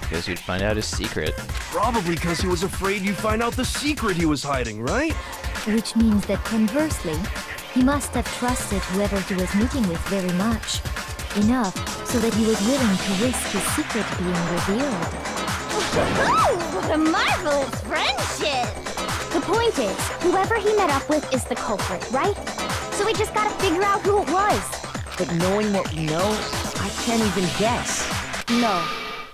Because you'd find out his secret. Probably because he was afraid you'd find out the secret he was hiding, right? Which means that conversely, he must have trusted whoever he was meeting with very much. Enough so that he was willing to risk his secret being revealed. Oh, what a marvelous friendship! The point is, whoever he met up with is the culprit, right? So we just gotta figure out who it was. But knowing what we know, I can't even guess. No.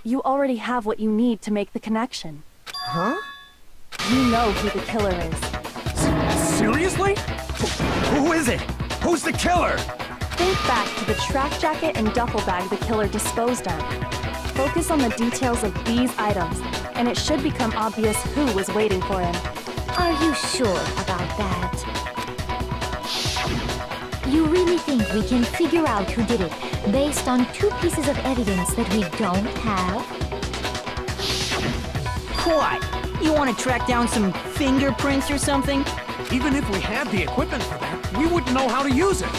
You already have what you need to make the connection. Huh? You know who the killer is. Seriously? Who is it? Who's the killer? Think back to the track jacket and duffel bag the killer disposed of. Focus on the details of these items, and it should become obvious who was waiting for him. Are you sure about that? You really think we can figure out who did it based on 2 pieces of evidence that we don't have? What? You want to track down some fingerprints or something? Even if we had the equipment for that, we wouldn't know how to use it.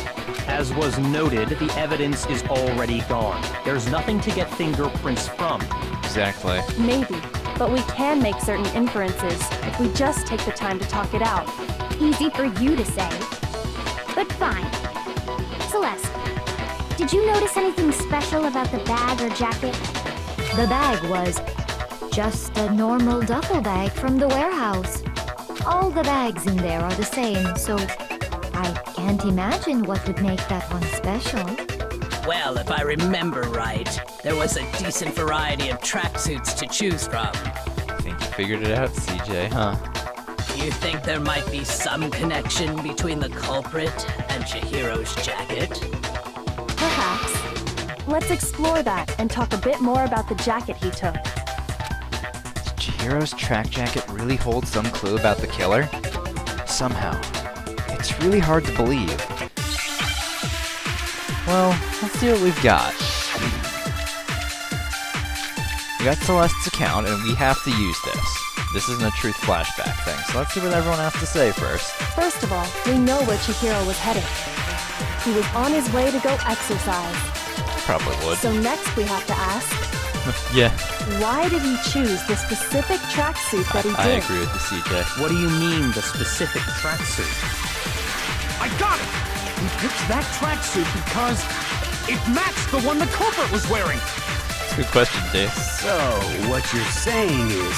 As was noted, the evidence is already gone. There's nothing to get fingerprints from. Exactly. Maybe, but we can make certain inferences if we just take the time to talk it out. Easy for you to say. But fine. Celeste, did you notice anything special about the bag or jacket? The bag was just a normal duffel bag from the warehouse. All the bags in there are the same, so I can't imagine what would make that one special. Well, if I remember right, there was a decent variety of tracksuits to choose from. I think you figured it out, CJ, huh? You think there might be some connection between the culprit and Chihiro's jacket? Perhaps. Let's explore that and talk a bit more about the jacket he took. Does Chihiro's track jacket really hold some clue about the killer? Somehow. It's really hard to believe. Well, let's see what we've got. We got Celeste's account, and we have to use this. This isn't a truth flashback thing, so let's see what everyone has to say first. First of all, we know where Chihiro was headed. He was on his way to go exercise. Probably would. So next we have to ask, yeah. Why did he choose the specific tracksuit that he did? I agree with the CJ. What do you mean, the specific tracksuit? I got it! He picked that tracksuit because it matched the one the culprit was wearing. That's a good question, Dave. So, what you're saying is,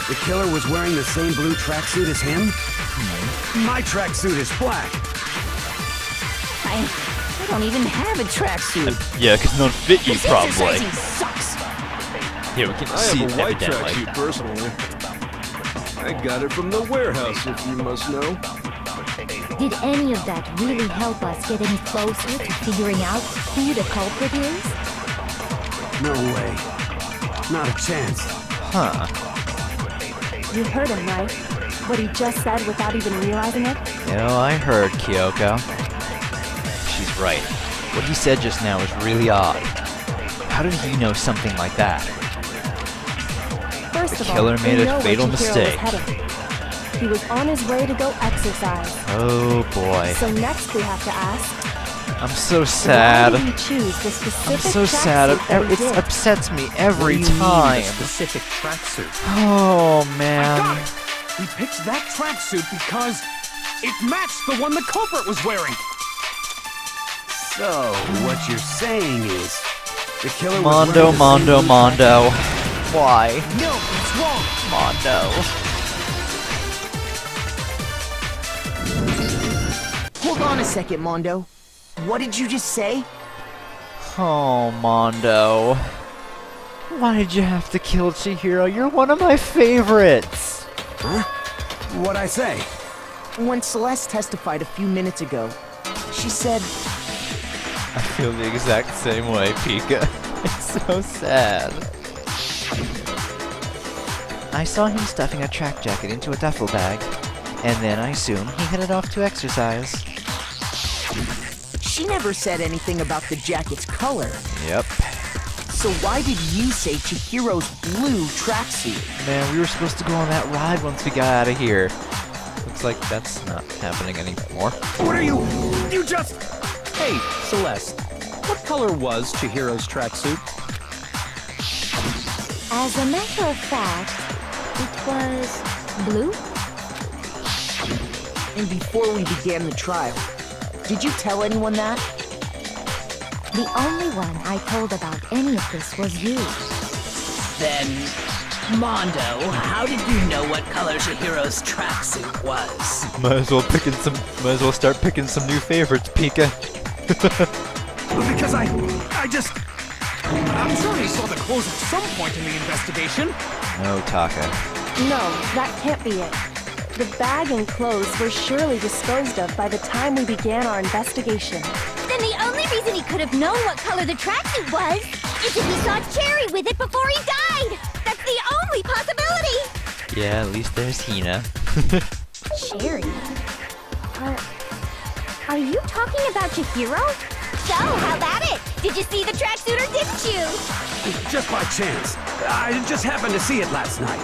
the killer was wearing the same blue tracksuit as him? My tracksuit is black. I don't even have a tracksuit. Yeah, because none fit you, This probably. exercising sucks. Yeah, we can I see have a white evidently. tracksuit, personally. I got it from the warehouse, if you must know. Did any of that really help us get any closer to figuring out who the culprit is? No way. Not a chance. Huh. You heard him, right? What he just said without even realizing it? You know, I heard, Kyoko. She's right. What he said just now is really odd. How did he know something like that? First The of all, killer we made a know where fatal Chihiro was mistake. headed. He was on his way to go exercise. Oh boy. So next we have to ask, I'm so sad. why did he choose the specific I'm so sad. tracksuit that he It did? upsets me every What do you mean, time. the specific tracksuit? Oh I got man. it! We picked that tracksuit because it matched the one the culprit was wearing. So, what you're saying is, the killer was Mondo, wearing the Mondo, same blue Mondo. Why? No, it's wrong. Mondo. Hold on a second, Mondo. What did you just say? Oh, Mondo. Why did you have to kill Chihiro? You're one of my favorites. Huh? What'd I say? When Celeste testified a few minutes ago, she said, I feel the exact same way, Pika. It's so sad. I saw him stuffing a track jacket into a duffel bag, and then I assume he headed off to exercise. she never said anything about the jacket's color. Yep. So why did you say Chihiro's blue tracksuit? Man, we were supposed to go on that ride once we got out of here. Looks like that's not happening anymore. What are you? You just... Hey, Celeste, what color was Chihiro's tracksuit? As a matter of fact, it was blue. And before we began the trial, did you tell anyone that? The only one I told about any of this was you. Then, Mondo, how did you know what color Chihiro's tracksuit was? Might as well start picking some new favorites, Pika. Because I just... I'm sure he saw the clothes at some point in the investigation. No, Taka. No, that can't be it. The bag and clothes were surely disposed of by the time we began our investigation. Then the only reason he could have known what color the tracksuit was is if he saw Cherry with it before he died. That's the only possibility. Yeah, at least there's Hina. Cherry? Are you talking about Chihiro? So, how about it? Did you see the tracksuit or didn't you? Just by chance. I just happened to see it last night.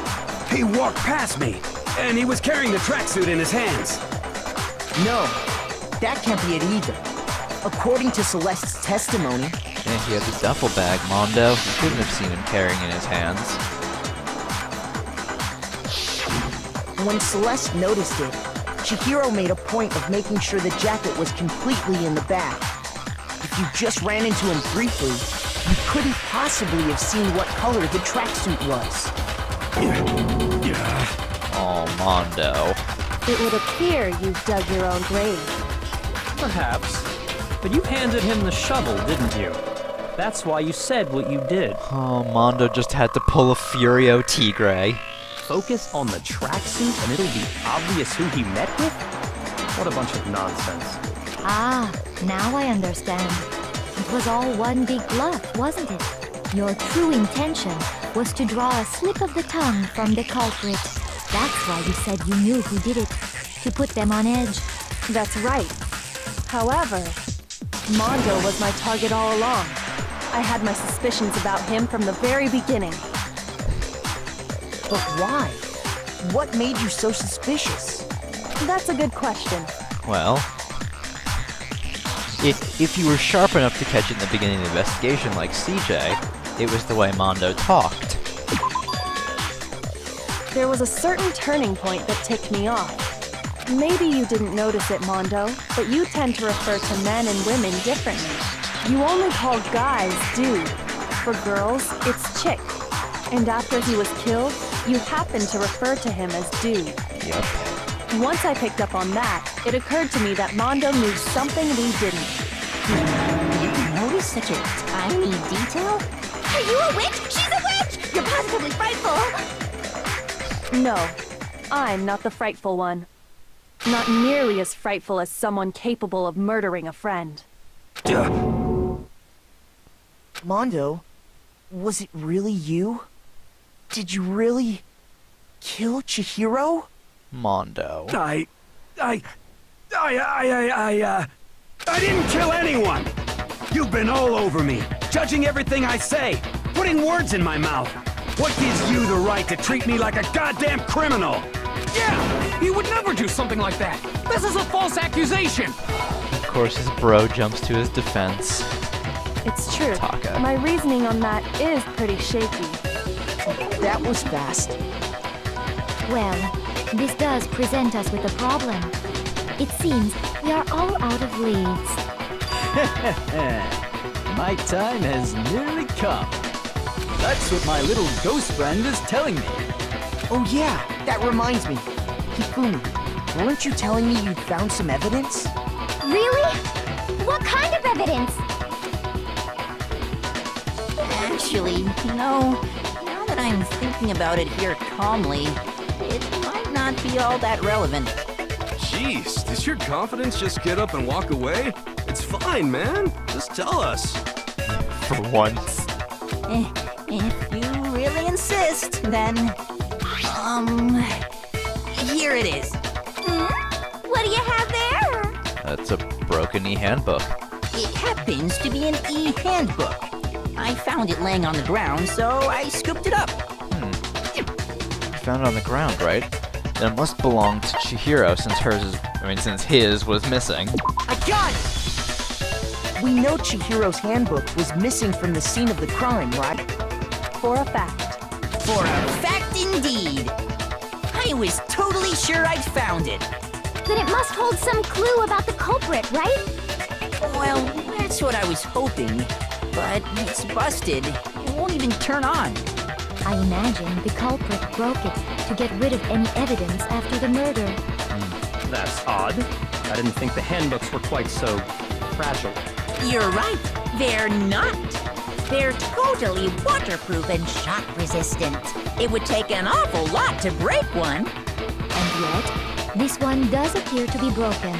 He walked past me, and he was carrying the tracksuit in his hands. No, that can't be it either. According to Celeste's testimony... Yeah, he had the duffel bag, Mondo. You couldn't have seen him carrying in his hands. When Celeste noticed it, Chihiro made a point of making sure the jacket was completely in the bag. If you just ran into him briefly, you couldn't possibly have seen what color the tracksuit was. Oh, Mondo. It would appear you've dug your own grave. Perhaps. But you handed him the shovel, didn't you? That's why you said what you did. Oh, Mondo just had to pull a Furio Tigre. Focus on the tracksuit and it'll be obvious who he met with? What a bunch of nonsense. Ah, now I understand. It was all one big bluff, wasn't it? Your true intention was to draw a slip of the tongue from the culprit. That's why you said you knew who did it, to put them on edge. That's right. However, Mondo was my target all along. I had my suspicions about him from the very beginning. But why? What made you so suspicious? That's a good question. Well, if you were sharp enough to catch it in the beginning of the investigation like CJ, it was the way Mondo talked. There was a certain turning point that ticked me off. Maybe you didn't notice it, Mondo, but you tend to refer to men and women differently. You only call guys dude. For girls, it's chick. And after he was killed, you happened to refer to him as dude. Yep. Once I picked up on that, it occurred to me that Mondo knew something we didn't. You noticed such a tiny detail? Are you a witch? She's a witch! You're positively frightful! No, I'm not the frightful one. Not nearly as frightful as someone capable of murdering a friend. Mondo, was it really you? Did you really kill Chihiro? Mondo. I didn't kill anyone! You've been all over me, judging everything I say, putting words in my mouth. What gives you the right to treat me like a goddamn criminal? Yeah! He would never do something like that! This is a false accusation! Of course, his bro jumps to his defense. It's true. Taka. My reasoning on that is pretty shaky. That was fast. Well, this does present us with a problem. It seems we are all out of leads. My time has nearly come. That's what my little ghost friend is telling me. Oh yeah, that reminds me. Hifumi, weren't you telling me you'd found some evidence? Really? What kind of evidence? Actually, now that I'm thinking about it here calmly, it might not be all that relevant. Jeez, does your confidence just get up and walk away? It's fine, man. Just tell us. For once. If you really insist, then... here it is. What do you have there? That's a broken e-handbook. It happens to be an e-handbook. I found it laying on the ground, so I scooped it up. You found it on the ground, right? Then it must belong to Chihiro since his was missing. I got it! We know Chihiro's handbook was missing from the scene of the crime, right? For a fact. For a fact indeed. I was totally sure I'd found it. Then it must hold some clue about the culprit, right? Well, that's what I was hoping. But it's busted. It won't even turn on. I imagine the culprit broke it to get rid of any evidence after the murder. That's odd. I didn't think the handbooks were quite so fragile. You're right. They're not. They're totally waterproof and shock resistant. It would take an awful lot to break one. And yet, this one does appear to be broken,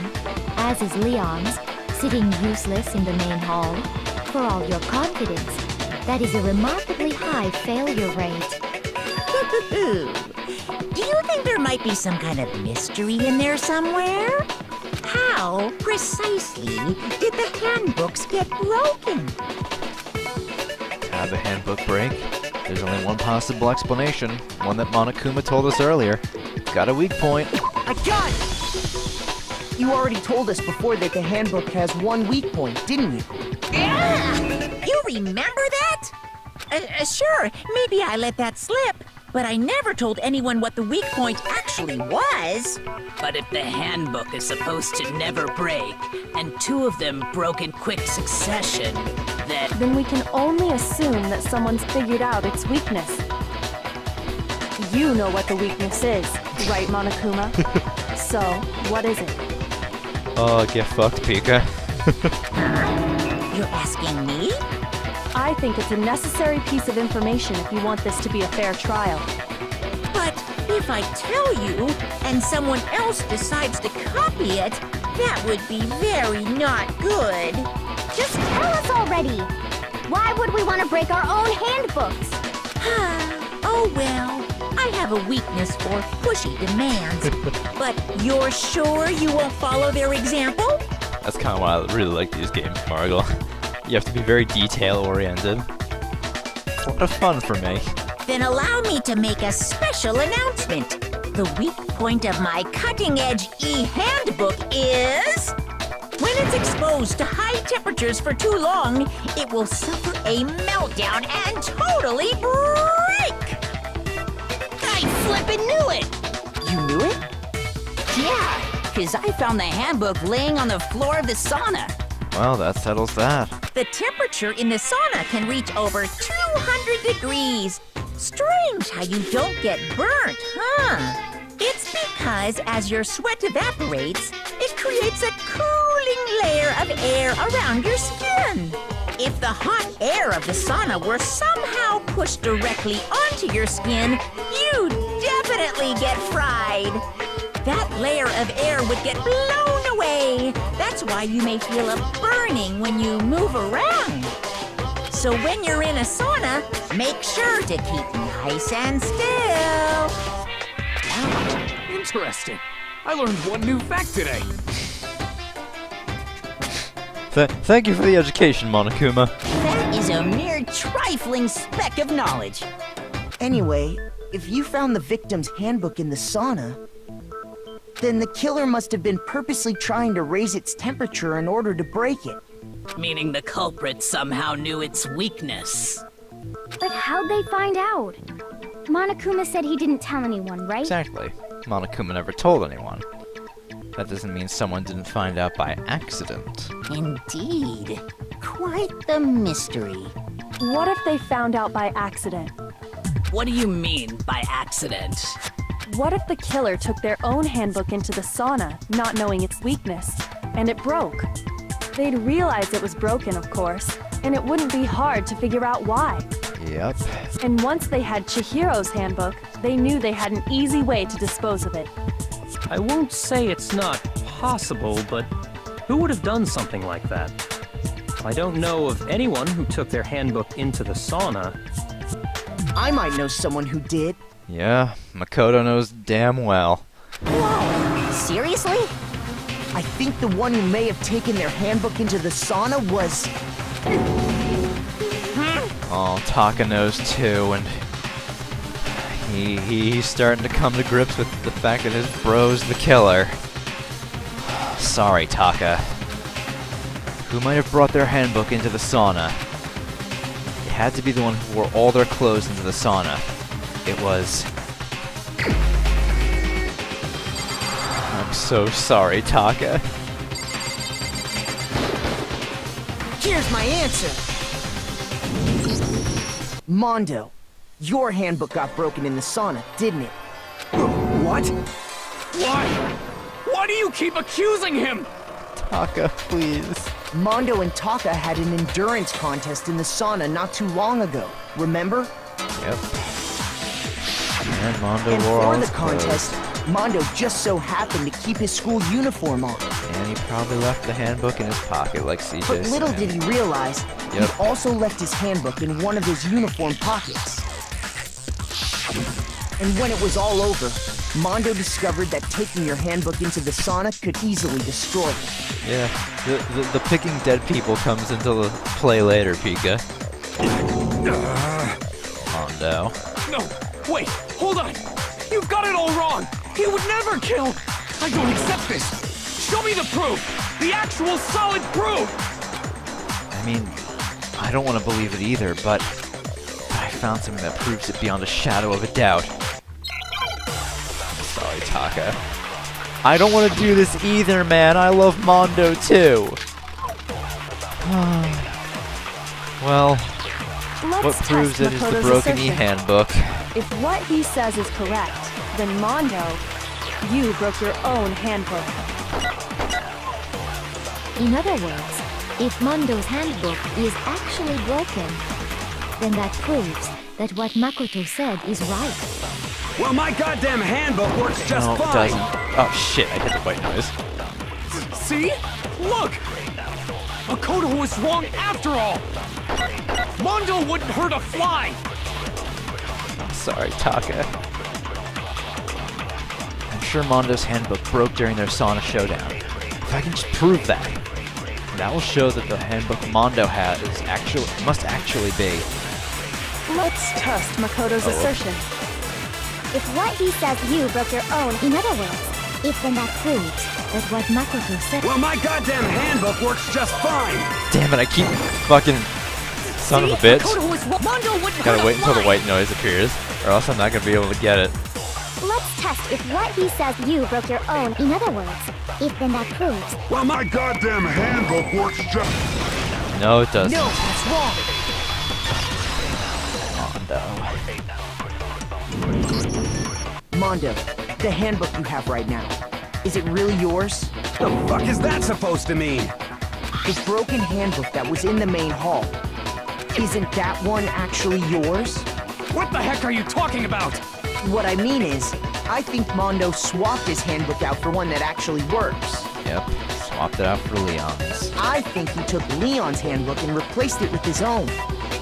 as is Leon's, sitting useless in the main hall. For all your confidence, that is a remarkably high failure rate. Do you think there might be some kind of mystery in there somewhere? How precisely did the handbooks get broken? How'd the handbook break? There's only one possible explanation, one that Monokuma told us earlier. Got a weak point. I got it! You already told us before that the handbook has one weak point, didn't you? You remember that? Sure, maybe I let that slip, but I never told anyone what the weak point actually was. But if the handbook is supposed to never break, and two of them broke in quick succession, then we can only assume that someone's figured out its weakness. You know what the weakness is, right, Monokuma? So, what is it? Oh, get fucked, Pika. You're asking me? I think it's a necessary piece of information if you want this to be a fair trial. But if I tell you, and someone else decides to copy it, that would be very not good. Just tell us already! Why would we want to break our own handbooks? Oh well, I have a weakness for pushy demands. But you're sure you won't follow their example? That's kind of why I really like these games, Margle. You have to be very detail-oriented. It's a lot of fun for me. Then allow me to make a special announcement. The weak point of my cutting-edge e-handbook is... when it's exposed to high temperatures for too long, it will suffer a meltdown and totally break! I flippin' knew it! You knew it? Yeah, because I found the handbook laying on the floor of the sauna. Well, that settles that. The temperature in the sauna can reach over 200 degrees. Strange how you don't get burnt, huh? It's because as your sweat evaporates, it creates a cooling layer of air around your skin. If the hot air of the sauna were somehow pushed directly onto your skin, you'd definitely get fried. That layer of air would get blown away. That's why you may feel a burning when you move around. So when you're in a sauna, make sure to keep nice and still. Interesting. I learned one new fact today. Thank you for the education, Monokuma. That is a mere trifling speck of knowledge. Anyway, if you found the victim's handbook in the sauna, then the killer must have been purposely trying to raise its temperature in order to break it. Meaning the culprit somehow knew its weakness. But how'd they find out? Monokuma said he didn't tell anyone, right? Exactly. Monokuma never told anyone. That doesn't mean someone didn't find out by accident. Indeed. Quite the mystery. What if they found out by accident? What do you mean by accident? What if the killer took their own handbook into the sauna, not knowing its weakness, and it broke? They'd realize it was broken, of course, and it wouldn't be hard to figure out why. Yep. And once they had Chihiro's handbook, they knew they had an easy way to dispose of it. I won't say it's not possible, but who would have done something like that? I don't know of anyone who took their handbook into the sauna. I might know someone who did. Yeah, Makoto knows damn well. Whoa! Seriously? I think the one who may have taken their handbook into the sauna was... Oh, Taka knows too, and he's starting to come to grips with the fact that his bro's the killer. Sorry, Taka. Who might have brought their handbook into the sauna? It had to be the one who wore all their clothes into the sauna. It was... I'm so sorry, Taka. Here's my answer! Mondo, your handbook got broken in the sauna, didn't it? What? Why? Why do you keep accusing him? Taka, please. Mondo and Taka had an endurance contest in the sauna not too long ago, remember? Yep. And Mondo And wore all for the his clothes. contest, Mondo just so happened to keep his school uniform on. And he probably left the handbook in his pocket like CJ But little said. did he realize, he also left his handbook in one of his uniform pockets. And when it was all over, Mondo discovered that taking your handbook into the sauna could easily destroy it. Yeah, the picking dead people comes into the play later, Pika. Mondo. No, wait, hold on. You've got it all wrong. He would never kill. I don't accept this. Show me the proof. The actual solid proof. I mean, I don't want to believe it either, but I found something that proves it beyond a shadow of a doubt. Sorry, Taka. I don't want to do this either, man. I love Mondo too. Well, what Let's proves test it is the Makoto's broken assertion. e-handbook. If what he says is correct, then Mondo, you broke your own handbook. In other words, if Mondo's handbook is actually broken, then that proves that what Makoto said is right. Well, my goddamn handbook works just No, it fine. doesn't. Oh shit, I hit the white noise. See? Look! Makoto was wrong after all! Mondo wouldn't hurt a fly! Sorry, Taka. I'm sure Mondo's handbook broke during their sauna showdown. If I can just prove that, that will show that the handbook Mondo has must actually be. Let's test Makoto's assertion. If what he says you broke your own, in other words, if then that proves that what Makoto said... Well, my goddamn handbook works just fine. Damn it, I keep fucking... Son of a bitch. Gotta wait until the white noise appears, or else I'm not gonna be able to get it. Let's test if what he says you broke your own, in other words, if then that proves... Well, my goddamn handbook works just... No, it doesn't. No, that's wrong. Mondo, the handbook you have right now, is it really yours? The fuck is that supposed to mean? The broken handbook that was in the main hall, isn't that one actually yours? What the heck are you talking about? What I mean is, I think Mondo swapped his handbook out for one that actually works. Yep, swapped it out for Leon's. I think he took Leon's handbook and replaced it with his own.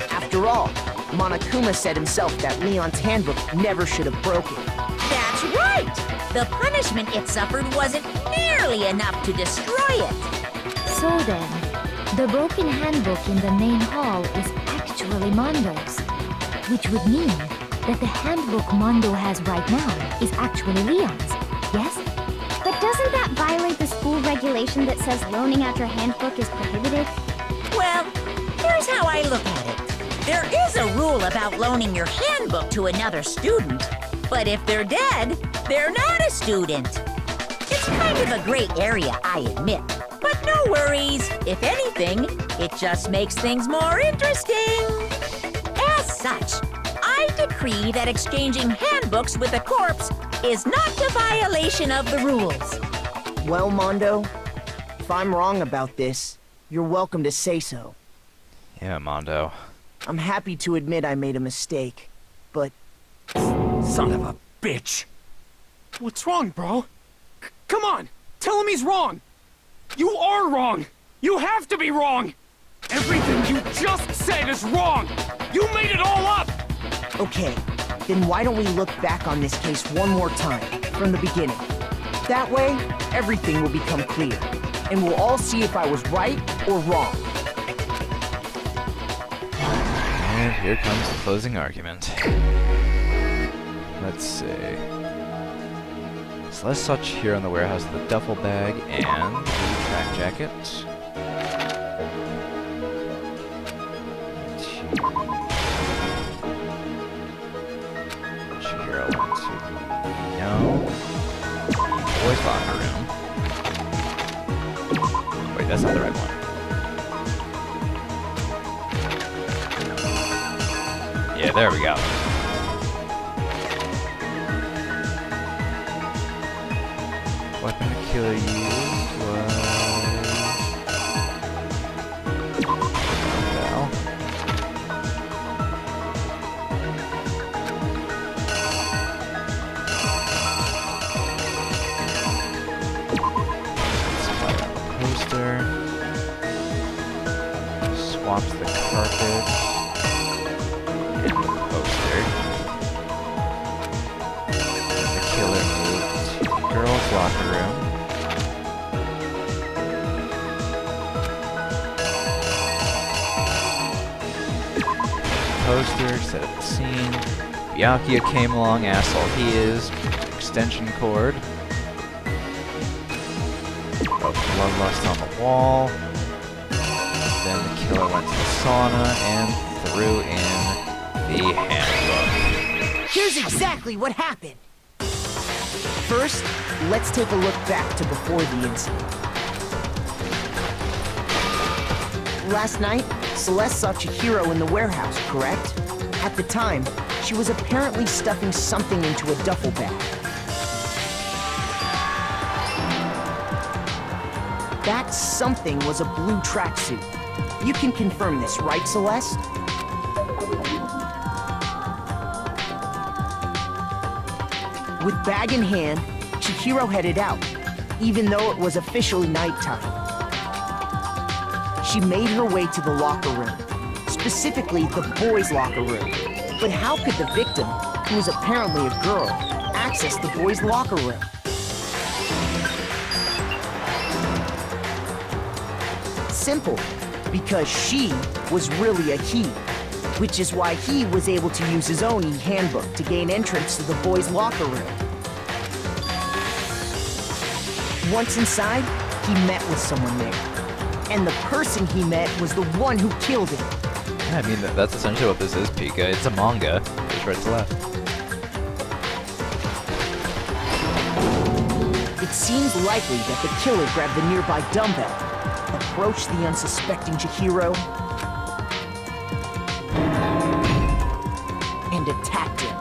After all, Monokuma said himself that Leon's handbook never should have broken. That's right! The punishment it suffered wasn't nearly enough to destroy it. So then, the broken handbook in the main hall is actually Mondo's, which would mean that the handbook Mondo has right now is actually Leon's, yes? But school regulation that says loaning out your handbook is prohibited? Well, here's how I look at it. There is a rule about loaning your handbook to another student, but if they're dead, they're not a student. It's kind of a gray area, I admit. But no worries. If anything, it just makes things more interesting. As such, I decree that exchanging handbooks with a corpse is not a violation of the rules. Well, Mondo, if I'm wrong about this, you're welcome to say so. Yeah, Mondo. I'm happy to admit I made a mistake, but... Son of a bitch! What's wrong, bro? Come on! Tell him he's wrong! You are wrong! You have to be wrong! Everything you just said is wrong! You made it all up! Okay, then why don't we look back on this case one more time, from the beginning? That way, everything will become clear, and we'll all see if I was right or wrong. And here comes the closing argument. Let's see. Celeste saw Chihiro in the warehouse with a duffel bag and the track jacket. Chihiro went to the boys' locker room. Wait, that's not the right one. Yeah, there we go. Weapon the killer used was... Bell. Poster. Swaps the carpet. Locker room. Poster, set up the scene. Byakuya came along, asshole he is. Extension cord. Broke bloodlust on the wall. Then the killer went to the sauna and threw in the handbook. Here's exactly what happened. First, let's take a look back to before the incident. Last night, Celeste saw Chihiro in the warehouse, correct? At the time, she was apparently stuffing something into a duffel bag. That something was a blue tracksuit. You can confirm this, right, Celeste? With bag in hand, Chihiro headed out, even though it was officially nighttime. She made her way to the locker room, specifically the boys' locker room. But how could the victim, who was apparently a girl, access the boys' locker room? Simple, because she was really a he, which is why he was able to use his own e-handbook to gain entrance to the boys' locker room. Once inside, he met with someone there. And the person he met was the one who killed him. Yeah, I mean, that's essentially what this is, Pika. It's a manga. It's right to left. It seems likely that the killer grabbed the nearby dumbbell, approached the unsuspecting Chihiro, and attacked him.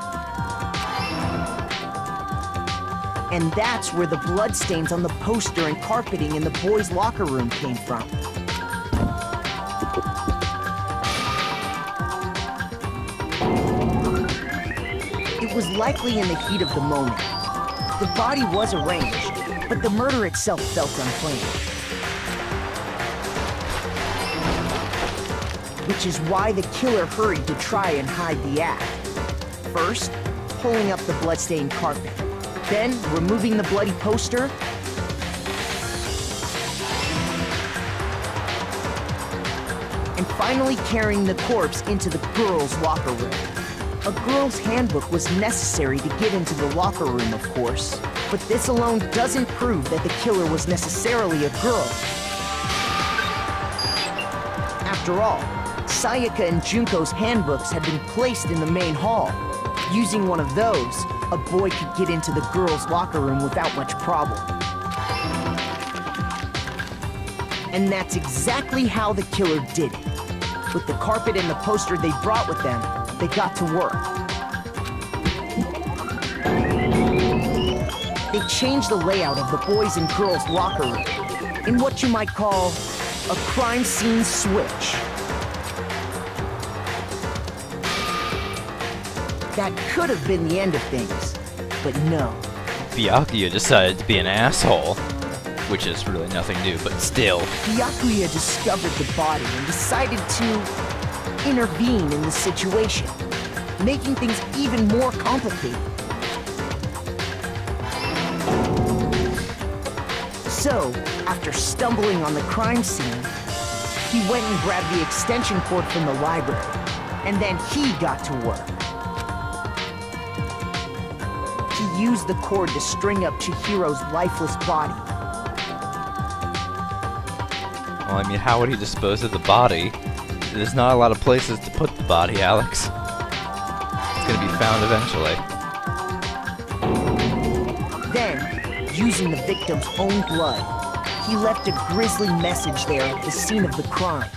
And that's where the bloodstains on the poster and carpeting in the boys' locker room came from. It was likely in the heat of the moment. The body was arranged, but the murder itself felt unplanned. Which is why the killer hurried to try and hide the act. First, pulling up the bloodstained carpet. Then, removing the bloody poster. And finally carrying the corpse into the girls' locker room. A girl's handbook was necessary to get into the locker room, of course. But this alone doesn't prove that the killer was necessarily a girl. After all, Sayaka and Junko's handbooks had been placed in the main hall. Using one of those, a boy could get into the girls' locker room without much problem. And that's exactly how the killer did it. With the carpet and the poster they brought with them, they got to work. They changed the layout of the boys' and girls' locker room in what you might call a crime scene switch. That could have been the end of things, but no. Byakuya decided to be an asshole, which is really nothing new, but still. Byakuya discovered the body and decided to intervene in the situation, making things even more complicated. So, after stumbling on the crime scene, he went and grabbed the extension cord from the library, and then he got to work. He used the cord to string up Chihiro's lifeless body. Well, I mean, how would he dispose of the body? There's not a lot of places to put the body, Alex. It's gonna be found eventually. Then, using the victim's own blood, he left a grisly message there at the scene of the crime.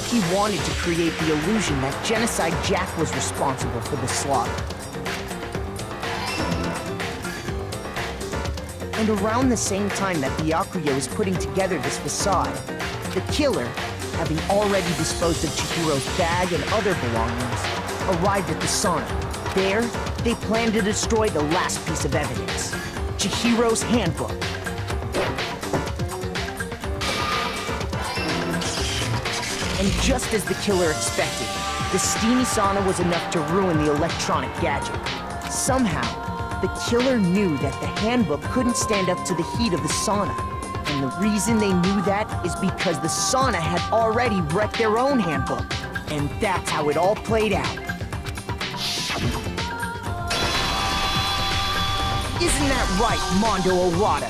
He wanted to create the illusion that Genocide Jack was responsible for the slaughter. And around the same time that Byakuya was putting together this facade, the killer, having already disposed of Chihiro's bag and other belongings, arrived at the sauna. There, they planned to destroy the last piece of evidence, Chihiro's handbook. And just as the killer expected, the steamy sauna was enough to ruin the electronic gadget. Somehow, the killer knew that the handbook couldn't stand up to the heat of the sauna. And the reason they knew that is because the sauna had already wrecked their own handbook. And that's how it all played out. Isn't that right, Mondo Arata?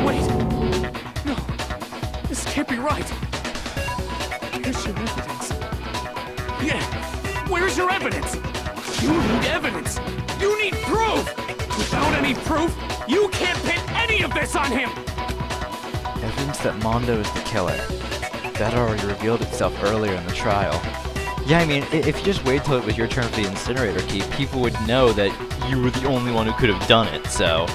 Wait! No, this can't be right. Where's your evidence? Yeah, where's your evidence? You need evidence! You need proof! Without any proof, you can't pin any of this on him! Evidence that Mondo is the killer. That already revealed itself earlier in the trial. Yeah, I mean, if you just wait till it was your turn for the incinerator key, people would know that you were the only one who could have done it, so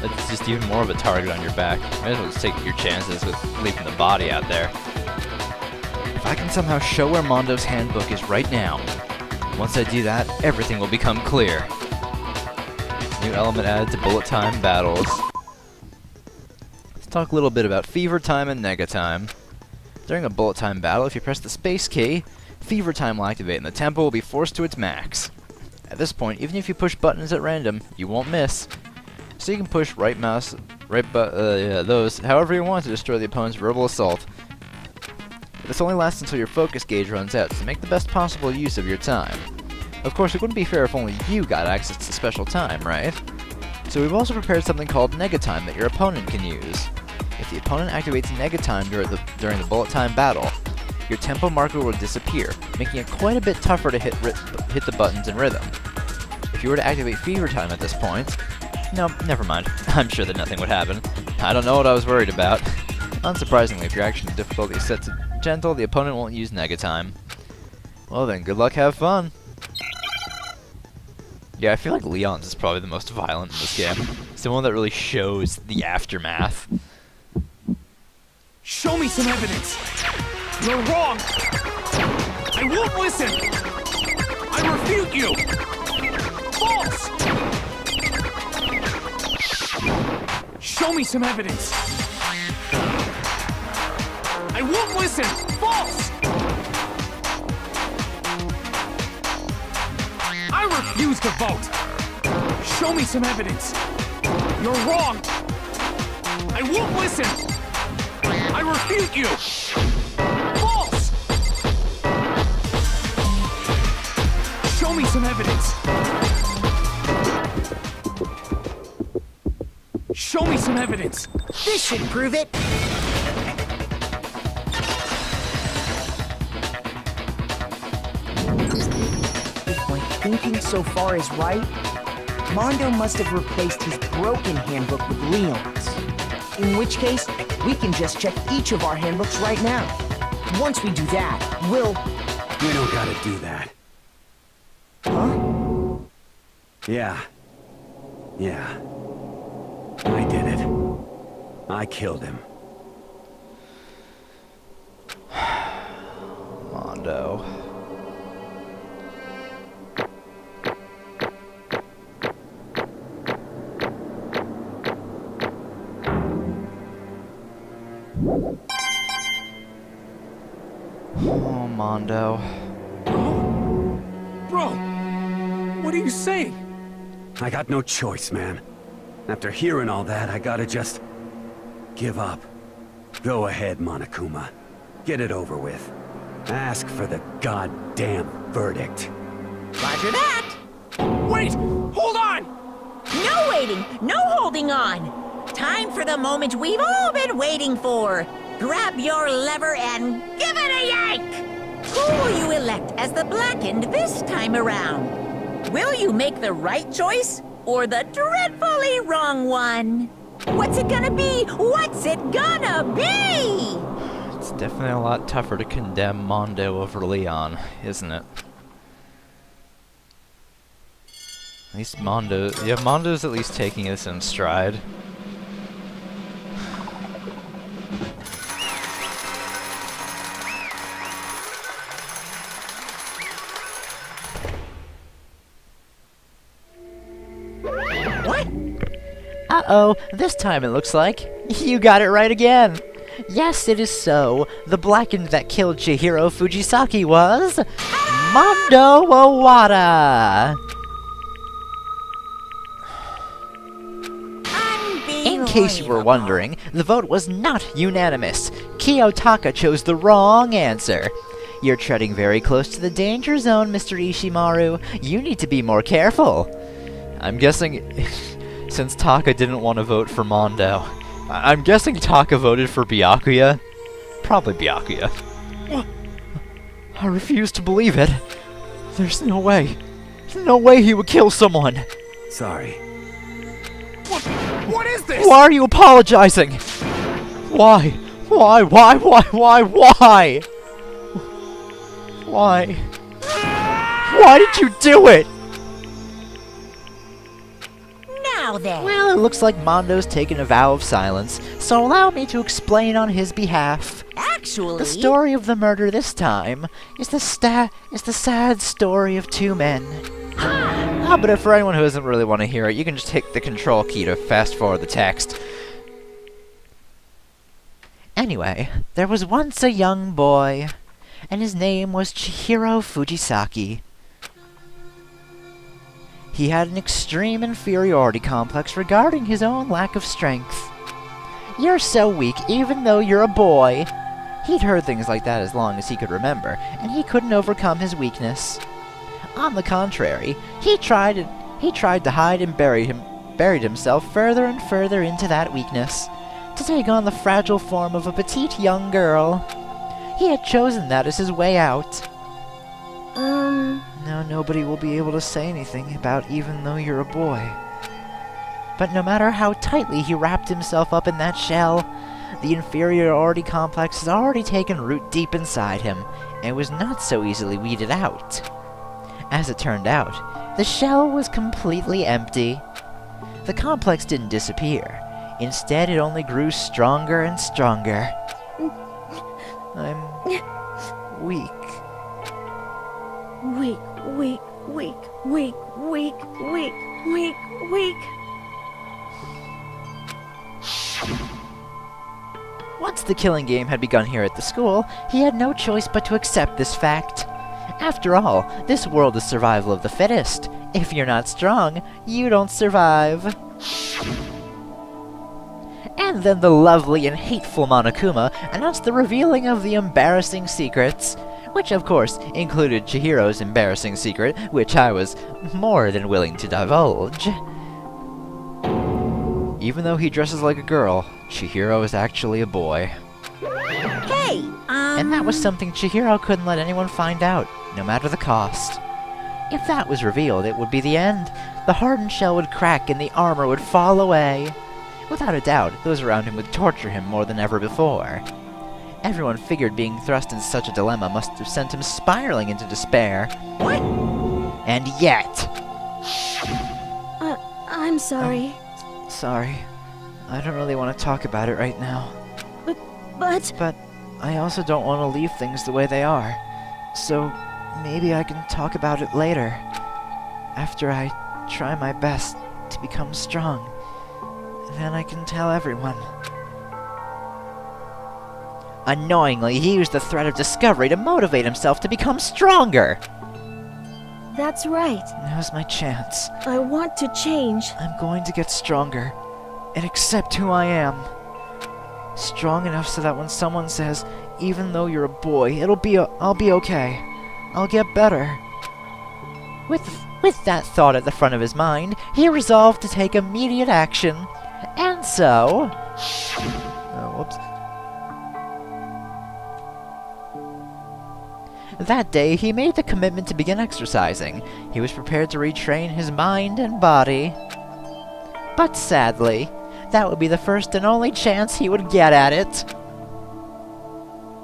that's just even more of a target on your back. Might as well just take your chances with leaving the body out there. If I can somehow show where Mondo's handbook is right now, once I do that, everything will become clear. New element added to bullet time battles. Let's talk a little bit about fever time and nega time. During a bullet time battle, if you press the space key, fever time will activate and the tempo will be forced to its max. At this point, even if you push buttons at random, you won't miss. So you can push those however you want to destroy the opponent's verbal assault. But this only lasts until your focus gauge runs out, so make the best possible use of your time. Of course, it wouldn't be fair if only you got access to special time, right? So we've also prepared something called nega time that your opponent can use. If the opponent activates nega time during the bullet time battle, your tempo marker will disappear, making it quite a bit tougher to hit the buttons in rhythm. If you were to activate fever time at this point, no, never mind. I'm sure that nothing would happen. I don't know what I was worried about. Unsurprisingly, if your action difficulty is set to gentle, the opponent won't use nega time. Well then, good luck, have fun! Yeah, I feel like Leon's is probably the most violent in this game. It's the one that really shows the aftermath. Show me some evidence! You're wrong! I won't listen! I refute you! False! Show me some evidence! I won't listen! False! I refuse to vote! Show me some evidence! You're wrong! I won't listen! I refute you! False! me some evidence! Show me some evidence! This should prove it! If my thinking so far is right, Mondo must have replaced his broken handbook with Leon's. In which case, we can just check each of our handbooks right now. Once we do that, we'll... We don't gotta do that. Huh? Yeah. I did it. I killed him. Mondo. Oh, Mondo. Bro, what are you saying? I got no choice, man. After hearing all that, I gotta just... give up. Go ahead, Monokuma. Get it over with. Ask for the goddamn verdict. Roger that! Wait! Hold on! No waiting! No holding on! Time for the moment we've all been waiting for! Grab your lever and give it a yank! Who will you elect as the Blackened this time around? Will you make the right choice, or the dreadfully wrong one? What's it gonna be? What's it gonna be? It's definitely a lot tougher to condemn Mondo over Leon, isn't it? At least Mondo... yeah, Mondo's at least taking this in stride. What? Uh-oh, this time it looks like. You got it right again. Yes, it is so. The Blackened that killed Chihiro Fujisaki was... Mondo Owada! In case you were wondering, the vote was not unanimous. Kiyotaka chose the wrong answer. You're treading very close to the danger zone, Mr. Ishimaru. You need to be more careful. I'm guessing... since Taka didn't want to vote for Mondo, I'm guessing Taka voted for Byakuya? Probably Byakuya. I refuse to believe it. There's no way. No way he would kill someone. Sorry. What is this? Why are you apologizing? Why? Why? Why? Why did you do it? Now then. Well, it looks like Mondo's taken a vow of silence, so allow me to explain on his behalf. Actually... The story of the murder this time is the sad story of two men. But if for anyone who doesn't really want to hear it, you can just hit the control key to fast forward the text. Anyway, there was once a young boy, and his name was Chihiro Fujisaki. He had an extreme inferiority complex regarding his own lack of strength. You're so weak even though you're a boy. He'd heard things like that as long as he could remember, and he couldn't overcome his weakness. On the contrary, he tried to hide and buried himself further and further into that weakness, to take on the fragile form of a petite young girl. He had chosen that as his way out. Now nobody will be able to say anything about even though you're a boy. But no matter how tightly he wrapped himself up in that shell, the inferiority complex has already taken root deep inside him, and was not so easily weeded out. As it turned out, the shell was completely empty. The complex didn't disappear. Instead, it only grew stronger and stronger. I'm weak. Weak. Once the killing game had begun here at the school, he had no choice but to accept this fact. After all, this world is survival of the fittest. If you're not strong, you don't survive. And then the lovely and hateful Monokuma announced the revealing of the embarrassing secrets. which of course included Chihiro's embarrassing secret, which I was more than willing to divulge. Even though he dresses like a girl, Chihiro is actually a boy. Hey, And that was something Chihiro couldn't let anyone find out, no matter the cost. If that was revealed, it would be the end. The hardened shell would crack and the armor would fall away. Without a doubt, those around him would torture him more than ever before. Everyone figured being thrust in such a dilemma must have sent him spiraling into despair. What? And yet... I'm sorry. Sorry. I don't really want to talk about it right now. But I also don't want to leave things the way they are. So maybe I can talk about it later. After I try my best to become strong. Then I can tell everyone. Annoyingly, he used the threat of discovery to motivate himself to become stronger. that's right. Now's my chance. I want to change. I'm going to get stronger and accept who I am. Strong enough so that when someone says, even though you're a boy, I'll be okay. I'll get better. With that thought at the front of his mind, he resolved to take immediate action. And so... Oh, whoops. That day, he made the commitment to begin exercising. He was prepared to retrain his mind and body. But sadly, that would be the first and only chance he would get at it.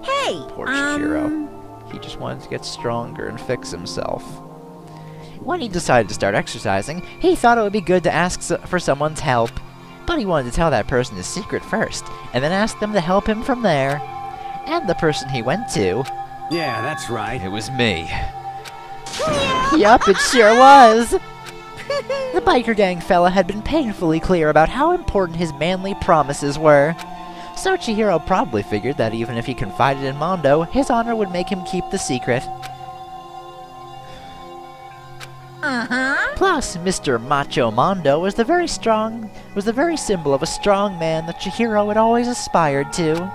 Hey, Poor Chihiro. He just wanted to get stronger and fix himself. When he decided to start exercising, he thought it would be good to ask for someone's help. But he wanted to tell that person his secret first, and then ask them to help him from there. And the person he went to... Yeah, that's right. It was me. Yup, it sure was! The biker gang fella had been painfully clear about how important his manly promises were. So Chihiro probably figured that even if he confided in Mondo, his honor would make him keep the secret. Plus, Mr. Macho Mondo was the very symbol of a strong man that Chihiro had always aspired to.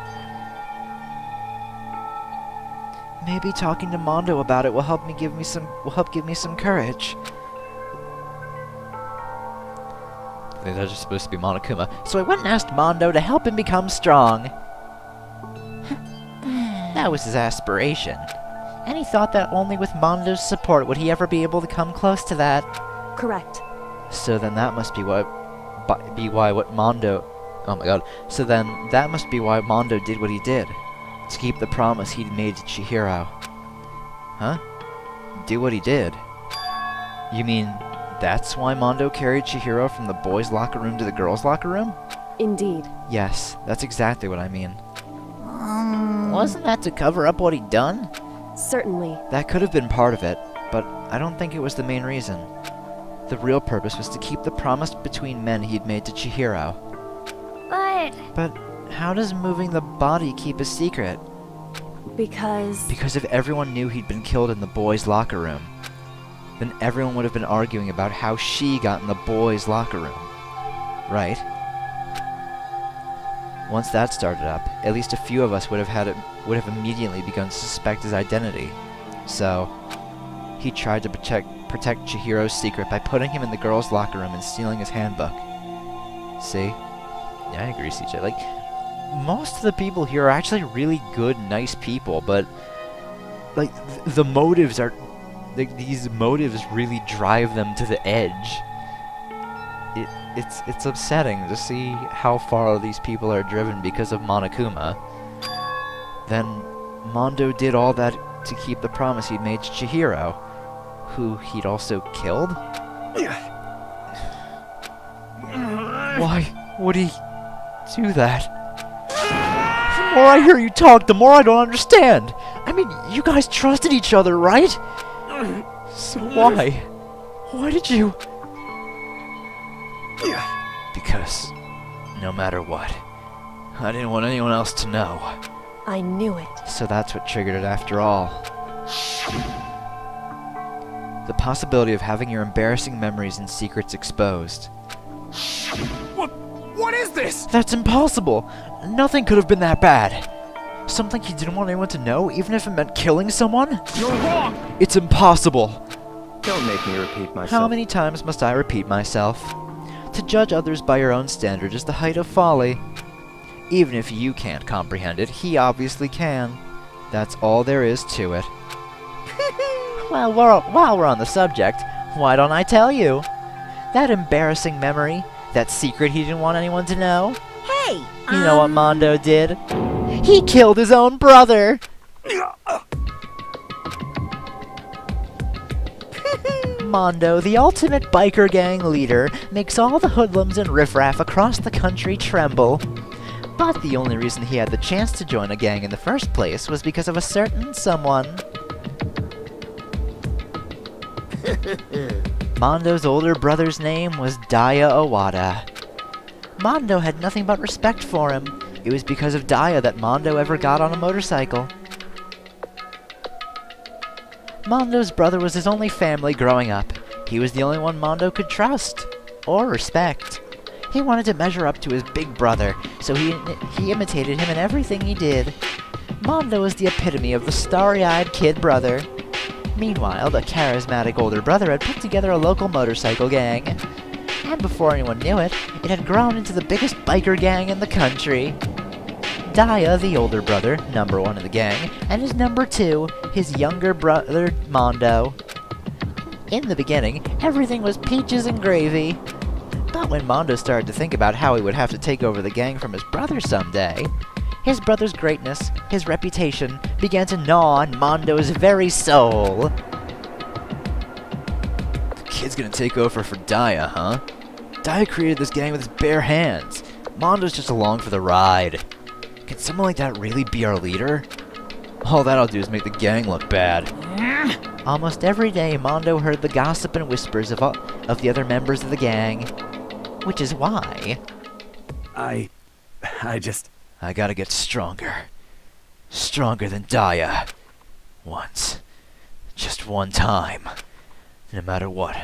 Maybe talking to Mondo about it will help give me some courage. I think that's just supposed to be Monokuma. So I went and asked Mondo to help him become strong. That was his aspiration. And he thought that only with Mondo's support would he ever be able to come close to that. Correct. So then that must be why Mondo... Oh my god. So then that must be why Mondo did what he did. To keep the promise he'd made to Chihiro. Huh? Do what he did? You mean that's why Mondo carried Chihiro from the boys' locker room to the girls' locker room? Indeed. Yes, that's exactly what I mean. Wasn't that to cover up what he'd done? Certainly. That could have been part of it, but I don't think it was the main reason. The real purpose was to keep the promise between men he'd made to Chihiro. But how does moving the body keep a secret? Because if everyone knew he'd been killed in the boys' locker room, then everyone would have been arguing about how she got in the boys' locker room. Right? Once that started up, at least a few of us would have immediately begun to suspect his identity. So, he tried to protect Chihiro's secret by putting him in the girls' locker room and stealing his handbook. See? Yeah, I agree, CJ. Like, most of the people here are actually really good, nice people, but, like, the motives are... Like, these motives really drive them to the edge. It's upsetting to see how far these people are driven because of Monokuma. Then Mondo did all that to keep the promise he'd made to Chihiro, who he'd also killed? Why would he do that? The more I hear you talk, the more I don't understand. I mean, you guys trusted each other, right? So why? Why did you... Because, no matter what, I didn't want anyone else to know. I knew it. So that's what triggered it after all. The possibility of having your embarrassing memories and secrets exposed. What is this? That's impossible! Nothing could have been that bad. Something he didn't want anyone to know, even if it meant killing someone? You're wrong! It's impossible! Don't make me repeat myself. How many times must I repeat myself? To judge others by your own standard is the height of folly. Even if you can't comprehend it, he obviously can. That's all there is to it. Well, while we're on the subject, why don't I tell you? That embarrassing memory, that secret he didn't want anyone to know. Hey! You know what Mondo did? He killed his own brother! Mondo, the ultimate biker gang leader, makes all the hoodlums and riffraff across the country tremble. But the only reason he had the chance to join a gang in the first place was because of a certain someone. Mondo's older brother's name was Daya Owada. Mondo had nothing but respect for him. It was because of Daya that Mondo ever got on a motorcycle. Mondo's brother was his only family growing up. He was the only one Mondo could trust, or respect. He wanted to measure up to his big brother, so he imitated him in everything he did. Mondo was the epitome of the starry-eyed kid brother. Meanwhile, the charismatic older brother had put together a local motorcycle gang. And before anyone knew it, it had grown into the biggest biker gang in the country. Daya, the older brother, number 1 in the gang, and his number 2, his younger brother, Mondo. In the beginning, everything was peaches and gravy. But when Mondo started to think about how he would have to take over the gang from his brother someday, his brother's greatness, his reputation, began to gnaw on Mondo's very soul. The kid's gonna take over for Daya, huh? Daya created this gang with his bare hands. Mondo's just along for the ride. Can someone like that really be our leader? All that'll do is make the gang look bad. Almost every day, Mondo heard the gossip and whispers of the other members of the gang. Which is why... I gotta get stronger. Stronger than Daya. Once. Just one time. No matter what.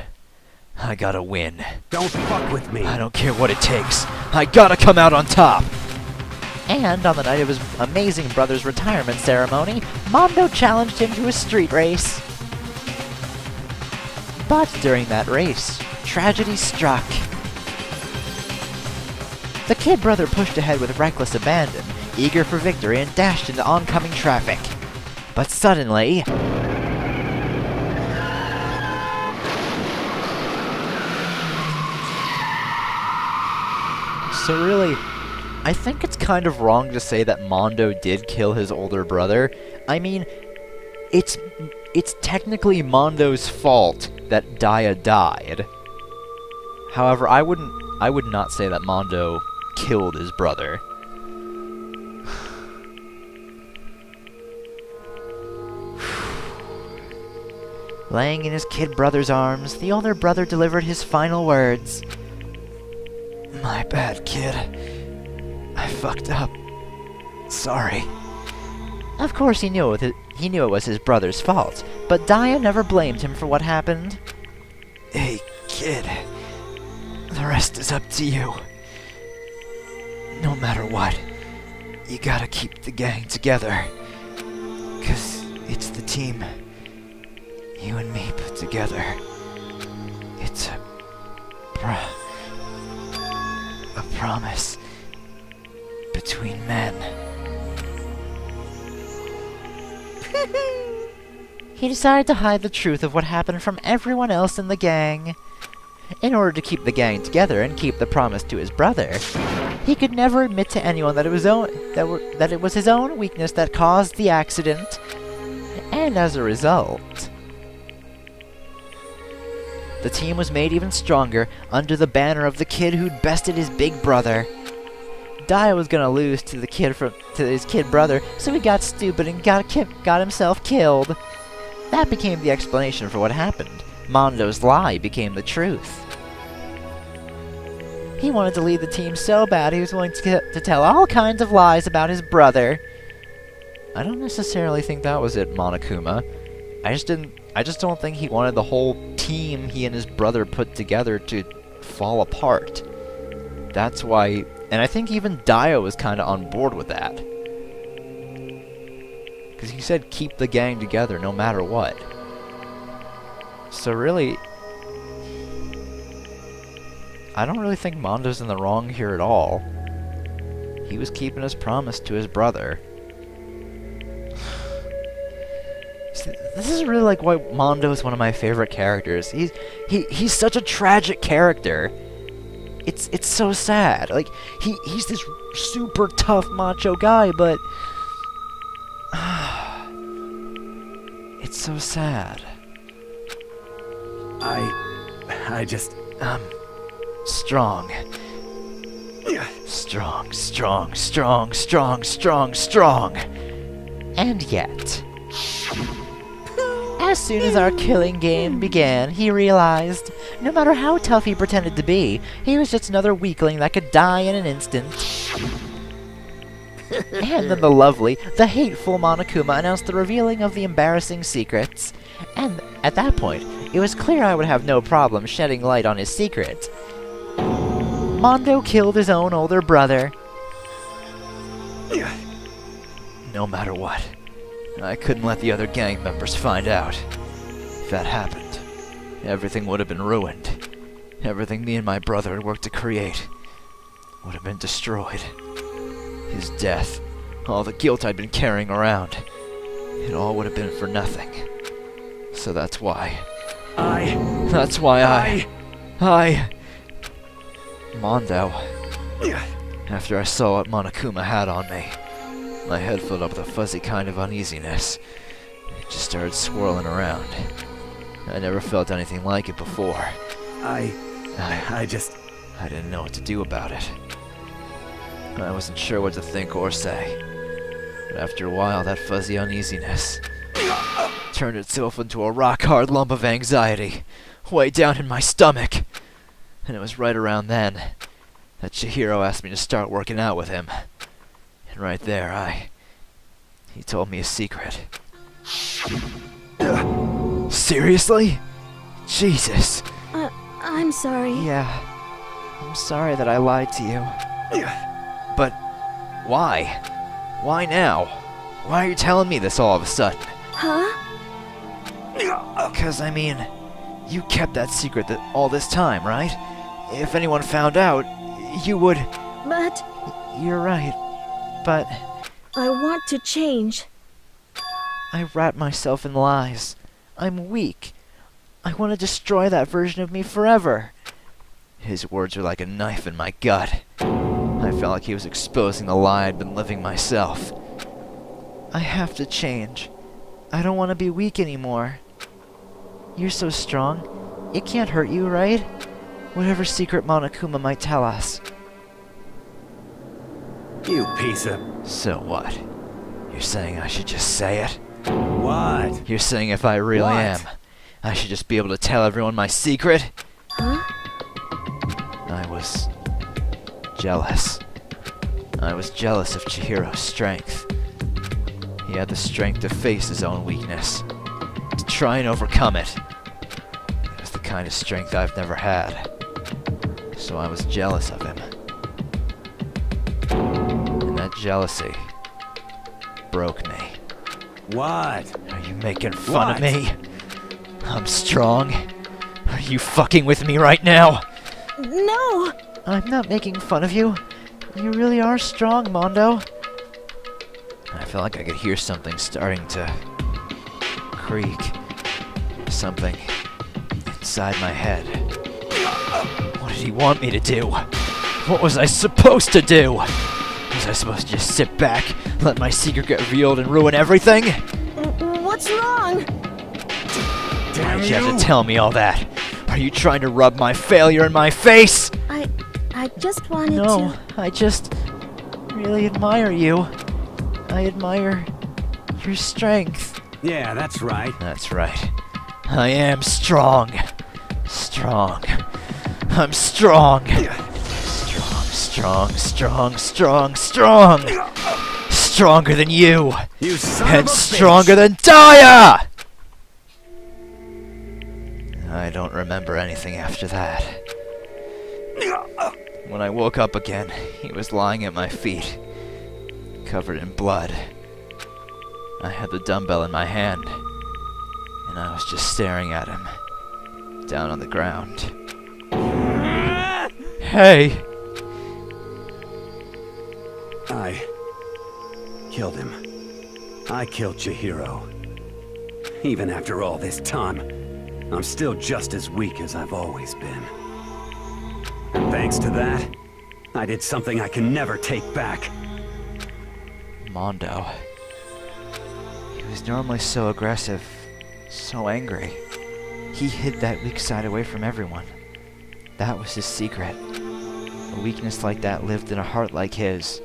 I gotta win. Don't fuck with me. I don't care what it takes. I gotta come out on top! And on the night of his amazing brother's retirement ceremony, Mondo challenged him to a street race. But during that race, tragedy struck. The kid brother pushed ahead with reckless abandon, eager for victory, and dashed into oncoming traffic. But suddenly... So really, I think it's kind of wrong to say that Mondo did kill his older brother. I mean, it's technically Mondo's fault that Daya died. However, I would not say that Mondo killed his brother. Laying in his kid brother's arms, the older brother delivered his final words. My bad, kid. I fucked up. Sorry. Of course he knew it was his brother's fault, but Daya never blamed him for what happened. Hey, kid. The rest is up to you. No matter what, you gotta keep the gang together. 'Cause it's the team you and me put together. It's a promise between men. He decided to hide the truth of what happened from everyone else in the gang. In order to keep the gang together and keep the promise to his brother, he could never admit to anyone that it was his own weakness that caused the accident. And as a result, the team was made even stronger under the banner of the kid who'd bested his big brother. Daya was gonna lose to his kid brother, so he got stupid and got himself killed. That became the explanation for what happened. Mondo's lie became the truth. He wanted to lead the team so bad he was willing to tell all kinds of lies about his brother. I don't necessarily think that was it, Monokuma. I just don't think he wanted the whole team he and his brother put together to fall apart. That's why... And I think even Daya was kinda on board with that. Because he said keep the gang together no matter what. So really, I don't really think Mondo's in the wrong here at all. He was keeping his promise to his brother. This is really like why Mondo is one of my favorite characters. He's such a tragic character. It's so sad. Like he's this super tough macho guy, but it's so sad. I just strong. Strong, strong, strong, strong, strong, strong. And yet, as soon as our killing game began, he realized, no matter how tough he pretended to be, he was just another weakling that could die in an instant. And then the lovely, the hateful Monokuma announced the revealing of the embarrassing secrets. And at that point, it was clear I would have no problem shedding light on his secret. Mondo killed his own older brother. No matter what, I couldn't let the other gang members find out. If that happened, everything would have been ruined. Everything me and my brother had worked to create would have been destroyed. His death, all the guilt I'd been carrying around, it all would have been for nothing. So that's why Mondo, after I saw what Monokuma had on me, my head filled up with a fuzzy kind of uneasiness. It just started swirling around. I never felt anything like it before. I didn't know what to do about it. I wasn't sure what to think or say. But after a while, that fuzzy uneasiness turned itself into a rock-hard lump of anxiety, way down in my stomach. And it was right around then that Chihiro asked me to start working out with him. And right there, he told me a secret. Seriously? Jesus. I'm sorry. Yeah. I'm sorry that I lied to you. But why? Why now? Why are you telling me this all of a sudden? Huh? 'Cause I mean, you kept that secret all this time, right? If anyone found out, you would... But... You're right. But... I want to change. I wrap myself in lies. I'm weak. I want to destroy that version of me forever. His words were like a knife in my gut. I felt like he was exposing the lie I'd been living myself. I have to change. I don't want to be weak anymore. You're so strong. It can't hurt you, right? Whatever secret Monokuma might tell us. You piece of... So what? You're saying I should just say it? What? You're saying if I really am, I should just be able to tell everyone my secret? Huh? I was jealous. I was jealous of Chihiro's strength. He had the strength to face his own weakness, to try and overcome it. It was the kind of strength I've never had. So I was jealous of him. And that jealousy broke me. What? Are you making fun of me? I'm strong. Are you fucking with me right now? No! I'm not making fun of you. You really are strong, Mondo. I felt like I could hear something starting to creak. Something inside my head. What did he want me to do? What was I supposed to do? Was I supposed to just sit back, let my secret get revealed and ruin everything? What's wrong? Why'd you have to tell me all that? Are you trying to rub my failure in my face? I just wanted to... No, I just really admire you. I admire your strength. Yeah, that's right. That's right. I am strong. Strong. I'm strong. Strong, strong, strong, strong, strong. Stronger than you. You son and of a stronger bitch. than Daya! I don't remember anything after that. When I woke up again, he was lying at my feet, covered in blood. I had the dumbbell in my hand, and I was just staring at him, down on the ground. Hey! I killed him. I killed Chihiro. Even after all this time, I'm still just as weak as I've always been. And thanks to that, I did something I can never take back. Mondo. He was normally so aggressive, so angry. He hid that weak side away from everyone. That was his secret. A weakness like that lived in a heart like his,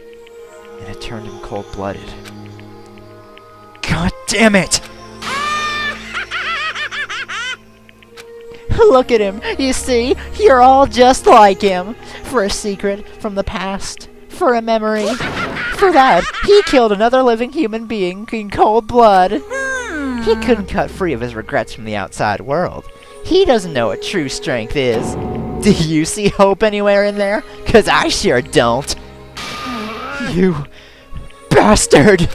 and it turned him cold-blooded. God damn it! Look at him! You see? You're all just like him! For a secret from the past. For a memory. For that, he killed another living human being in cold blood. He couldn't cut free of his regrets from the outside world. He doesn't know what true strength is. Do you see hope anywhere in there? 'Cause I sure don't. You bastard!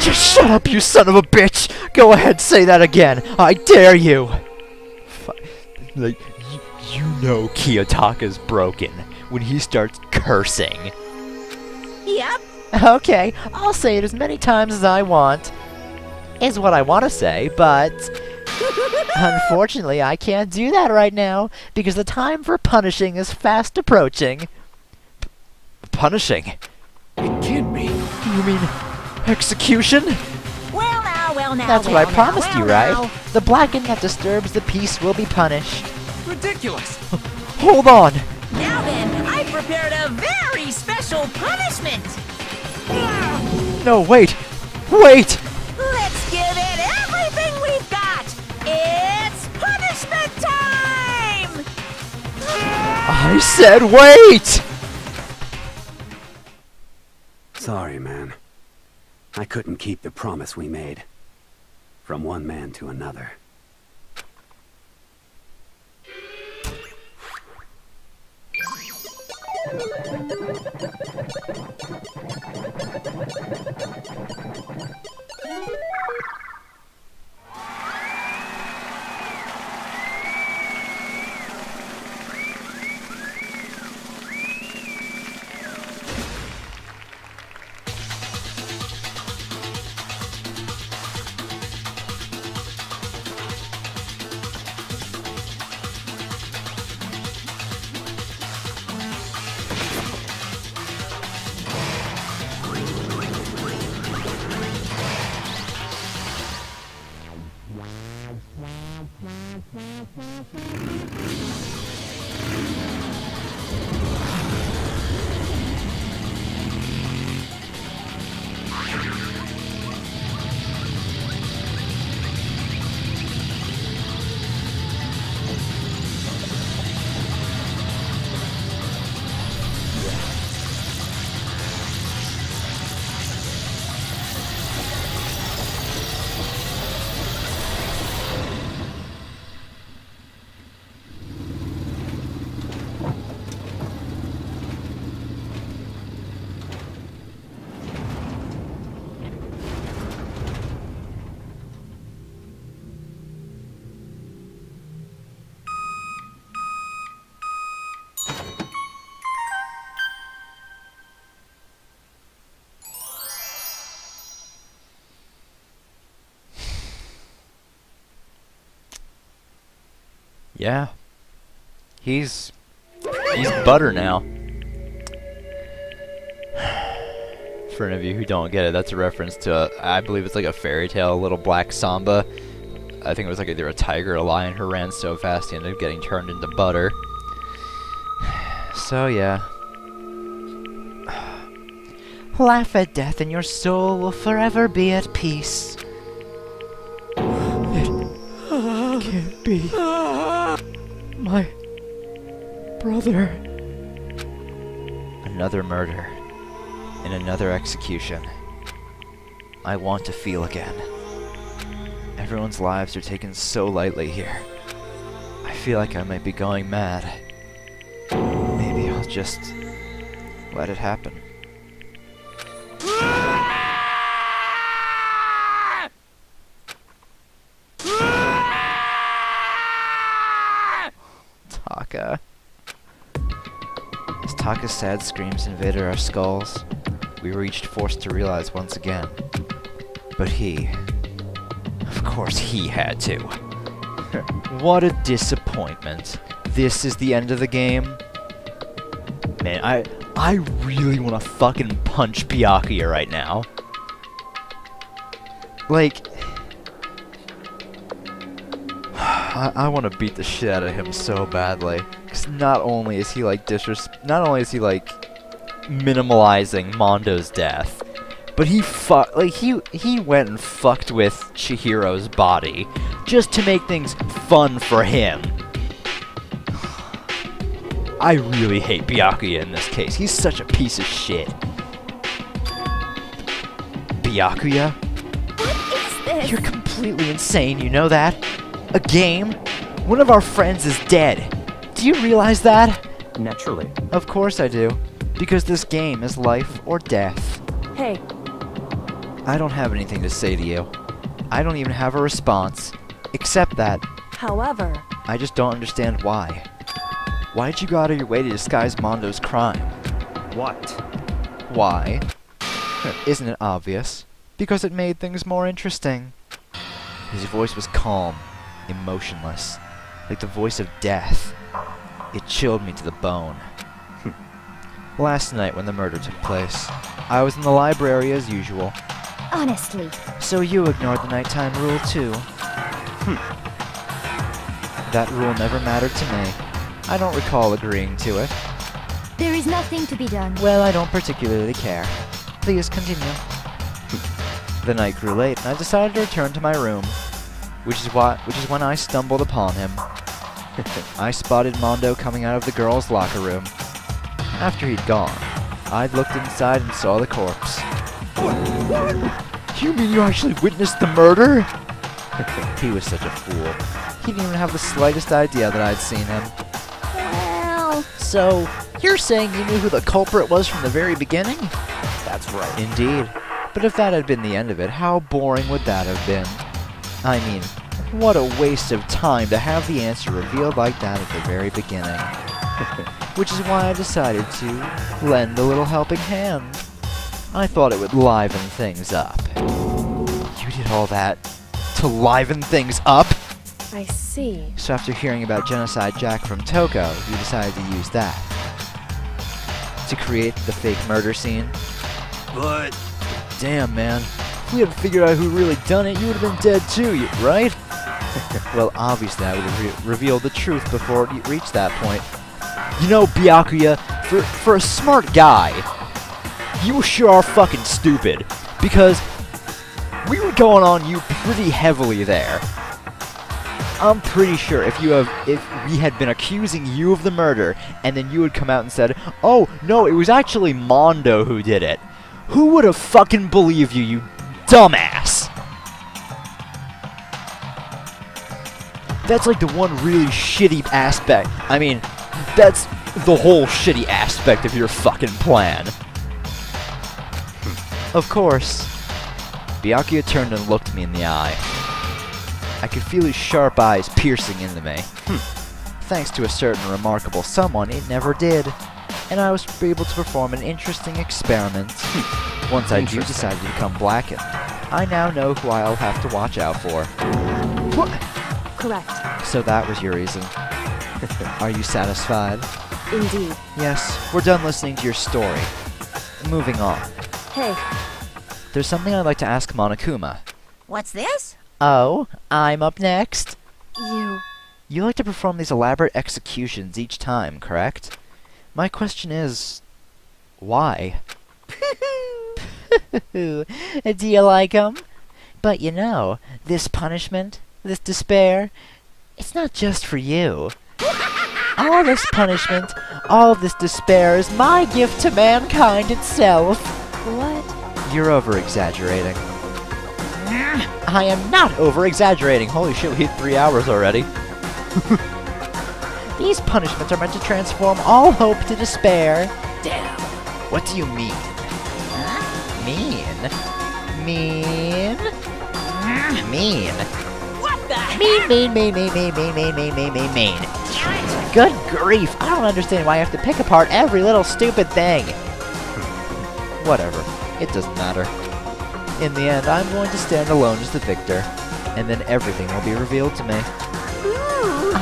Just shut up, you son of a bitch! Go ahead, say that again! I dare you! Like, you know Kiyotaka's broken when he starts cursing. Yep. Okay, I'll say it as many times as I want. Is what I want to say, but unfortunately I can't do that right now because the time for punishing is fast approaching. Punishing? It can't be. You mean execution? Well now, That's what I promised you, right? The blackened that disturbs the peace will be punished. Ridiculous! Hold on! Now then, I prepared a very special punishment! No, wait! Wait! Let's give it everything we've got! It's punishment time! I said wait! Sorry, man. I couldn't keep the promise we made. From one man to another. Yeah. He's butter now. For any of you who don't get it, that's a reference to, I believe it's like a fairy tale, Little Black Samba. I think it was like either a tiger or a lion who ran so fast he ended up getting turned into butter. So yeah. Laugh at death and your soul will forever be at peace. It can't be. My brother. Another murder. And another execution. I want to feel again. Everyone's lives are taken so lightly here. I feel like I might be going mad. Maybe I'll just let it happen. As Taka's sad screams invaded our skulls, we were each forced to realize once again. But he... Of course he had to. What a disappointment. This is the end of the game? Man, I really want to fucking punch Byakuya right now. Like... I want to beat the shit out of him so badly. Because not only is he like minimalizing Mondo's death, but he went and fucked with Chihiro's body just to make things fun for him. I really hate Byakuya in this case. He's such a piece of shit. Byakuya? What is this? You're completely insane, you know that? A game? One of our friends is dead. Do you realize that? Naturally. Of course I do. Because this game is life or death. Hey. I don't have anything to say to you. I don't even have a response. Except that... However... I just don't understand why. Why'd you go out of your way to disguise Mondo's crime? What? Why? Isn't it obvious? Because it made things more interesting. His voice was calm, emotionless, like the voice of death. It chilled me to the bone. Last night when the murder took place, I was in the library as usual. Honestly. So you ignored the nighttime rule too. That rule never mattered to me. I don't recall agreeing to it. There is nothing to be done. Well, I don't particularly care. Please continue. The night grew late, and I decided to return to my room, which is when I stumbled upon him. I spotted Mondo coming out of the girls' locker room. After he'd gone, I looked inside and saw the corpse. You mean you actually witnessed the murder? He was such a fool. He didn't even have the slightest idea that I'd seen him. Well... So, you're saying you knew who the culprit was from the very beginning? That's right. Indeed. But if that had been the end of it, how boring would that have been? I mean, what a waste of time to have the answer revealed like that at the very beginning. Which is why I decided to lend a little helping hand. I thought it would liven things up. You did all that to liven things up? I see. So after hearing about Genocide Jack from Toko, you decided to use that to create the fake murder scene? But... damn, man. If we hadn't figured out who really done it, you would have been dead too, right? Well, obviously I would have revealed the truth before it reached that point. You know, Byakuya, for a smart guy, you sure are fucking stupid. Because we were going on you pretty heavily there. I'm pretty sure if we had been accusing you of the murder, and then you had come out and said, oh, no, it was actually Mondo who did it, who would have fucking believed you, you dumbass? That's like the one really shitty aspect. I mean, that's the whole shitty aspect of your fucking plan. Of course, Byakuya turned and looked me in the eye. I could feel his sharp eyes piercing into me. Thanks to a certain remarkable someone, it never did. And I was able to perform an interesting experiment. Once I do decide to become blackened, I now know who I'll have to watch out for. What? Correct. So that was your reason. Are you satisfied? Indeed. Yes, we're done listening to your story. Moving on. Hey. There's something I'd like to ask Monokuma. What's this? Oh, I'm up next. You like to perform these elaborate executions each time, correct? My question is, why? Do you like 'em? But you know, this punishment, this despair, it's not just for you. All this punishment, all this despair is my gift to mankind itself. What? You're over-exaggerating. I am not over-exaggerating. Holy shit, we hit 3 hours already. These punishments are meant to transform all hope to despair. Damn. What do you mean? Mean? Mean? Mean? What the heck? Mean. Good grief, I don't understand why I have to pick apart every little stupid thing. Whatever, it doesn't matter. In the end, I'm going to stand alone as the victor, and then everything will be revealed to me.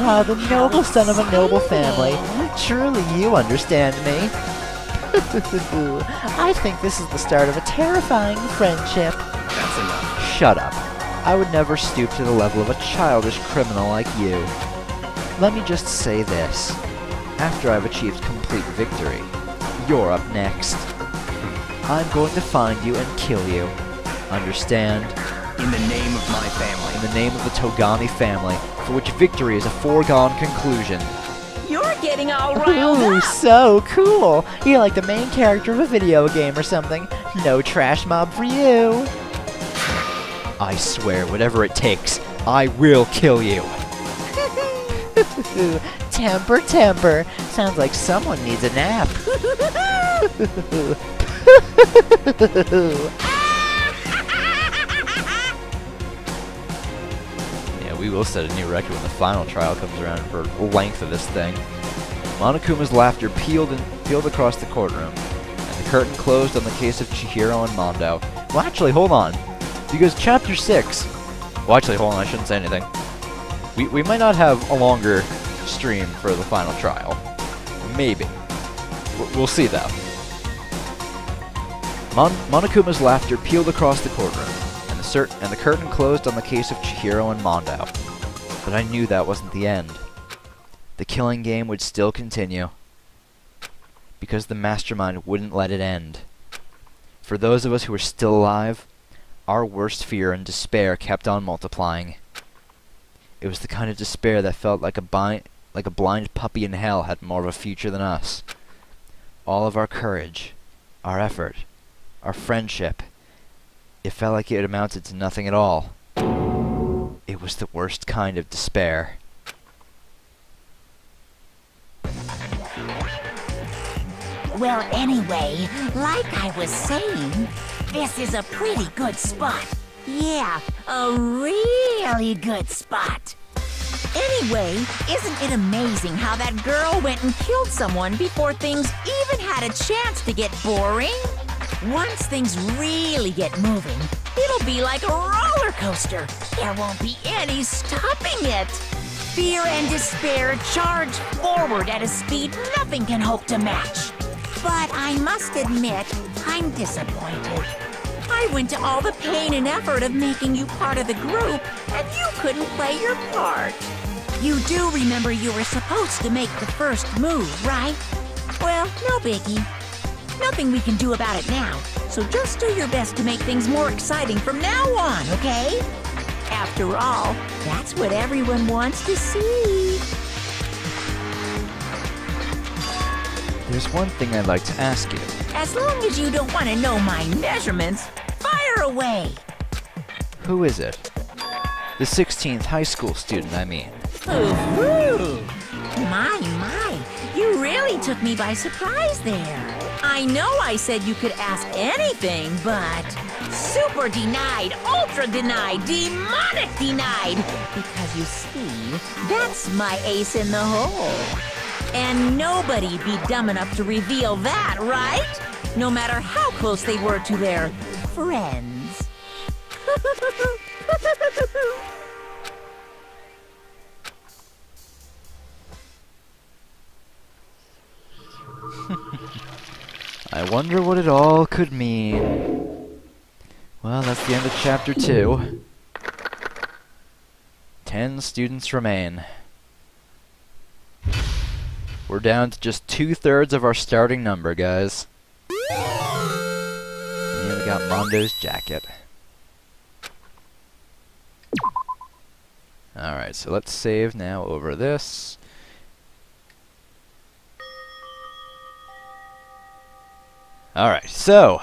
Ah, the noble son of a noble family. Truly you understand me. I think this is the start of a terrifying friendship. That's enough. Shut up. I would never stoop to the level of a childish criminal like you. Let me just say this. After I've achieved complete victory, you're up next. I'm going to find you and kill you. Understand? In the name of my family. In the name of the Togami family, for which victory is a foregone conclusion. You're getting all riled Ooh, up. so cool! You're like the main character of a video game or something. No trash mob for you. I swear, whatever it takes, I will kill you. Temper, temper. Sounds like someone needs a nap. We will set a new record when the final trial comes around for length of this thing. Monokuma's laughter peeled across the courtroom, and the curtain closed on the case of Chihiro and Mondo. Well, actually, hold on, because Chapter 6... Well, actually, hold on, I shouldn't say anything. We might not have a longer stream for the final trial. Maybe. We'll see, though. Monokuma's laughter peeled across the courtroom, and the curtain closed on the case of Chihiro and Mondo. But I knew that wasn't the end. The killing game would still continue, because the mastermind wouldn't let it end. For those of us who were still alive, our worst fear and despair kept on multiplying. It was the kind of despair that felt like a blind puppy in hell had more of a future than us. All of our courage, our effort, our friendship, it felt like it amounted to nothing at all. It was the worst kind of despair. Well, anyway, like I was saying, this is a pretty good spot. Yeah, a really good spot. Anyway, isn't it amazing how that girl went and killed someone before things even had a chance to get boring? Once things really get moving, it'll be like a roller coaster. There won't be any stopping it. Fear and despair charge forward at a speed nothing can hope to match. But I must admit, I'm disappointed. I went to all the pain and effort of making you part of the group, and you couldn't play your part. You do remember you were supposed to make the first move, right? Well, no biggie. Nothing we can do about it now, so just do your best to make things more exciting from now on, okay? After all, that's what everyone wants to see. There's one thing I'd like to ask you. As long as you don't want to know my measurements, fire away! Who is it? The 16th high school student, I mean. Ooh, my, you really took me by surprise there. I know I said you could ask anything, but super denied, ultra denied, demonic denied. Because you see, that's my ace in the hole. And nobody'd be dumb enough to reveal that, right? No matter how close they were to their friends. I wonder what it all could mean. Well, that's the end of Chapter 2. 10 students remain. We're down to just 2/3 of our starting number, guys. And we got Mondo's jacket. Alright, so let's save now over this. Alright, so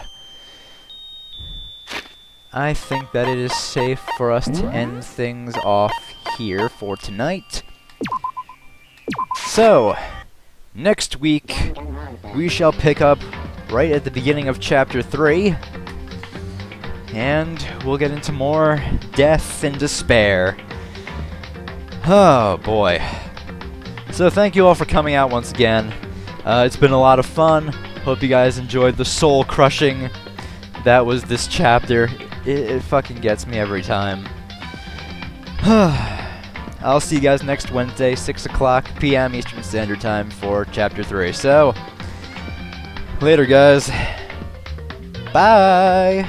I think that it is safe for us to end things off here for tonight. So, next week we shall pick up right at the beginning of Chapter 3, and we'll get into more death and despair. Oh boy. So thank you all for coming out once again. It's been a lot of fun. Hope you guys enjoyed the soul-crushing that was this chapter. It fucking gets me every time. I'll see you guys next Wednesday, 6 o'clock p.m. Eastern Standard Time for Chapter 3. So, later guys. Bye!